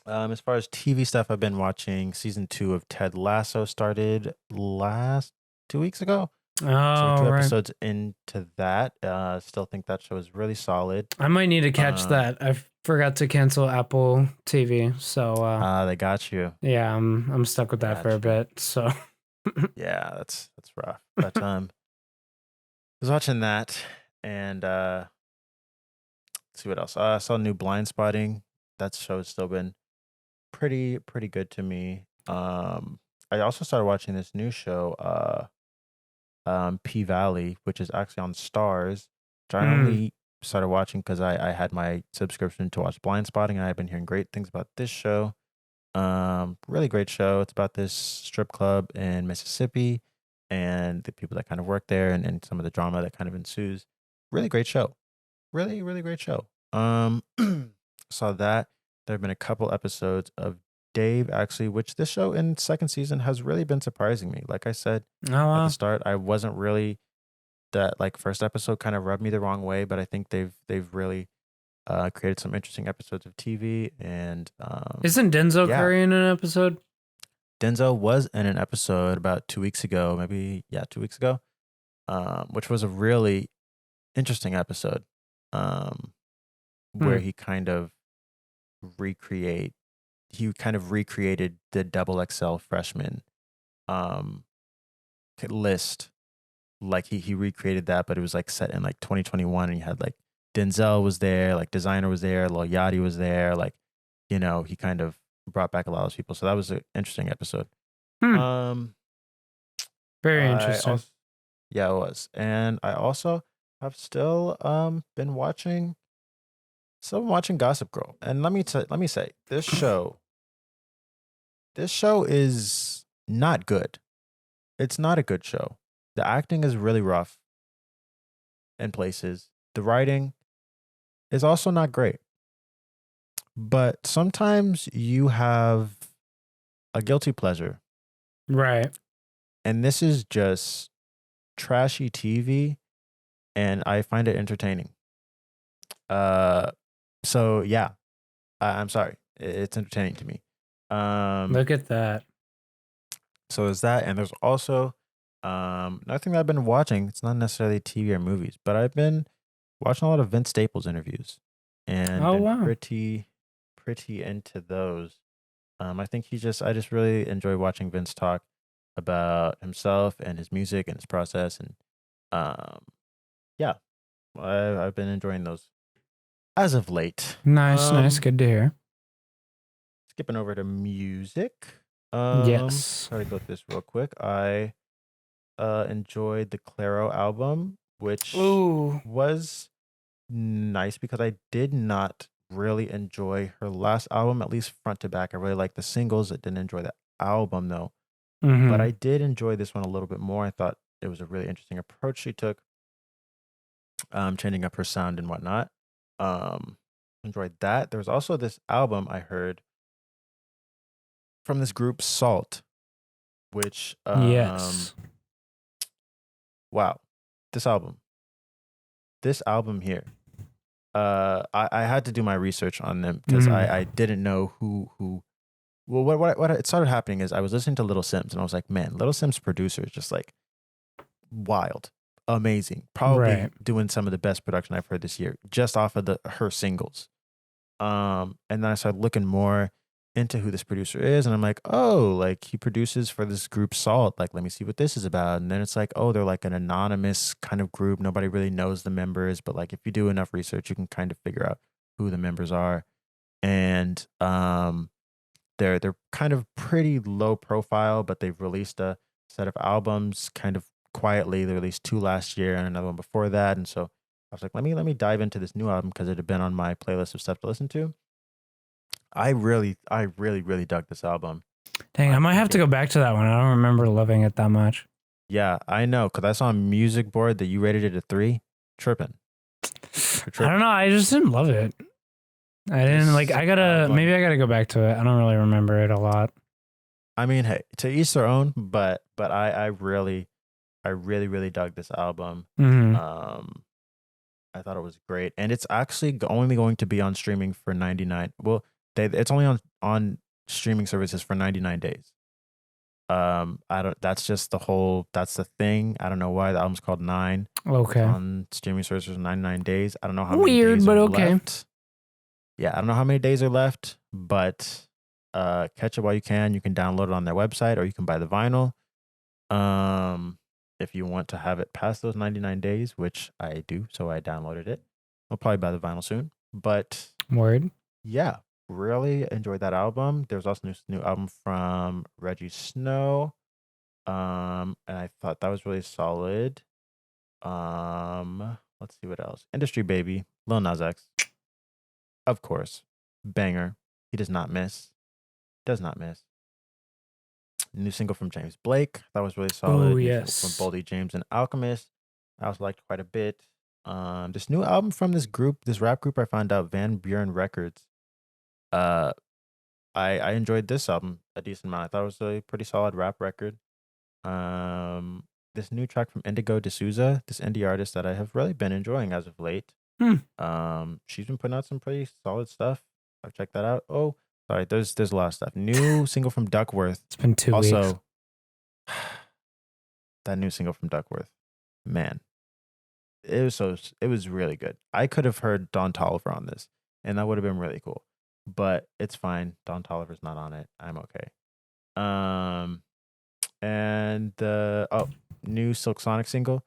As far as TV stuff, I've been watching season 2 of Ted Lasso. Started 2 weeks ago. Oh, so 2 right. episodes into that. Still think that show is really solid. I might need to catch that. I forgot to cancel Apple TV, so they got you. Yeah, I'm stuck with that for a bit. So yeah, that's rough. But I was watching that, and let's see what else. I saw new Blind Spotting. That show has still been pretty good to me. I also started watching this new show, P Valley, which is actually on Stars, which I only started watching because I had my subscription to watch Blind Spotting, and I've been hearing great things about this show. Really great show. It's about this strip club in Mississippi and the people that kind of work there, and some of the drama that kind of ensues. Really great show. Really, really great show. Saw that. There have been a couple episodes of Dave, actually, which this show in second season has really been surprising me. Like I said at the start, I wasn't really that first episode kind of rubbed me the wrong way, but I think they've really created some interesting episodes of TV. And isn't Denzel Curry in an episode? Denzel was in an episode about 2 weeks ago, 2 weeks ago, which was a really interesting episode, where he kind of recreated the double XL freshman list. Like he recreated that, but it was like set in like 2021, and you had like Denzel was there, like Designer was there, Lil Yachty was there, like, you know, he kind of brought back a lot of those people. So that was an interesting episode. Very interesting. Yeah, it was. And I also have still been watching Gossip Girl. And let me say, this show is not good. It's not a good show. The acting is really rough in places. The writing is also not great. But sometimes you have a guilty pleasure. Right. And this is just trashy TV, and I find it entertaining. So yeah, I'm sorry. It's entertaining to me. Look at that. So there's that, and there's also another thing that I've been watching. It's not necessarily TV or movies, but I've been watching a lot of Vince Staples interviews, and been pretty into those. I think I just really enjoy watching Vince talk about himself and his music and his process, and yeah, I've been enjoying those as of late. Nice, good to hear. Skipping over to music. Yes. Try to go through this real quick. I enjoyed the Clairo album, which was nice because I did not really enjoy her last album, at least front to back. I really liked the singles. I didn't enjoy the album though. But I did enjoy this one a little bit more. I thought it was a really interesting approach she took, changing up her sound and whatnot. Enjoyed that. There was also this album I heard from this group Salt, which yes. Wow, this album here. I had to do my research on them because I didn't know who. Well, what it started happening is I was listening to Little Sims, and I was like, man, Little Sims producer is just like wild, amazing, probably doing some of the best production I've heard this year just off of her singles. And then I started looking more into who this producer is, and I'm like, oh, like he produces for this group Salt. Like, let me see what this is about. And then it's like, oh, they're like an anonymous kind of group. Nobody really knows the members, but like if you do enough research, you can kind of figure out who the members are. And they're kind of pretty low profile, but they've released a set of albums kind of quietly. They released 2 last year and another one before that. And so I was like, let me dive into this new album because it had been on my playlist of stuff to listen to. I really dug this album. Dang, I might have to go back to that one. I don't remember loving it that much. Yeah, I know, because I saw on Music Board that you rated it a 3. Tripping. I don't know. I just didn't love it. I didn't like. Maybe I gotta go back to it. I don't really remember it a lot. I mean, hey, to each their own. But I really dug this album. Mm-hmm. I thought it was great, and it's actually only going to be on streaming for 99. Well, it's only on streaming services for 99 days. I don't. That's just that's the thing. I don't know why the album's called 9. Okay. On streaming services for 99 days. I don't know how many weird, days but are okay. left. Yeah, I don't know how many days are left, but catch it while you can. You can download it on their website, or you can buy the vinyl. If you want to have it past those 99 days, which I do, so I downloaded it. I'll probably buy the vinyl soon. But word. Yeah, really enjoyed that album. There's also this new album from Reggie Snow. And I thought that was really solid. Let's see what else. Industry Baby, Lil Nas X. Of course. Banger. He does not miss. Does not miss. New single from James Blake. That was really solid. Oh, New yes. single from Boldy James and Alchemist. I also liked quite a bit. This new album from this rap group I found out, Van Buren Records. I enjoyed this album a decent amount. I thought it was a pretty solid rap record. This new track from Indigo D'Souza, this indie artist that I have really been enjoying as of late. She's been putting out some pretty solid stuff. I've checked that out. Oh, sorry, there's a lot of stuff. New single from Duckworth. It's been 2 weeks. Also, that new single from Duckworth, man, it was really good. I could have heard Don Toliver on this, and that would have been really cool. But it's fine. Don Toliver's not on it. I'm okay. And the new Silk Sonic single,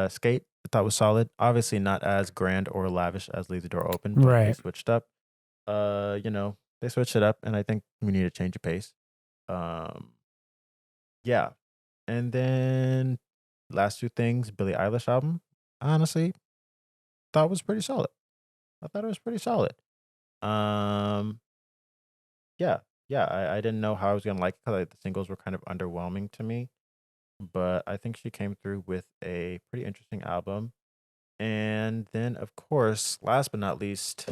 Skate, I thought was solid. Obviously not as grand or lavish as Leave the Door Open, but Right. they switched up. They switched it up, and I think we need to change of pace. Yeah. And then last 2 things, Billie Eilish album, honestly, thought was pretty solid. I thought it was pretty solid. Yeah, I didn't know how I was gonna like it because the singles were kind of underwhelming to me, but I think she came through with a pretty interesting album. And then, of course, last but not least,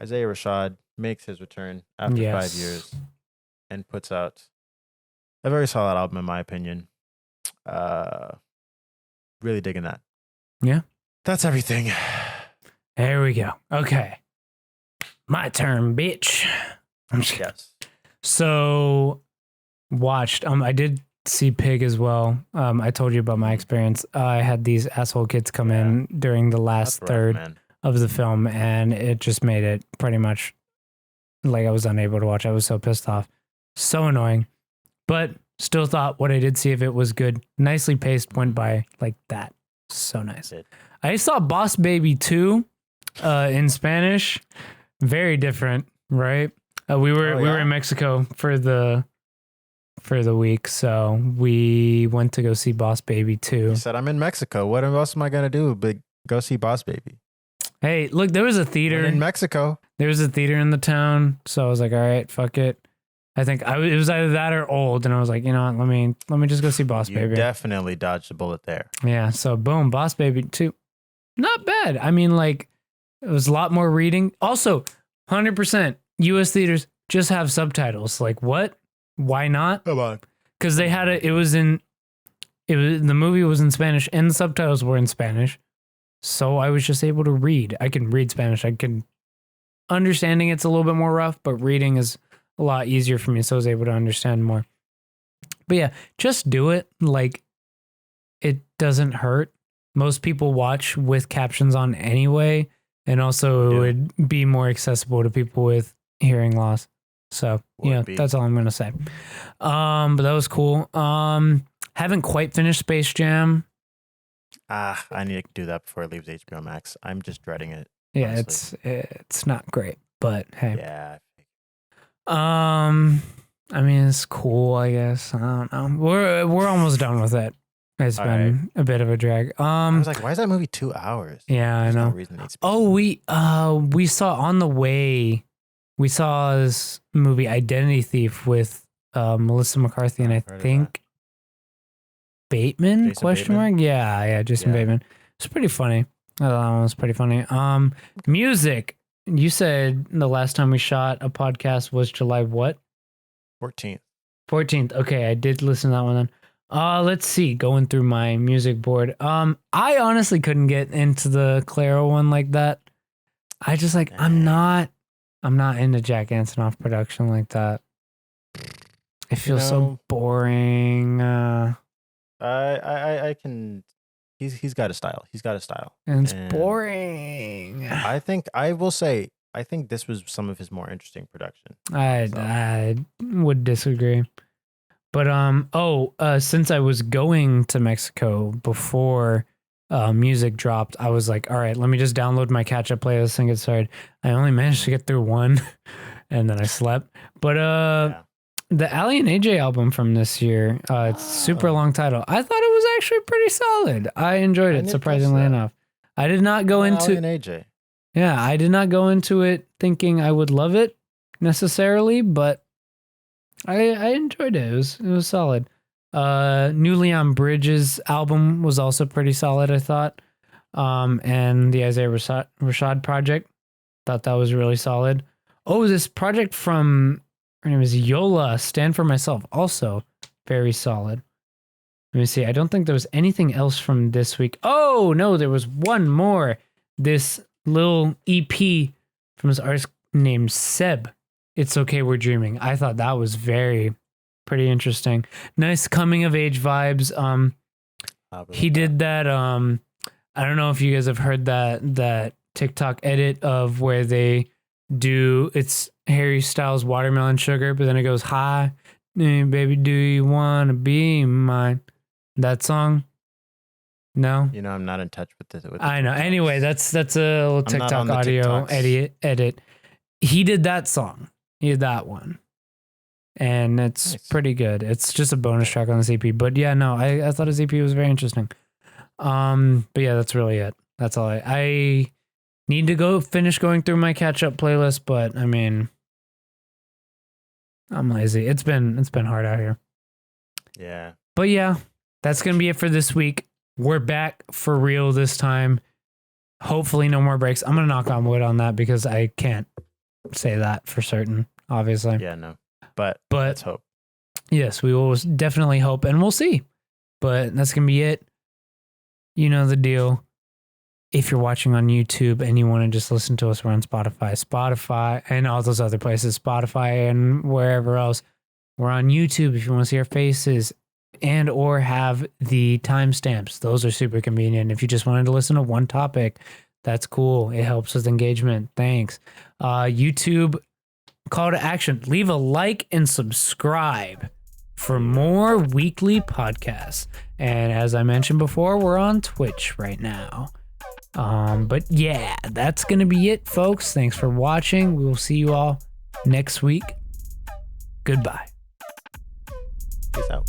Isaiah Rashad makes his return after 5 Yes. years and puts out a very solid album, in my opinion. Really digging that. Yeah. That's everything. There we go. Okay. My turn, bitch. I'm just kidding. Yes. So, watched. I did see Pig as well. I told you about my experience. I had these asshole kids come in during the last That's rough, third man. of the film, and it just made it pretty much like I was unable to watch. I was so pissed off. So annoying. But still thought what I did see of it was good. Nicely paced, went by like that. So nice. I saw Boss Baby 2 in Spanish. Very different, right? We were in Mexico for the week, so we went to go see Boss Baby 2. You said, I'm in Mexico. What else am I going to do but go see Boss Baby? Hey, look, there was a theater in Mexico. There was a theater in the town, so I was like, all right, fuck it. I think it was either that or Old, and I was like, you know what, let me just go see Boss Baby. You definitely dodged a bullet there. Yeah, so boom, Boss Baby 2. Not bad. I mean, like, it was a lot more reading. Also, 100% US theaters just have subtitles. Like, what? Why not? Come on. Because they had the movie was in Spanish and the subtitles were in Spanish. So I was just able to read. I can read Spanish. Understanding it's a little bit more rough, but reading is a lot easier for me. So I was able to understand more. But yeah, just do it. Like, it doesn't hurt. Most people watch with captions on anyway. And also it would be more accessible to people with hearing loss. So, that's all I'm going to say. But that was cool. Haven't quite finished Space Jam. I need to do that before it leaves HBO Max. I'm just dreading it. Yeah, honestly. it's not great, but hey. Yeah. I mean, it's cool, I guess. I don't know. We're almost done with it. It's been a bit of a drag. I was like, why is that movie 2 hours? Yeah, I know. We saw on the way. We saw this movie Identity Thief with Melissa McCarthy and I think Bateman? Question mark? Yeah, Jason Bateman. It's pretty funny. That one was pretty funny. Music. You said the last time we shot a podcast was July what? 14th. 14th. Okay, I did listen to that one then. Let's see. Going through my music board. I honestly couldn't get into the Claro one like that. I just I'm not into Jack Antonoff production like that. It feels so boring. I can. He's got a style. And it's boring. I will say, I think this was some of his more interesting production. I would disagree. But since I was going to Mexico before music dropped, I was like, all right, let me just download my catch-up playlist and get started. I only managed to get through one, and then I slept. But the Ali and AJ album from this year, it's super long title. I thought it was actually pretty solid. I enjoyed it, surprisingly enough. I did not go into Ali and AJ. Yeah, I did not go into it thinking I would love it necessarily, but I enjoyed it. It was solid. New Leon Bridges album was also pretty solid, I thought. And the Isaiah Rashad project, thought that was really solid. Oh, this project from, her name is Yola, Stand For Myself, also very solid. Let me see. I don't think there was anything else from this week. Oh, no, there was one more. This little EP from this artist named Seb. It's Okay We're Dreaming. I thought that was pretty interesting. Nice coming of age vibes. He did that. I don't know if you guys have heard that TikTok edit of where they do, it's Harry Styles Watermelon Sugar, but then it goes, hi, baby, do you want to be mine? That song? No? I'm not in touch with this. I know. Anyway, that's a little TikTok audio edit. He did that song. He did that one. And it's pretty good. It's just a bonus track on the EP. But yeah, no, I thought his EP was very interesting. But yeah, that's really it. That's all I need to go finish going through my catch-up playlist, but I mean, I'm lazy. It's been hard out here. Yeah. But yeah, that's going to be it for this week. We're back for real this time. Hopefully no more breaks. I'm going to knock on wood on that because I can't say that for certain, obviously. Yeah, no. But let's hope. Yes, we will definitely hope, and we'll see. But that's going to be it. You know the deal. If you're watching on YouTube and you want to just listen to us, we're on Spotify, and all those other places, Spotify and wherever else. We're on YouTube if you want to see our faces and or have the timestamps. Those are super convenient. If you just wanted to listen to one topic, that's cool. It helps with engagement. Thanks. YouTube, call to action. Leave a like and subscribe for more weekly podcasts. And as I mentioned before, we're on Twitch right now. But yeah, that's going to be it, folks. Thanks for watching. We will see you all next week. Goodbye. Peace out.